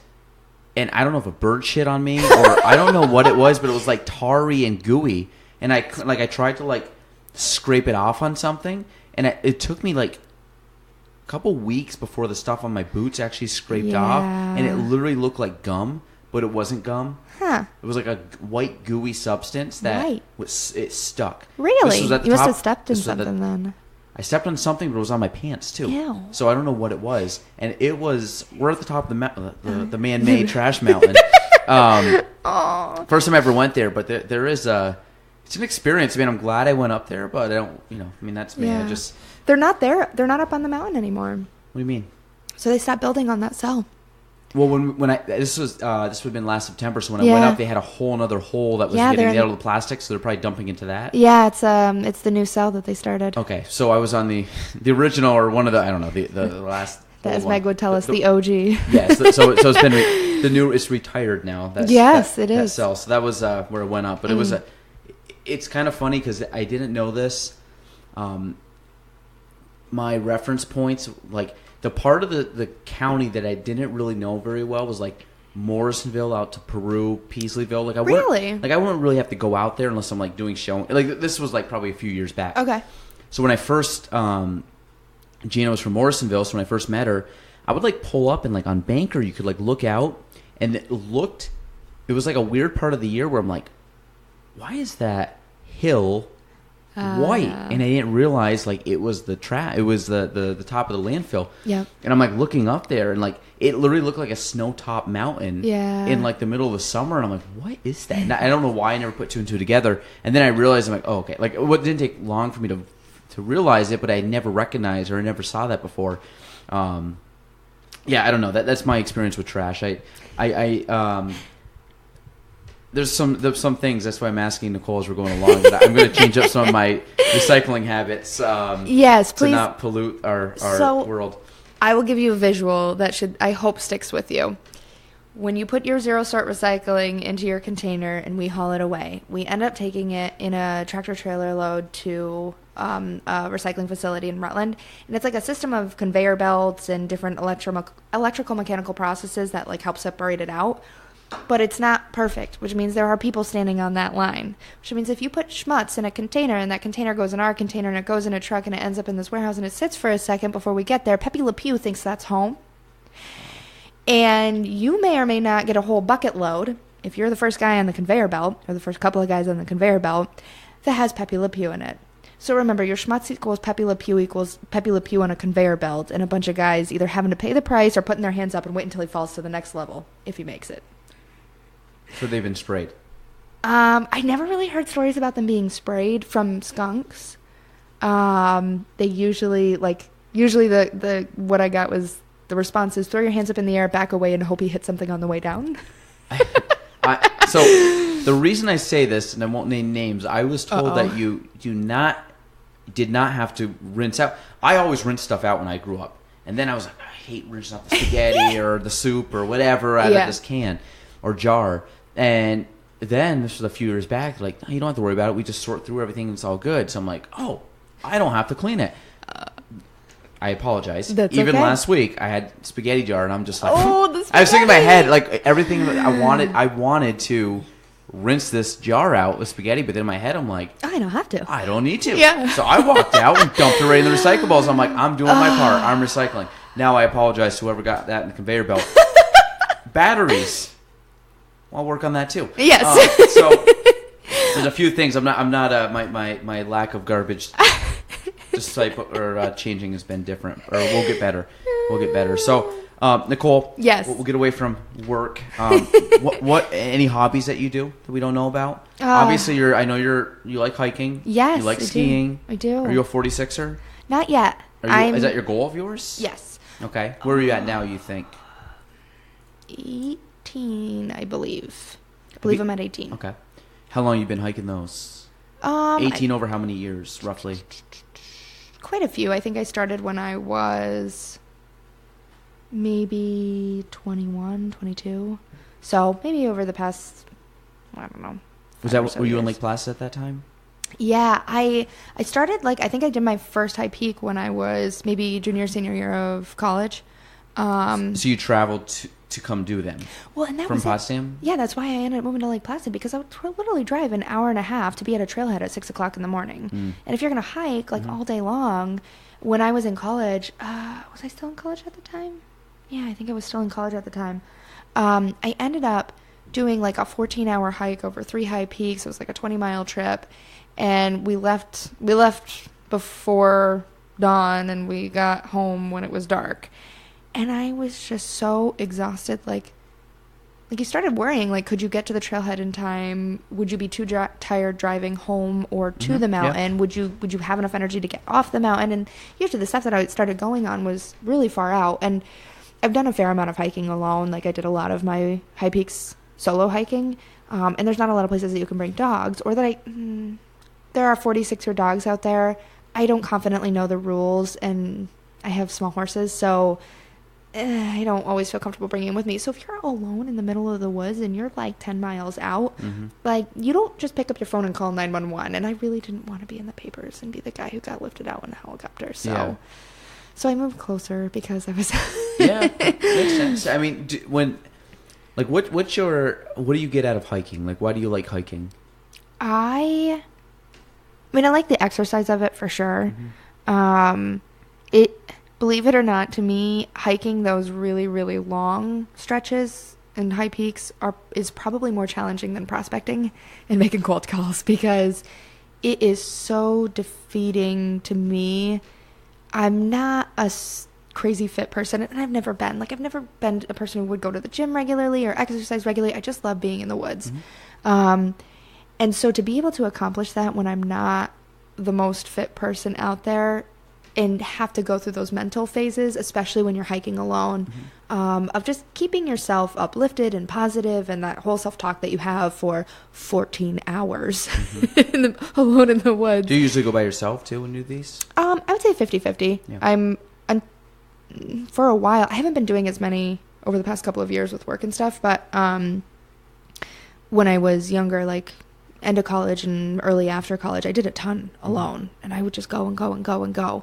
And I don't know if a bird shit on me or I don't know what it was, but it was like tarry and gooey. And I tried to like scrape it off on something, and it took me like a couple weeks before the stuff on my boots actually scraped off, and it literally looked like gum, but it wasn't gum. Huh. It was like a white gooey substance that it stuck. Really? This was at the you must top. have stepped in something then. I stepped on something, but it was on my pants too. Ew. So I don't know what it was, and it was. We're at the top of the man-made trash mountain. First time I ever went there, but there is a. It's an experience. I mean, I'm glad I went up there, but I don't. I mean, that's me. Yeah. I just. They're not there. They're not up on the mountain anymore. What do you mean? So they stopped building on that cell. Well, when this would have been last September. So when I went up, they had a whole another hole that was getting out of the plastic. So they're probably dumping into that. Yeah, it's the new cell that they started. Okay, so I was on the original or one of the I don't know the last. As Meg would tell us, the OG. Yes, so it's been the new. It's retired now. It is. That cell. So that was where it went up, but it was It's kind of funny because I didn't know this. My reference points, like the part of the county that I didn't really know very well was like Morrisonville out to Peru, Peasleyville. Like I wouldn't really have to go out there unless I'm like doing show. Like this was like probably a few years back. Okay. So when I first, Gina was from Morrisonville, so when I first met her, I would like pull up and like on Banker you could like look out, and it was like a weird part of the year where I'm like, why is that hill white? And I didn't realize like it was the the top of the landfill. Yeah. And I'm like looking up there, and like it literally looked like a snow top mountain. Yeah. In like the middle of the summer, and I'm like, what is that? And I don't know why I never put two and two together. And then I realized I'm like, oh, okay. Like it didn't take long for me to realize it, but I never recognized or I never saw that before. Yeah, I don't know. That's my experience with trash. There's some things. That's why I'm asking Nicole as we're going along. But I'm going to change up some of my recycling habits. Yes, please. To not pollute our world. I will give you a visual that I hope sticks with you. When you put your zero sort recycling into your container and we haul it away, we end up taking it in a tractor trailer load to a recycling facility in Rutland, and it's like a system of conveyor belts and different electrical mechanical processes that like help separate it out. but it's not perfect, which means there are people standing on that line. Which means if you put schmutz in a container and that container goes in our container and it goes in a truck and it ends up in this warehouse and it sits for a second before we get there, Pepe Le Pew thinks that's home. And you may or may not get a whole bucket load if you're the first guy on the conveyor belt, or the first couple of guys on the conveyor belt, that has Pepe Le Pew in it. So remember, your schmutz equals Pepe Le Pew on a conveyor belt, and a bunch of guys either having to pay the price or putting their hands up and wait until he falls to the next level, if he makes it. So they've been sprayed? I never really heard stories about them being sprayed from skunks. They usually the what I got was the response is throw your hands up in the air, back away, and hope he hits something on the way down. So the reason I say this, and I won't name names, I was told that you did not have to rinse out. I always rinsed stuff out when I grew up. And then I was like, I hate rinsing out the spaghetti or the soup or whatever out of this can or jar. And then, this was a few years back, like, no, you don't have to worry about it. We just sort through everything and it's all good. So I'm like, oh, I don't have to clean it. I apologize. That's Even okay. last week, I had spaghetti jar, and I'm just like, the I was thinking in my head, like, everything that I wanted to rinse this jar out with spaghetti, but then in my head, I'm like, I don't have to. I don't need to. Yeah. So I walked out and dumped it right in the recyclables. I'm like, I'm doing my part. I'm recycling. Now I apologize to whoever got that in the conveyor belt. Batteries. I'll work on that too. Yes. So there's a few things. I'm not. My lack of garbage changing has been different, or we'll get better. So, Nicole. Yes. We'll get away from work. What any hobbies that you do that we don't know about? Obviously, I know you like hiking. Yes. You like skiing. I do. Are you a 46er? Not yet. Is that your goal of yours? Yes. Okay. Where are you at now, you think? 18, I believe. I'm at 18. Okay. How long have you been hiking those? 18 over how many years, roughly? Quite a few. I think I started when I was maybe 21, 22. So maybe over the past, I don't know. Were you in Lake Placid at that time? Yeah, I started, I think I did my first high peak when I was maybe senior year of college. So you traveled to come do them? Well, and that from was Potsdam? Yeah, that's why I ended up moving to Lake Placid, because I would literally drive an hour and a half to be at a trailhead at 6 o'clock in the morning. And if you're going to hike all day long, when I was in college, was I still in college at the time? Yeah, I think I was still in college at the time. I ended up doing a 14-hour hike over 3 high peaks. It was a 20-mile trip, and we left before dawn, and we got home when it was dark. And I was just so exhausted. You started worrying, could you get to the trailhead in time? Would you be too tired driving home or to the mountain? Yeah. Would you have enough energy to get off the mountain? And usually the stuff that I started going on was really far out. And I've done a fair amount of hiking alone. I did a lot of my high peaks solo hiking. And there's not a lot of places that you can bring dogs. Or that there are 46er dogs out there. I don't confidently know the rules, and I have small horses, so I don't always feel comfortable bringing him with me. So if you're alone in the middle of the woods and you're 10 miles out, you don't just pick up your phone and call 911. And I really didn't want to be in the papers and be the guy who got lifted out in a helicopter. So, so I moved closer because I was. Yeah, makes sense. I mean, what do you get out of hiking? Why do you like hiking? I like the exercise of it for sure. Believe it or not, to me, hiking those really, really long stretches and high peaks is probably more challenging than prospecting and making cold calls, because it is so defeating to me. I'm not a crazy fit person, and I've never been. I've never been a person who would go to the gym regularly or exercise regularly. I just love being in the woods. And so to be able to accomplish that when I'm not the most fit person out there, and have to go through those mental phases, especially when you're hiking alone, of just keeping yourself uplifted and positive, and that whole self-talk that you have for 14 hours alone in the woods. Do you usually go by yourself too when you do these? I would say 50-50. Yeah. I'm for a while, I haven't been doing as many over the past couple of years with work and stuff, but when I was younger, end of college and early after college, I did a ton alone, and I would just go and go and go and go.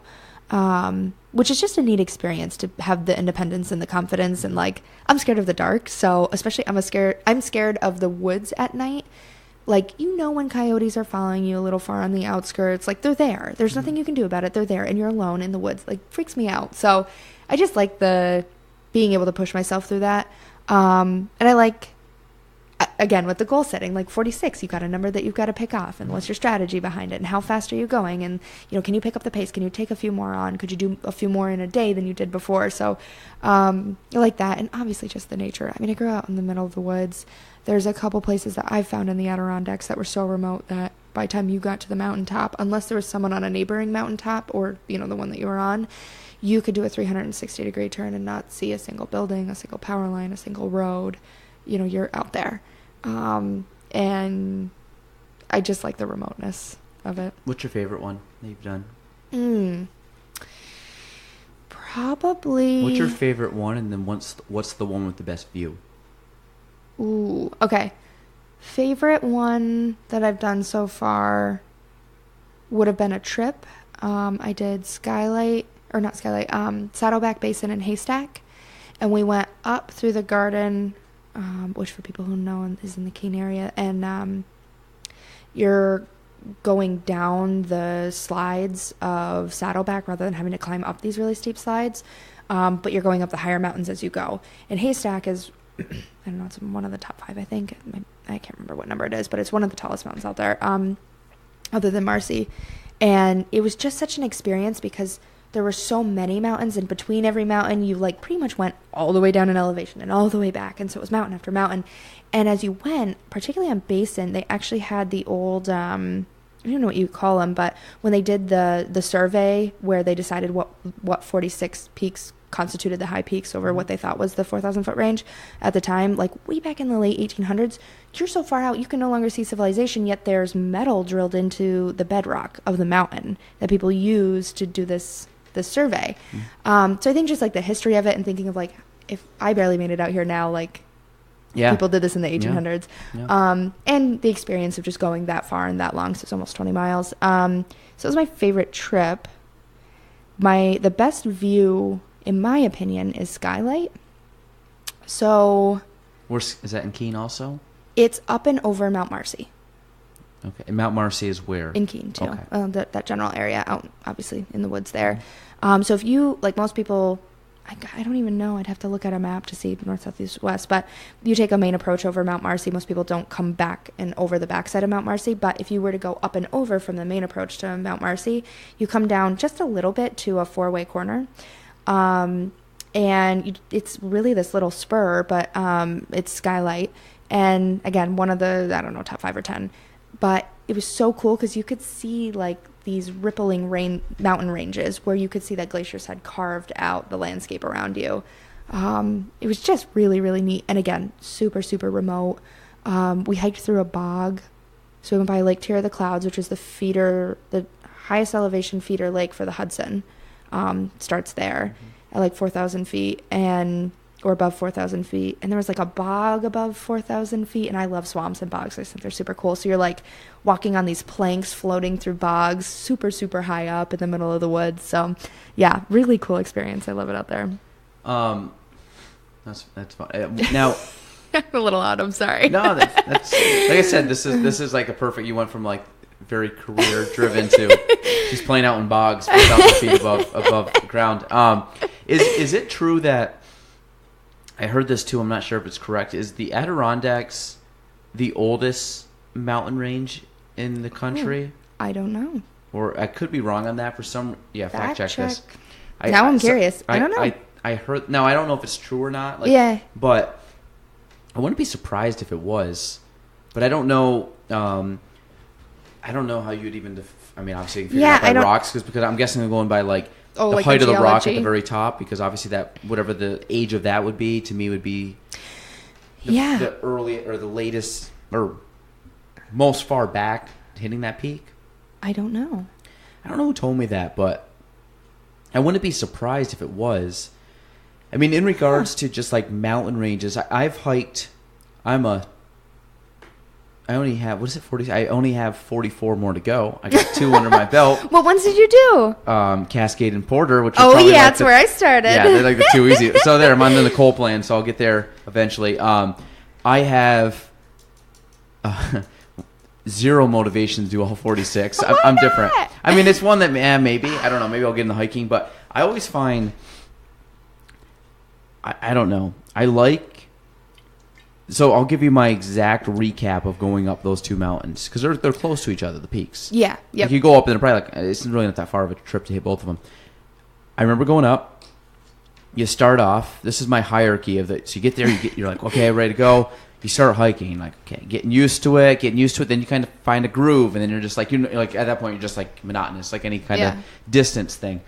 which is just a neat experience to have the independence and the confidence. And like, I'm scared of the dark. So especially I'm scared of the woods at night. Like, when coyotes are following you a little far on the outskirts, like they're there. There's nothing you can do about it. They're there and you're alone in the woods. Like, freaks me out. So I just like being able to push myself through that. And I like, again, with the goal setting, like 46, you've got a number that you've got to pick off, and what's your strategy behind it, and how fast are you going, and can you pick up the pace, can you take a few more on, could you do a few more in a day than you did before? So I like that. And obviously just the nature. I mean, I grew out in the middle of the woods. There's a couple places that I've found in the Adirondacks that were so remote that by the time you got to the mountaintop, unless there was someone on a neighboring mountaintop or the one that you were on, you could do a 360-degree turn and not see a single building, a single power line, a single road. You're out there. And I just like the remoteness of it. What's your favorite one that you've done? Probably. What's your favorite one, and then what's the one with the best view? Ooh, okay. Favorite one that I've done so far would have been a trip. I did Saddleback Basin and Haystack, and we went up through the garden, which for people who know is in the Keene area, and you're going down the slides of Saddleback rather than having to climb up these really steep slides, but you're going up the higher mountains as you go. And Haystack is, I don't know, it's one of the top 5, I think. I can't remember what number it is, but it's one of the tallest mountains out there, other than Marcy. And it was just such an experience because there were so many mountains, and between every mountain, you like pretty much went all the way down in elevation and all the way back. And so it was mountain after mountain. And as you went, particularly on Basin, they actually had the old, I don't know what you call them, but when they did the survey where they decided what 46 peaks constituted the high peaks over what they thought was the 4,000 foot range at the time, like way back in the late 1800s, you're so far out you can no longer see civilization, yet there's metal drilled into the bedrock of the mountain that people use to do this survey. So I think just like the history of it, and thinking of like, if I barely made it out here now, like people did this in the 1800s. And the experience of just going that far and that long, so it's almost 20 miles. So it was my favorite trip. The best view, in my opinion, is Skylight. So is that in Keene also? It's up and over Mount Marcy. Okay. And Mount Marcy is where? In Keene, too. Okay. That general area out, obviously, in the woods there. So if you, like most people, I don't even know. I'd have to look at a map to see north, south, east, west. But you take a main approach over Mount Marcy. Most people don't come back and over the backside of Mount Marcy. But if you were to go up and over from the main approach to Mount Marcy, you come down just a little bit to a 4-way corner. And it's really this little spur, but it's Skylight. And again, one of the, I don't know, top 5 or 10. But it was so cool because you could see like these rippling mountain ranges where you could see that glaciers had carved out the landscape around you. It was just really, really neat. And again, super, super remote. We hiked through a bog. So we went by Lake Tier of the Clouds, which is the highest elevation feeder lake for the Hudson. Starts there at like 4,000 feet or above 4,000 feet. And there was like a bog above 4,000 feet. And I love swamps and bogs. I think they're super cool. So you're like walking on these planks floating through bogs, super, super high up in the middle of the woods. So yeah, really cool experience. I love it out there. That's fun. Now, I'm a little odd. I'm sorry. No, that's like I said, this is like a perfect, you went from like very career driven to she's playing out in bogs 4,000 feet above the ground. Is it true that, I heard this too, I'm not sure if it's correct, is the Adirondacks the oldest mountain range in the country? I don't know. Or I could be wrong on that for some, fact check this. Now I'm curious. I don't know. I heard, now I don't know if it's true or not. But I wouldn't be surprised if it was. But I don't know, how you'd even, obviously you can figure it out by rocks, because I'm guessing they're going by like, the height of the rock at the very top, because obviously that, whatever the age of that would be, to me would be the early or the latest or most far back hitting that peak. I don't know. I don't know who told me that, but I wouldn't be surprised if it was. In regards to just like mountain ranges, I've hiked. I'm a I only have, what is it, 40? I only have 44 more to go. I got 2 under my belt. What ones did you do? Cascade and Porter, which are that's where I started. Yeah, they're like the 2 easy. So there, I'm on the Nicole plan, so I'll get there eventually. I have 0 motivation to do all 46. I'm different. I mean, it's one that, maybe. I don't know. Maybe I'll get into hiking. But I always find, I don't know. So I'll give you my exact recap of going up those 2 mountains because they're close to each other, the peaks. Yeah, yeah. Like you go up and they're probably like, it's really not that far of a trip to hit both of them. I remember going up. You start off. This is my hierarchy of the. So you get there, you're like, okay, ready to go. You start hiking, like, okay, getting used to it. Then you kind of find a groove, and then you're just like, like at that point you're just like monotonous, like any kind of distance thing.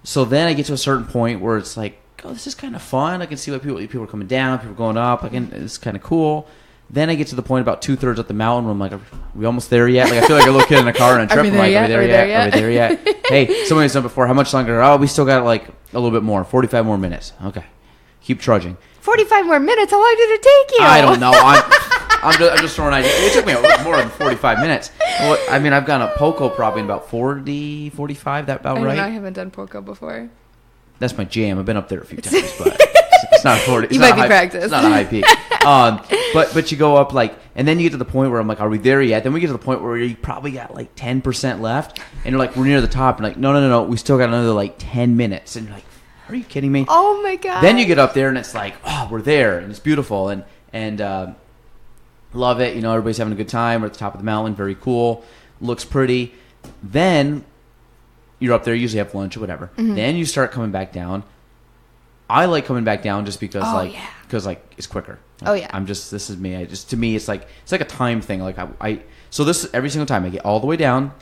So then I get to a certain point where it's like, oh, this is kind of fun. I can see what people are coming down, people are going up. It's kind of cool. Then I get to the point about 2/3 up the mountain where I'm like, are we almost there yet? Like I feel like a little kid in a car on a trip. I'm like, are we there yet? Hey, somebody said before, how much longer? Oh, we still got like a little bit more, 45 more minutes. Okay, keep trudging. 45 more minutes? How long did it take you? I don't know. I'm just throwing ideas. It took me more than 45 minutes. Well, I mean, I've gone up Poco probably in about 40, 45. That about right? I haven't done Poco before. That's my jam. I've been up there a few times, but it's not 40. It's you not might be practiced. It's not a high peak. But you go up like, and then you get to the point where I'm like, are we there yet? Then we get to the point where you probably got like 10% left, and you're like, we're near the top, and like, no, we still got another like 10 minutes, and you're like, are you kidding me? Oh my god! Then you get up there and it's like, oh, we're there, and it's beautiful, and love it. Everybody's having a good time. We're at the top of the mountain, very cool, looks pretty. Then you're up there, usually have lunch or whatever. Mm-hmm. Then you start coming back down. I like coming back down just because because it's quicker. Like, this is me. To me it's like a time thing. Like so this every single time I get all the way down,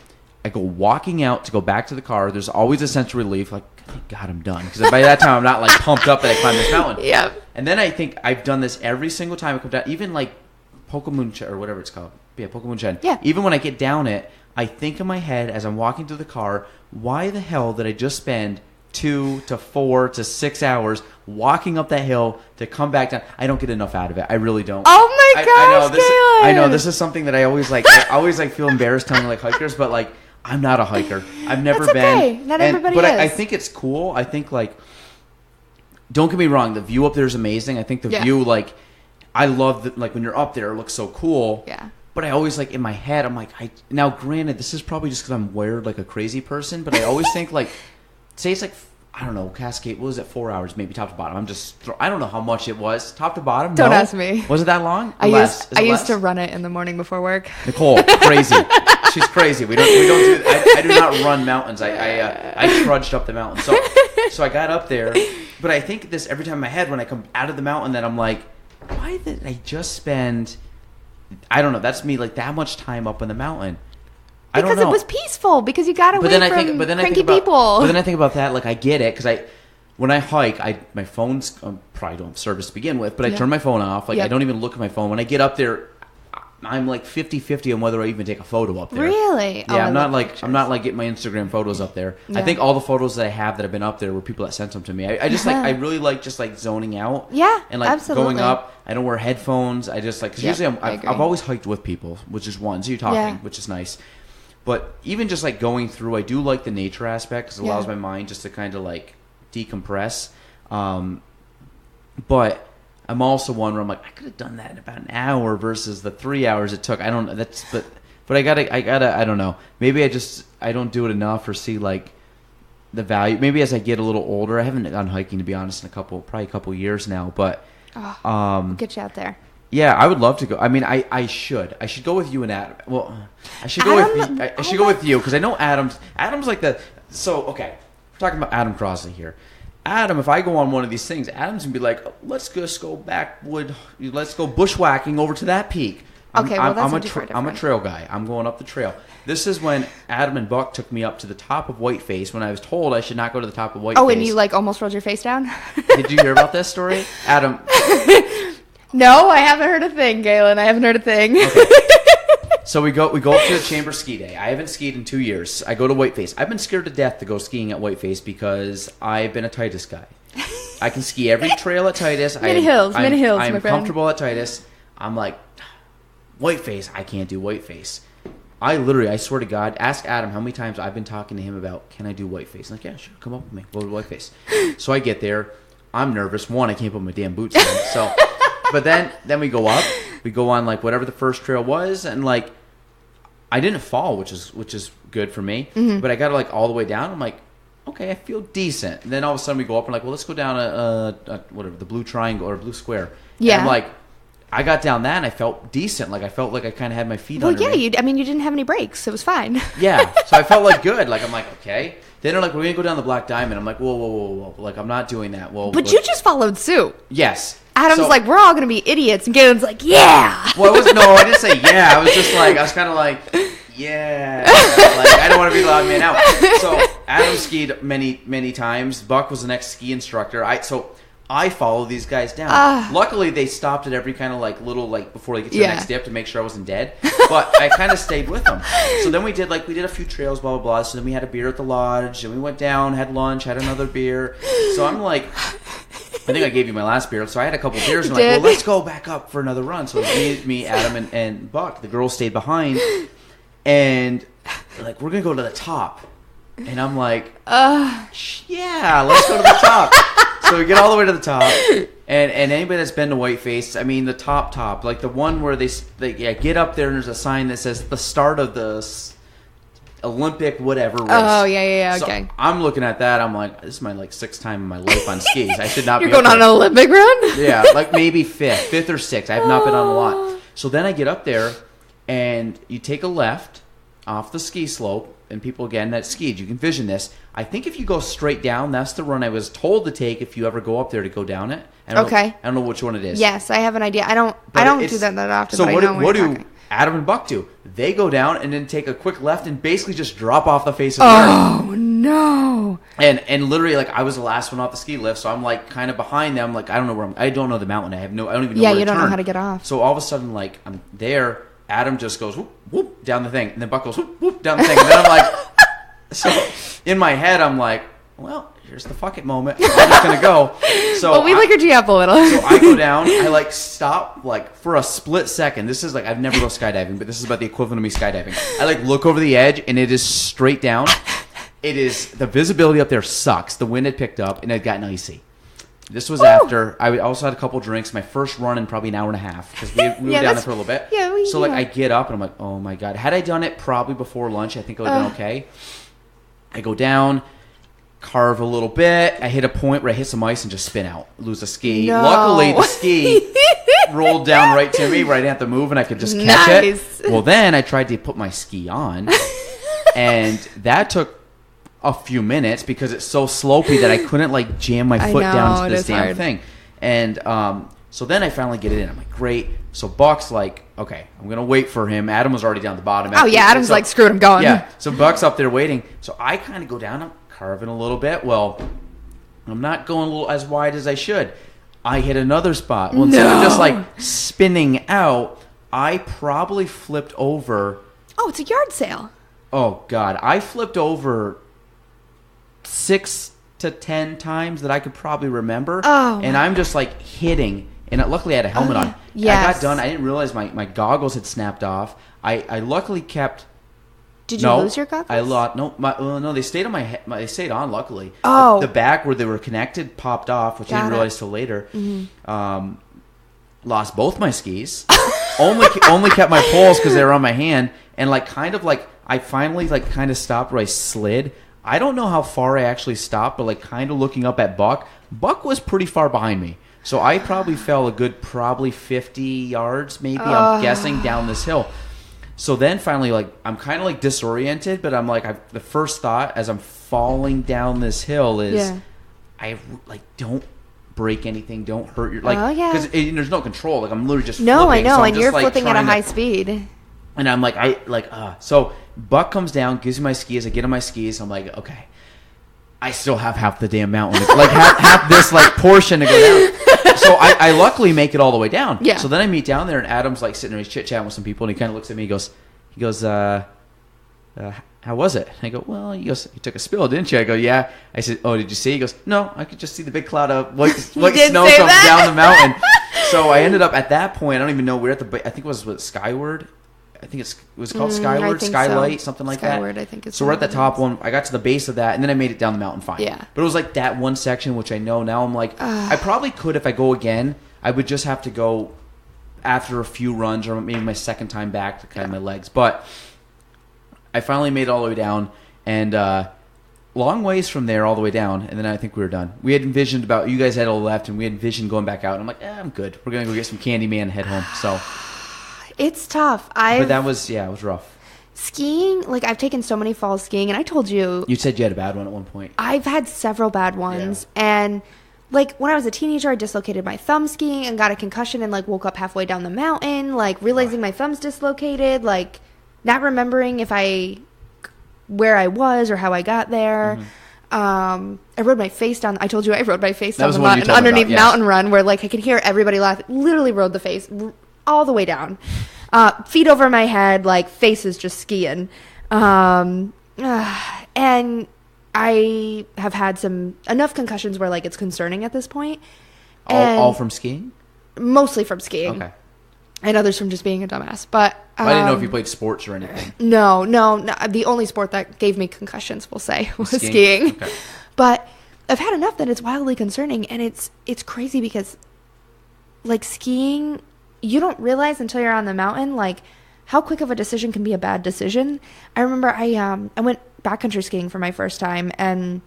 I go walking out to go back to the car. There's always a sense of relief, like thank God I'm done, because by that time I'm not like pumped up that I climbed this mountain. Yeah. And then I think I've done this every single time I come down, even like Poco Moonshine or whatever it's called. Yeah, Poco Moonshine. Yeah. Even when I get down it, I think in my head as I'm walking through the car, why the hell did I just spend 2 to 4 to 6 hours walking up that hill to come back down? I don't get enough out of it. I really don't. Oh my gosh, Gaelan! I know this is something that I always like. I always like feel embarrassed telling like hikers, but like I'm not a hiker. I've never That's been. Okay. Not everybody but is. I think it's cool. I think like, don't get me wrong, the view up there is amazing. I think the view, like, I love that. Like when you're up there, it looks so cool. Yeah. But I always like in my head, I'm like, now granted, this is probably just because I'm wired like a crazy person, but I always think like, say it's like, I don't know, Cascade, what was it, 4 hours maybe top to bottom? I don't know how much it was, top to bottom. Don't ask me. Was it that long? I used to run it in the morning before work. Nicole, crazy. She's crazy. We don't do. I do not run mountains. I trudged up the mountain. So I got up there, but I think this every time in my head when I come out of the mountain that I'm like, why did I just spend? I don't know. That's me, like that much time up on the mountain. I don't know. Because it was peaceful. Because you got away from cranky people. But then I think about that. Like I get it. Because when I hike, my phone's probably don't have service to begin with. But I turn my phone off. Like I don't even look at my phone. When I get up there, I'm like 50-50 on whether I even take a photo up there. Really? Yeah, I'm not like getting my Instagram photos up there. Yeah. I think all the photos that I have that have been up there were people that sent them to me. I just like I really like just like zoning out. Yeah, and like absolutely. Going up. I don't wear headphones. I just like because usually I've always hiked with people, which is one. So you're talking, which is nice. But even just like going through, I do like the nature aspect because it allows my mind just to kind of like decompress. But I'm also one where I'm like, I could have done that in about an hour versus the 3 hours it took. I don't. But I gotta. I don't know. Maybe I don't do it enough or see like the value. Maybe as I get a little older, I haven't gone hiking to be honest in probably a couple years now. But we'll get you out there. Yeah, I would love to go. I mean, I should go with you and Adam. Well, I should go with you because I know Adam's like the. So okay, we're talking about Adam Crossley here. Adam, if I go on one of these things, Adam's gonna be like, let's just go backwood, let's go bushwhacking over to that peak. Okay, that's I'm a trail guy. I'm going up the trail. This is when Adam and Buck took me up to the top of Whiteface when I was told I should not go to the top of Whiteface. Oh, and you like almost rolled your face down? Did you hear about this story? Adam. No, I haven't heard a thing, Gaelan. I haven't heard a thing. Okay. So we go up to the Chamber ski day. I haven't skied in 2 years. I go to Whiteface. I've been scared to death to go skiing at Whiteface because I've been a Titus guy. I can ski every trail at Titus. Many hills, my friend. I'm comfortable at Titus. I'm like, Whiteface, I can't do Whiteface. I swear to God, ask Adam how many times I've been talking to him about, can I do Whiteface? I'm like, yeah, sure, come up with me. Go to Whiteface. So I get there. I'm nervous. One, I can't put my damn boots on. So, but then we go up. We go on like whatever the first trail was, and like I didn't fall, which is good for me. Mm-hmm. But I got to like all the way down. I'm like, okay, I feel decent. And then all of a sudden we go up and like, well, let's go down whatever, the blue triangle or blue square. Yeah. And I'm like, I got down that and I felt decent. Like I felt like I kind of had my feet under me. Well, yeah, you didn't have any brakes. It was fine. Yeah. So I felt like good. Like I'm like, okay. Then they're like, we're going to go down the Black Diamond. I'm like, whoa. Like, I'm not doing that. Well, but you just followed suit. Yes. Adam's like, we're all going to be idiots. And Gaelan's like, yeah. Well, I didn't say yeah. I was just like, I was kind of like, yeah. Like, I don't want to be the odd man out. So Adam skied many times. Buck was the next ski instructor. I followed these guys down. Luckily, they stopped at every kind of like little like before they get to the next dip to make sure I wasn't dead. But I kind of stayed with them. So then we did a few trails, blah blah blah. So then we had a beer at the lodge, and we went down, had lunch, had another beer. So I'm like, I think I gave you my last beer. So I had a couple beers, and I'm like, well, let's go back up for another run. So it was me, Adam, and Buck. The girls stayed behind, and like we're gonna go to the top. And I'm like, yeah, let's go to the top. So we get all the way to the top, and anybody that's been to Whiteface, I mean the top, like the one where they get up there and there's a sign that says the start of the Olympic whatever race. Oh yeah, so okay. I'm looking at that, I'm like, this is my like sixth time in my life on skis. I should not. You're going on an Olympic run? Yeah, like maybe fifth or sixth. I have not been on a lot. So then I get up there, and you take a left off the ski slope. And people, again, that skied, you can vision this. I think if you go straight down, that's the run I was told to take if you ever go up there to go down it. I don't know which one it is. Yes, I have an idea. I don't do that often. So but what do Adam and Buck do? They go down and then take a quick left and basically just drop off the face of the earth. Oh, no. And literally, like, I was the last one off the ski lift, so I'm, like, kind of behind them. Like, I don't know the mountain. I don't even know where to turn. Yeah, you don't know how to get off. So all of a sudden, like, I'm there. Adam just goes, whoop, whoop, down the thing. And then Buck goes, whoop, whoop, down the thing. And then I'm like... So in my head, I'm like, well, here's the fuck it moment. I'm just going to go. So well, we liquored you up a little. So I go down. I like stop like for a split second. This is like, I've never go skydiving, but this is about the equivalent of me skydiving. I like look over the edge and it is straight down. It is, the visibility up there sucks. The wind had picked up and it had gotten icy. This was after, I also had a couple drinks. My first run in probably an hour and a half because we were down there for a little bit. Yeah, I get up and I'm like, oh my God. Had I done it probably before lunch, I think I would have been okay. I go down, carve a little bit. I hit a point where I hit some ice and just spin out, lose a ski. No. Luckily, the ski rolled down right to me where I didn't have to move and I could just catch it. Well, then I tried to put my ski on, and that took a few minutes because it's so slopey that I couldn't like jam my foot down to this damn thing. And so then I finally get it in. I'm like, great. So Buck's like, okay, I'm going to wait for him. Adam was already down the bottom. Oh, yeah. Adam's like, screw it, I'm going. Yeah. So Buck's up there waiting. So I kind of go down. I'm carving a little bit. Well, I'm not going a little as wide as I should. I hit another spot. Well, instead of just like spinning out, I probably flipped over. Oh, it's a yard sale. Oh, God. I flipped over 6 to 10 times that I could probably remember. Oh. And I'm just like hitting. And luckily I had a helmet on. Yes. I got done. I didn't realize my goggles had snapped off. I luckily kept... Did you lose your goggles? I lost. No, they stayed on my head. They stayed on, luckily. Oh. The back where they were connected popped off, which I didn't realize till later. Mm-hmm. Lost both my skis. only kept my poles because they were on my hand. And like kind of like I finally like kind of stopped where I slid. I don't know how far I actually stopped, but like kind of looking up at Buck. Buck was pretty far behind me. So I probably fell a good 50 yards maybe, I'm guessing, down this hill. So then finally, like, I'm kind of like disoriented, but I'm like, the first thought as I'm falling down this hill is, I like, don't break anything, don't hurt your, like, because there's no control. Like, I'm literally just flipping. I know, so and you're like, flipping at a high speed. And I'm like, so Buck comes down, gives me my skis, I get on my skis, I'm like, okay. I still have half the damn mountain, like half this like portion to go down. So I luckily make it all the way down. Yeah. So then I meet down there, and Adam's like sitting there, he's chit chatting with some people, and he kind of looks at me. He goes, how was it? And I go, well, he goes, you took a spill, didn't you? I go, yeah. I said, oh, did you see? He goes, no, I could just see the big cloud of white snow coming down the mountain. So I ended up at that point. I don't even know. We're at the. I think it was Skyward. I think it was called Skyward, Skylight, something like Skyward, that. I think it's. So we're at the top one. I got to the base of that, and then I made it down the mountain fine. Yeah. But it was like that one section, which I know now. I'm like, I probably could if I go again. I would just have to go after a few runs, or maybe my second time back to kind of my legs. But I finally made it all the way down, and long ways from there all the way down, and then I think we were done. We had envisioned you guys had all left, and we had envisioned going back out. And I'm like, I'm good. We're gonna go get some Candyman and head home. So. It's tough. But that was, it was rough. Skiing, like I've taken so many falls skiing, and I told you. You said you had a bad one at one point. I've had several bad ones, and like when I was a teenager, I dislocated my thumb skiing and got a concussion, and like woke up halfway down the mountain, like realizing my thumb's dislocated, like not remembering where I was or how I got there. I rode my face down. I told you I rode my face down the mountain underneath Mountain Run, where like I could hear everybody laugh. Literally rode the face all the way down, feet over my head, like faces just skiing. And I have had enough concussions where like it's concerning at this point. All from skiing? Mostly from skiing. Okay. And others from just being a dumbass. But I didn't know if you played sports or anything. No. The only sport that gave me concussions, we'll say, was skiing. Okay. But I've had enough that it's wildly concerning, and it's crazy because like skiing, you don't realize until you're on the mountain, like, how quick of a decision can be a bad decision. I remember I went backcountry skiing for my first time, and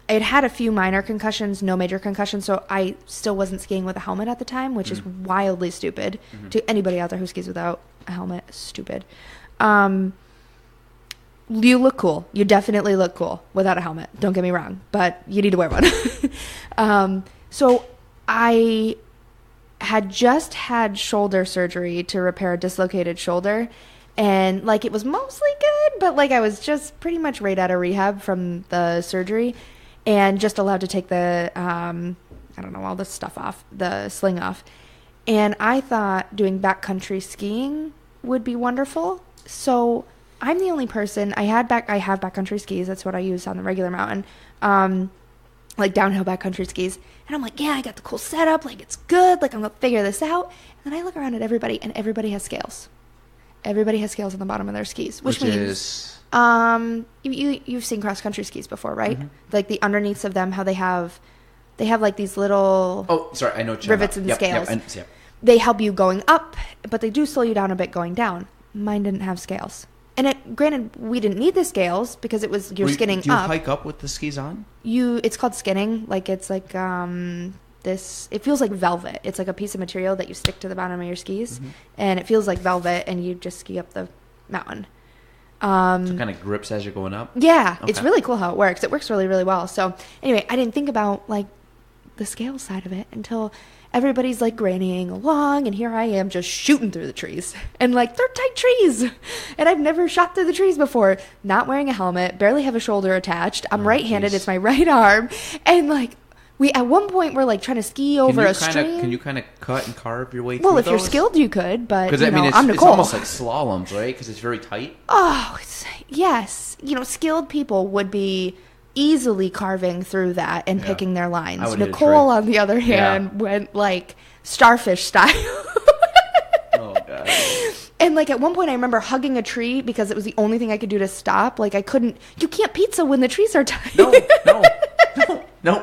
I had a few minor concussions, no major concussions, so I still wasn't skiing with a helmet at the time, which is wildly stupid to anybody out there who skis without a helmet. Stupid. You look cool. You definitely look cool without a helmet. Don't get me wrong, but you need to wear one. So I had just had shoulder surgery to repair a dislocated shoulder, and like it was mostly good, but like I was just pretty much right out of rehab from the surgery and just allowed to take the all the stuff off, the sling off. And I thought doing backcountry skiing would be wonderful. So I'm the only person. I have backcountry skis. That's what I use on the regular mountain. Like downhill backcountry skis. And I'm like, yeah, I got the cool setup. Like, it's good. Like, I'm going to figure this out. And then I look around at everybody, and everybody has scales. Everybody has scales on the bottom of their skis. Which means, you've seen cross-country skis before, right? Mm-hmm. Like, the underneaths of them, how they have like these little I know rivets and scales. Yep. They help you going up, but they do slow you down a bit going down. Mine didn't have scales. And granted, we didn't need the scales because it was skinning up. Do you hike up with the skis on? It's called skinning. Like, it's like this. It feels like velvet. It's like a piece of material that you stick to the bottom of your skis, and it feels like velvet. And you just ski up the mountain. So it kind of grips as you're going up. Yeah, okay. It's really cool how it works. It works really, really well. So anyway, I didn't think about like the scale side of it until everybody's like grannying along, and here I am just shooting through the trees. And like, they're tight trees. And I've never shot through the trees before. Not wearing a helmet, barely have a shoulder attached. I'm right-handed, geez. It's my right arm. And like, at one point we're like trying to ski over a stream. Can you kind of cut and carve your way through those? Well, if you're skilled, you could, but I'm Nicole. It's almost like slaloms, right? Because it's very tight. Oh, yes. Skilled people would be easily carving through that and picking their lines. Nicole, on the other hand, went like starfish style. Oh, God. And like at one point I remember hugging a tree because it was the only thing I could do to stop. Like you can't pizza when the trees are tight. No pizzas. No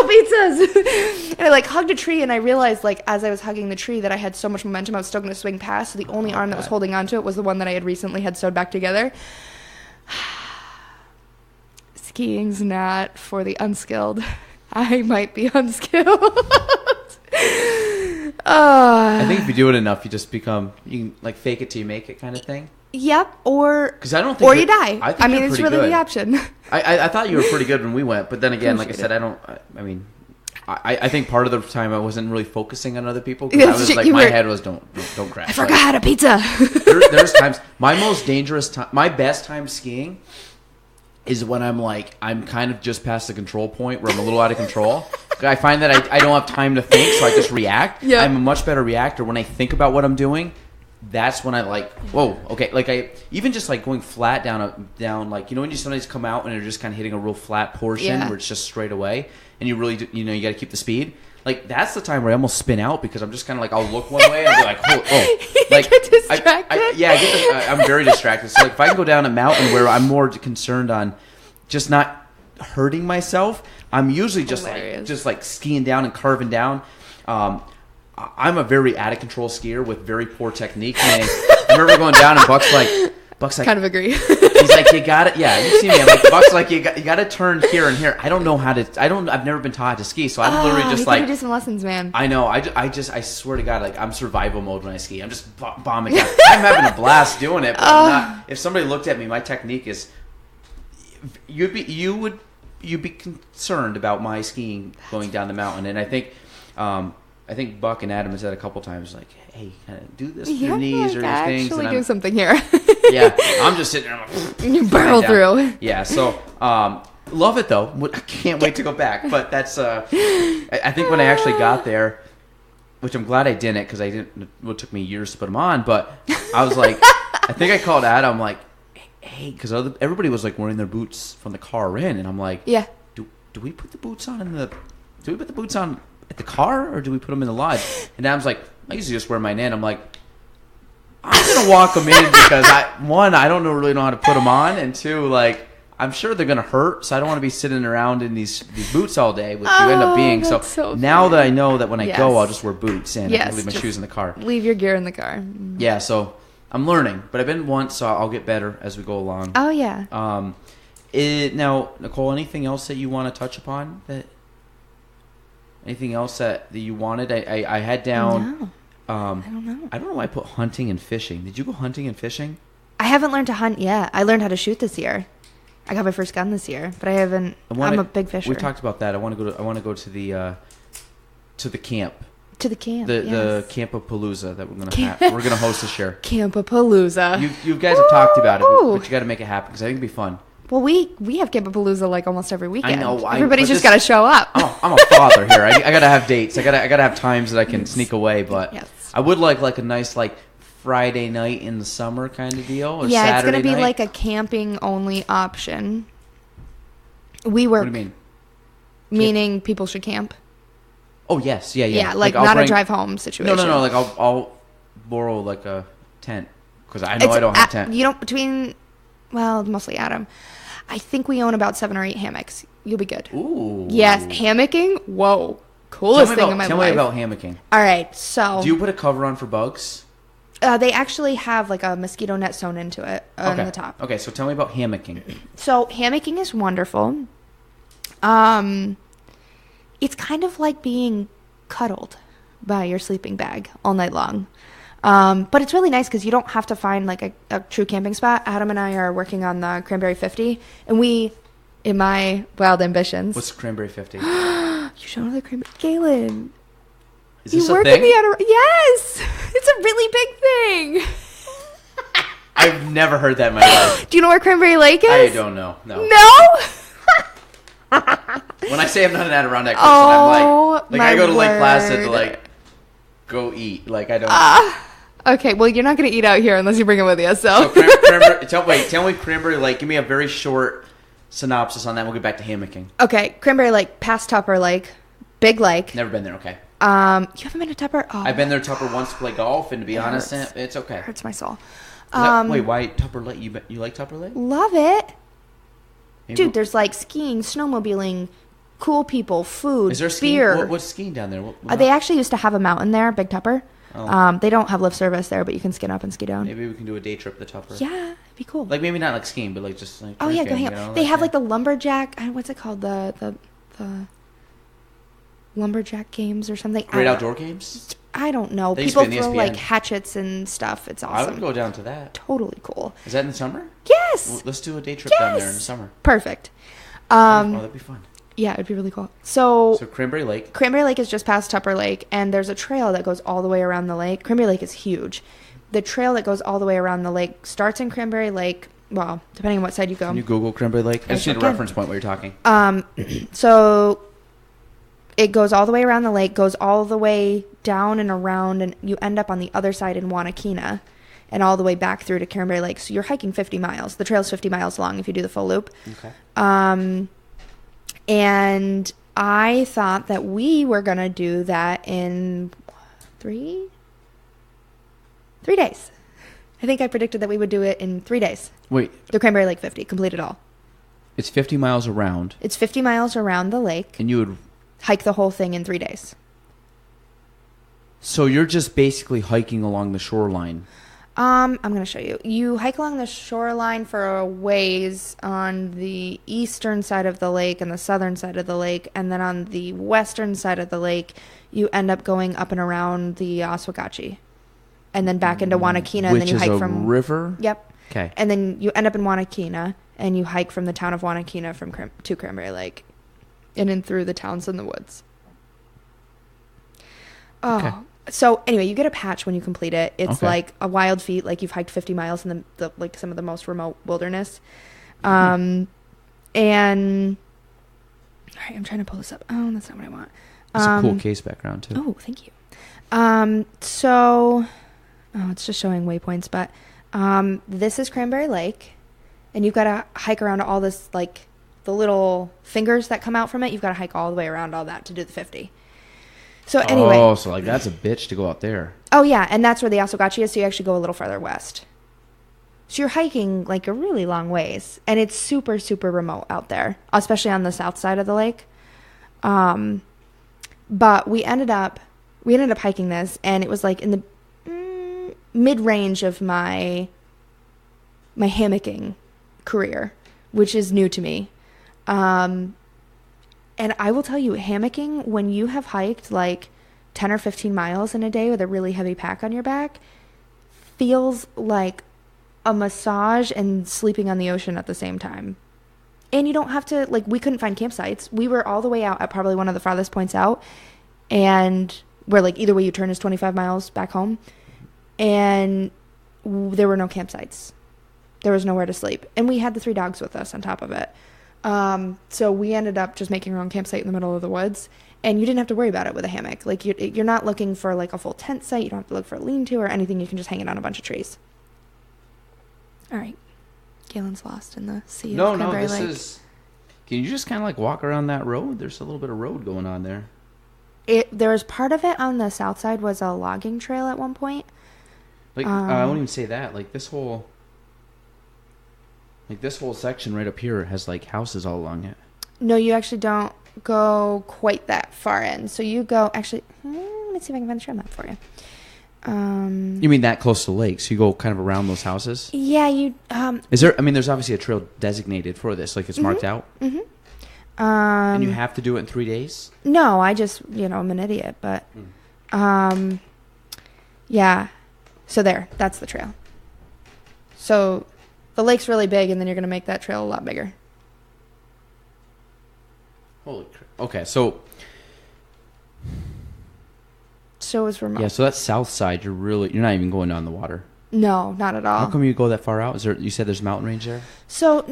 pizzas. And I like hugged a tree, and I realized like as I was hugging the tree that I had so much momentum I was still going to swing past. So the only arm that was holding onto it was the one that I had recently had sewed back together. Skiing's not for the unskilled. I might be unskilled. I think if you do it enough, you can like fake it till you make it kind of thing. Yep, or you die. I mean, it's really the option. I thought you were pretty good when we went, but then again, like I said, I think part of the time I wasn't really focusing on other people because I was like, my head was don't crash. I forgot a pizza. There's times my best time skiing is when I'm kind of just past the control point where I'm a little out of control. I find that I don't have time to think, so I just react. Yep. I'm a much better reactor when I think about what I'm doing. That's when I like, whoa, okay. Like I even just like going flat down like, when you sometimes come out and you're just kind of hitting a real flat portion where it's just straight away and you really do, you got to keep the speed. like that's the time where I almost spin out because I'm just kind of like I'll look one way and I'll be like, like get distracted. I'm very distracted. So like if I can go down a mountain where I'm more concerned on just not hurting myself, I'm usually just like skiing down and carving down. I'm a very out of control skier with very poor technique. And I remember going down and Buck's like kind of agree. He's like, you got it. Yeah, you see me. I'm like, Buck's like, you got to turn here and here. I don't know how to. I've never been taught to ski, so I'm literally just like. You do some lessons, man. I know. I swear to God, like I'm survival mode when I ski. I'm just bombing down. I'm having a blast doing it, but I'm not. If somebody looked at me, my technique is. You'd be concerned about my skiing going down the mountain, and I think Buck and Adam has said a couple times, like, hey, kind of do this with your knees or your things. Actually do something here. Yeah, I'm just sitting there. Like, you barrel through. Yeah, so love it though. I can't wait to go back. But that's I think when I actually got there, which I'm glad I didn't because I didn't. It took me years to put them on. But I was like, I think I called Adam like, hey, because everybody was like wearing their boots from the car in, and I'm like, yeah. Do we put the boots on Do we put the boots on at the car or do we put them in the lodge? And Adam's like, I usually just wear mine in. I'm like, I'm gonna walk them in because I don't really know how to put them on, and two, like I'm sure they're gonna hurt, so I don't want to be sitting around in these boots all day, which you end up being. So now that I know that when I go, I'll just wear boots and I can leave my shoes in the car. Leave your gear in the car. Yeah, so I'm learning, but I've been once, so I'll get better as we go along. Oh yeah. Now, Nicole, anything else that you want to touch upon? Anything else that you wanted? I had down. No. I don't know. I don't know why I put hunting and fishing. Did you go hunting and fishing? I haven't learned to hunt yet. I learned how to shoot this year. I got my first gun this year, but I haven't. I'm a big fisher. We talked about that. I want to go to the camp. To the camp. The Campapalooza that we're gonna host this year. Campapalooza. You guys have talked about it, but you got to make it happen because I think it'd be fun. Well, we have Campapalooza like almost every weekend. I know. Everybody's just got to show up. I'm a father here. I got to have dates. I got to have times that I can sneak away. But yes. I would like a nice Friday night in the summer kind of deal. Or Saturday it's going to be night. like a camping only option. We work. What do you mean? Meaning people should camp. Oh yes, yeah. Yeah, like not a drive home situation. No. Like I'll borrow like a tent because I know I don't have a tent. You don't mostly Adam. I think we own about 7 or 8 hammocks. You'll be good. Ooh. Yes, hammocking. Whoa, coolest thing in my life. Tell me about hammocking. All right, so do you put a cover on for bugs? They actually have like a mosquito net sewn into it on the top. Okay, so tell me about hammocking. So hammocking is wonderful. It's kind of like being cuddled by your sleeping bag all night long. But it's really nice because you don't have to find like a true camping spot. Adam and I are working on the Cranberry 50, and in my wild ambitions. What's Cranberry 50? You don't know the Cranberry Gaelan. Is this a thing? Yes, it's a really big thing. I've never heard that in my life. Do you know where Cranberry Lake is? I don't know. No. When I say I'm not an Adirondack person, I'm like I go to Lake Placid to go eat. Like I don't. Okay, well you're not gonna eat out here unless you bring it with you. So tell me Cranberry Lake. Give me a very short synopsis on that. We'll get back to hammocking. Okay, Cranberry Lake, past Tupper Lake, big lake. Never been there. Okay. You haven't been to Tupper? Oh, I've been there Tupper once to play golf, and to be honest, it's okay. It hurts my soul. Wait, why Tupper Lake? You like Tupper Lake? Love it. Dude, there's like skiing, snowmobiling, cool people, food, is there skiing? beer. What's skiing down there? They actually used to have a mountain there, Big Tupper. Oh. They don't have lift service there, but you can skin up and ski down. Maybe we can do a day trip to Tupper. Yeah, it'd be cool. Like maybe not like skiing, but like just like drinking, go ham. They have like the lumberjack. What's it called? The lumberjack games or something. Great outdoor games. I don't know. People throw like hatchets and stuff. It's awesome. I would go down to that. Totally cool. Is that in the summer? Yes. Well, let's do a day trip down there in the summer. Perfect. That'd be fun. Yeah, it'd be really cool. So Cranberry Lake. Cranberry Lake is just past Tupper Lake, and there's a trail that goes all the way around the lake. Cranberry Lake is huge. The trail that goes all the way around the lake starts in Cranberry Lake. Well, depending on what side you go. Can you Google Cranberry Lake? I just need a reference point while you're talking. So it goes all the way around the lake, goes all the way down and around, and you end up on the other side in Wanakina, and all the way back through to Cranberry Lake. So you're hiking 50 miles. The trail's 50 miles long if you do the full loop. Okay. And I thought that we were going to do that in 3 days. I think I predicted that we would do it in 3 days. Wait. The Cranberry Lake 50, complete it all. It's 50 miles around. It's 50 miles around the lake. And you would hike the whole thing in 3 days. So you're just basically hiking along the shoreline. I'm going to show you. You hike along the shoreline for a ways on the eastern side of the lake and the southern side of the lake. And then on the western side of the lake, you end up going up and around the Oswegatchie. And then back into Wanakina. And then you hike from river? Yep. Okay. And then you end up in Wanakina. And you hike from the town of Wanakina to Cranberry Lake. And in through the towns in the woods. Oh. Okay. So anyway, you get a patch when you complete it. It's like a wild feat, like you've hiked 50 miles in the like some of the most remote wilderness. And all right, I'm trying to pull this up. Oh, that's not what I want. It's a cool case background too. Oh, thank you. So it's just showing waypoints, but this is Cranberry Lake, and you've got to hike around all this, like the little fingers that come out from it. You've got to hike all the way around all that to do the 50. So anyway. Oh, so like that's a bitch to go out there. Oh, yeah. And that's where the Oswegatchie is. So you actually go a little farther west. So you're hiking like a really long ways. And it's super, super remote out there, especially on the south side of the lake. But we ended up hiking this, and it was like in the mid-range of my hammocking career, which is new to me. And I will tell you, hammocking, when you have hiked like 10 or 15 miles in a day with a really heavy pack on your back, feels like a massage and sleeping on the ocean at the same time. And you don't have to, like, we couldn't find campsites. We were all the way out at probably one of the farthest points out. And where, like, either way you turn is 25 miles back home. And there were no campsites. There was nowhere to sleep. And we had the 3 dogs with us on top of it. So we ended up just making our own campsite in the middle of the woods, and you didn't have to worry about it with a hammock. Like you're not looking for like a full tent site. You don't have to look for a lean-to or anything. You can just hang it on a bunch of trees. All right. Gaelan's lost in the sea of Cranberry Lake. Is, can you just kind of like walk around that road? There's a little bit of road going on there. There was part of it on the south side was a logging trail at one point. Like, I won't even say that. Like this whole section right up here has like houses all along it. No, you actually don't go quite that far in. So you go actually. Let me see if I can find the trail map for you. You mean that close to the lake? So you go kind of around those houses? Yeah, you. Is there? I mean, there's obviously a trail designated for this. Like it's marked out. Mm-hmm. And you have to do it in 3 days? No, I just I'm an idiot, but yeah. So that's the trail. So. The lake's really big, and then you're going to make that trail a lot bigger. Holy crap. Okay, so it's remote. Yeah, so that south side, you're not even going down the water. No, not at all. How come you go that far out? You said there's mountain range there? So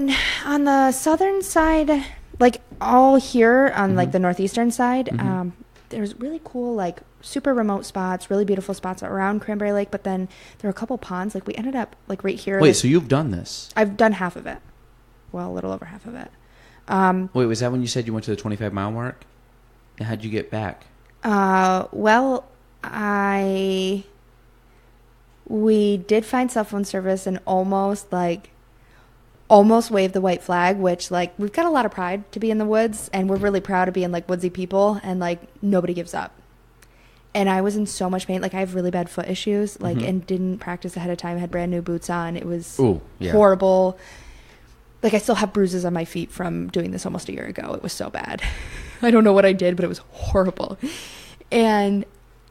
on the southern side, like all here on like the northeastern side, there's really cool, like super remote spots, really beautiful spots around Cranberry Lake. But then there are a couple ponds. Like we ended up like right here. Wait, so you've done this? I've done half of it. Well, a little over half of it. Wait, was that when you said you went to the 25-mile mark? And how'd you get back? Well, we did find cell phone service and almost waved the white flag, which like we've got a lot of pride to be in the woods, and we're really proud of being like woodsy people, and like nobody gives up. And I was in so much pain. Like I have really bad foot issues, like and didn't practice ahead of time. Had brand new boots on. It was horrible. Like I still have bruises on my feet from doing this almost a year ago. It was so bad. I don't know what I did, but it was horrible. And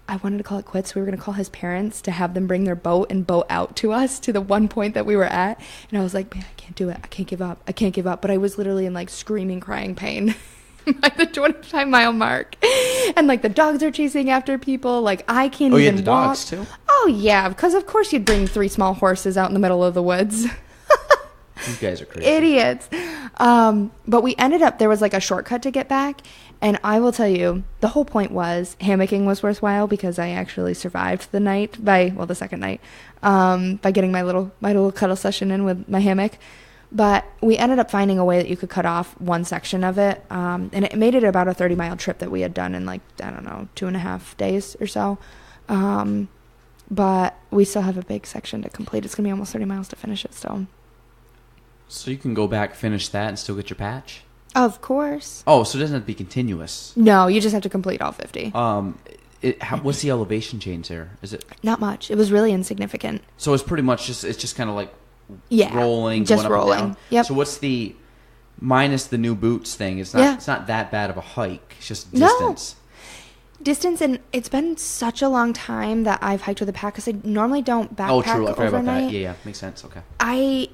I wanted to call it quits. We were going to call his parents to have them bring their boat and boat out to us to the one point that we were at. And I was like, man, I can't do it. I can't give up. I can't give up. But I was literally in like screaming, crying pain by the 25-mile mark. And like the dogs are chasing after people. Like I can't even walk. Oh, you had the dogs too? Oh, yeah. Because of course you'd bring 3 small horses out in the middle of the woods. You guys are crazy. Idiots. But we ended up, there was like a shortcut to get back. And I will tell you, the whole point was hammocking was worthwhile because I actually survived the night the second night, by getting my little cuddle session in with my hammock. But we ended up finding a way that you could cut off one section of it. And it made it about a 30-mile trip that we had done in, like, I don't know, 2.5 days or so. But we still have a big section to complete. It's going to be almost 30 miles to finish it, so. So you can go back, finish that, and still get your patch? Of course. Oh, so it doesn't have to be continuous. No, you just have to complete all 50. What's the elevation change there? Is it not much? It was really insignificant. So it's pretty much just kind of like rolling, just going up rolling. And down. Yep. So what's the minus the new boots thing? It's not that bad of a hike. It's just distance. Distance, and it's been such a long time that I've hiked with a pack because I normally don't backpack overnight. Oh, true. I forgot about that. Yeah, makes sense. Okay.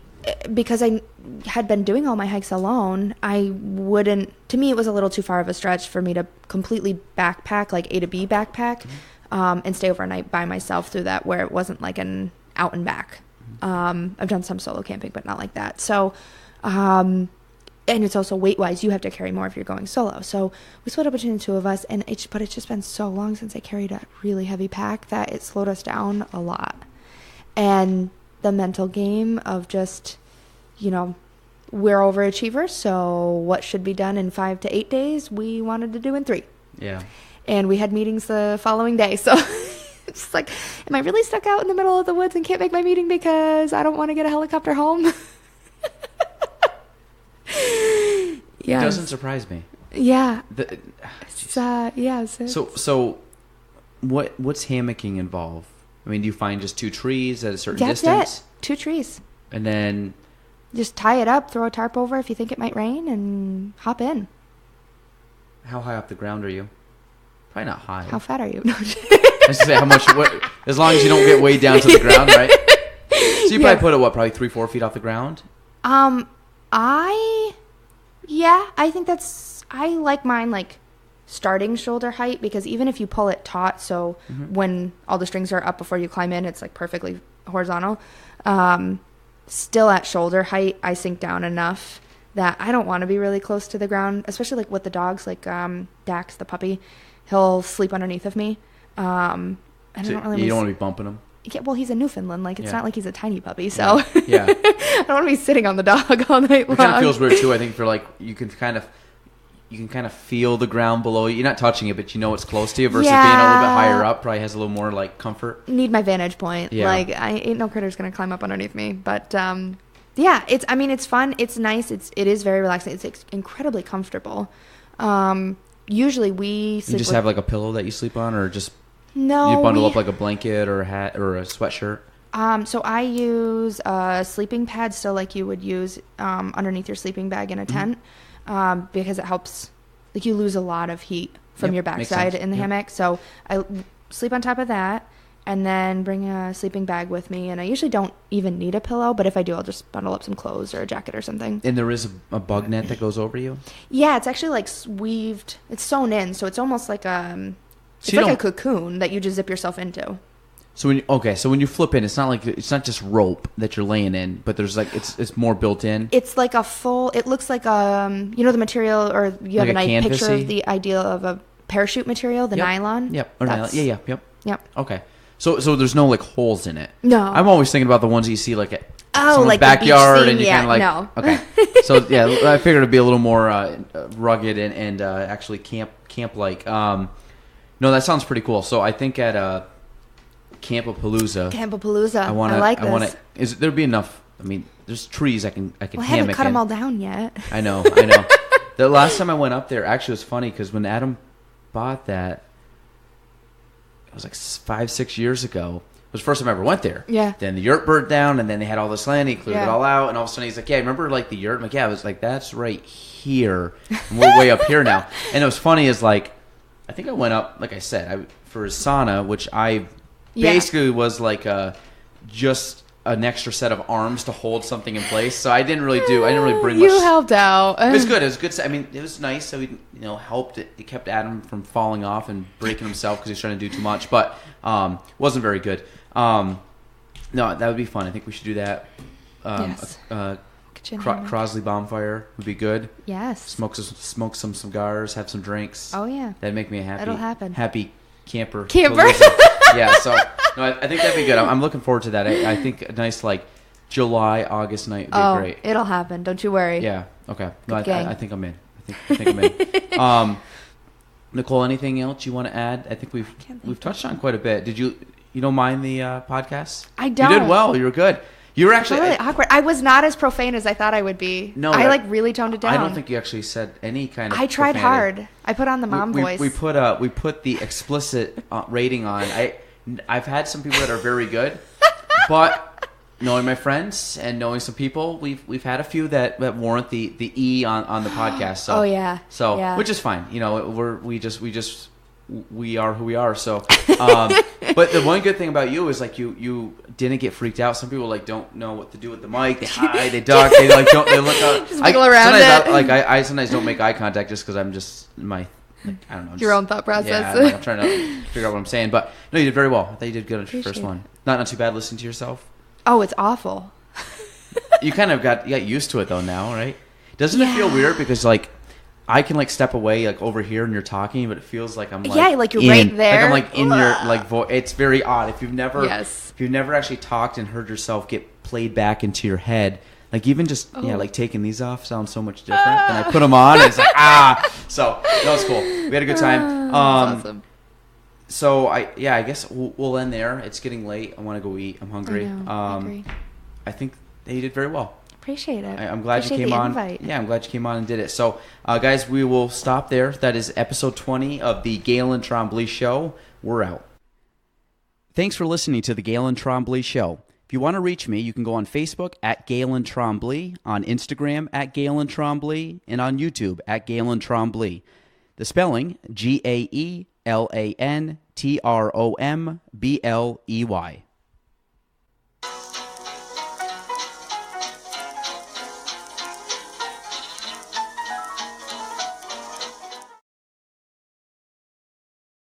Because I had been doing all my hikes alone, to me it was a little too far of a stretch for me to completely backpack, like A to B backpack, and stay overnight by myself through that where it wasn't like an out and back. I've done some solo camping, but not like that. So, and it's also weight-wise, you have to carry more if you're going solo. So we split up between the two of us, but it's just been so long since I carried a really heavy pack that it slowed us down a lot. And the mental game of just, we're overachievers, so what should be done in 5 to 8 days, we wanted to do in 3. Yeah. And we had meetings the following day, so it's just like, am I really stuck out in the middle of the woods and can't make my meeting because I don't want to get a helicopter home? Yeah. It doesn't surprise me. Yeah. So what's hammocking involved? I mean, do you find just 2 trees at a certain distance? That's it. 2 trees. And then just tie it up, throw a tarp over if you think it might rain, and hop in. How high off the ground are you? Probably not high. How fat are you? I was say how much. As long as you don't get way down to the ground, right? So you probably put it probably 3-4 feet off the ground. I think I like mine like starting shoulder height, because even if you pull it taut, so when all the strings are up before you climb in, it's like perfectly horizontal. Still at shoulder height, I sink down enough that I don't want to be really close to the ground, especially like with the dogs, like Dax, the puppy, he'll sleep underneath of me. And so I don't really. You don't want to be bumping him. Yeah, well, he's a Newfoundland. Like, it's not like he's a tiny puppy, so yeah. I don't want to be sitting on the dog all night long. It kind of feels weird too. I think for like you can kind of feel the ground below you. You're not touching it, but you know it's close to you. Versus being a little bit higher up, probably has a little more like comfort. Need my vantage point. Yeah. Like, I ain't no critter's gonna climb up underneath me. But yeah, it's fun. It's nice. It is very relaxing. It's incredibly comfortable. Usually we sleep. You just have like a pillow that you sleep on, or just. No, you bundle up like a blanket or a hat or a sweatshirt? So I use a sleeping pad still, like you would use underneath your sleeping bag in a tent, because it helps. Like, you lose a lot of heat from your backside in the hammock. So I sleep on top of that, and then bring a sleeping bag with me. And I usually don't even need a pillow, but if I do, I'll just bundle up some clothes or a jacket or something. And there is a bug net that goes over you? Yeah, it's actually like weaved. It's sewn in, so it's almost like it's like a cocoon that you just zip yourself into. So when you flip in, it's not just rope that you're laying in, but there's like it's more built in. It's like a full. It looks like the material, or you have like a picture of the idea of a parachute material, the nylon. Yep. Or nylon. Yeah. Yep. Okay. So there's no like holes in it. No. I'm always thinking about the ones that you see like at someone's like backyard, the and you kind of like no. Okay. So yeah, I figured it'd be a little more rugged and actually camp like. No, that sounds pretty cool. So I think at Campapalooza. I like this. Is there'd be enough? I mean, there's trees I can I hammock haven't cut in. them all down yet. I know. The last time I went up there, actually, it was funny because when Adam bought that, it was like 5-6 years ago. It was the first time I ever went there. Yeah. Then the yurt burnt down, and then they had all this land. He cleared it all out, and all of a sudden he's like, "Yeah, remember like the yurt?" I'm like, "Yeah." I was like, "That's right here. And we're way up here now." And it was funny is like, I think I went up, like I said, for his sauna, which I basically was like just an extra set of arms to hold something in place. So I didn't really bring much. You helped out. It was good. It was good. I mean, it was nice. So we, helped. It kept Adam from falling off and breaking himself because he was trying to do too much. But wasn't very good. No, that would be fun. I think we should do that. Yes. Crosley bonfire would be good. Yes. Smoke some cigars, have some drinks. Oh yeah. That'd make me a happy. It'll happen. Happy camper. Yeah. So no, I think that'd be good. I'm looking forward to that. I think a nice like July, August night would be Oh, great. it'll happen. Don't you worry. Yeah. Okay. No, Good gang. I think I'm in. I think I'm in. Nicole, anything else you want to add? I think we've touched on quite a bit. Did you don't mind the podcast? I don't. You did well. You were good. You were actually really awkward. I was not as profane as I thought I would be. No, I like really toned it down. I don't think you actually said any kind of. I tried profanity. hard. I put on the mom voice. We put the explicit rating on. I've had some people that are very good, but knowing my friends and knowing some people, we've had a few that warrant the E on the podcast. So oh yeah. So yeah. which is fine. You know, we are who we are. So, but the one good thing about you is like you didn't get freaked out. Some people like don't know what to do with the mic. They hide, they duck, they like don't, they look up. Just wiggle around it. I sometimes don't make eye contact just because I'm just I don't know. Your own thought process. Yeah, I'm trying to figure out what I'm saying. But no, you did very well. I thought you did good on your first one. Not too bad listening to yourself. Oh, it's awful. You kind of got used to it though now, right? Doesn't it feel weird because like I can like step away like over here and you're talking, but it feels like I'm like like you're right there. Like I'm like in your like voice. It's very odd. If you've never actually talked and heard yourself get played back into your head, like even just like taking these off sounds so much different. And I put them on and it's like So that was cool. We had a good time. That's awesome. So I guess we'll end there. It's getting late. I want to go eat. I'm hungry. I agree. I think that you did very well. Appreciate it. I'm glad Appreciate you came the on. Invite. Yeah, I'm glad you came on and did it. So, guys, we will stop there. That is episode 20 of the Gaelan Trombley Show. We're out. Thanks for listening to the Gaelan Trombley Show. If you want to reach me, you can go on Facebook at Gaelan Trombley, on Instagram at Gaelan Trombley, and on YouTube at Gaelan Trombley. The spelling, GaelanTrombley.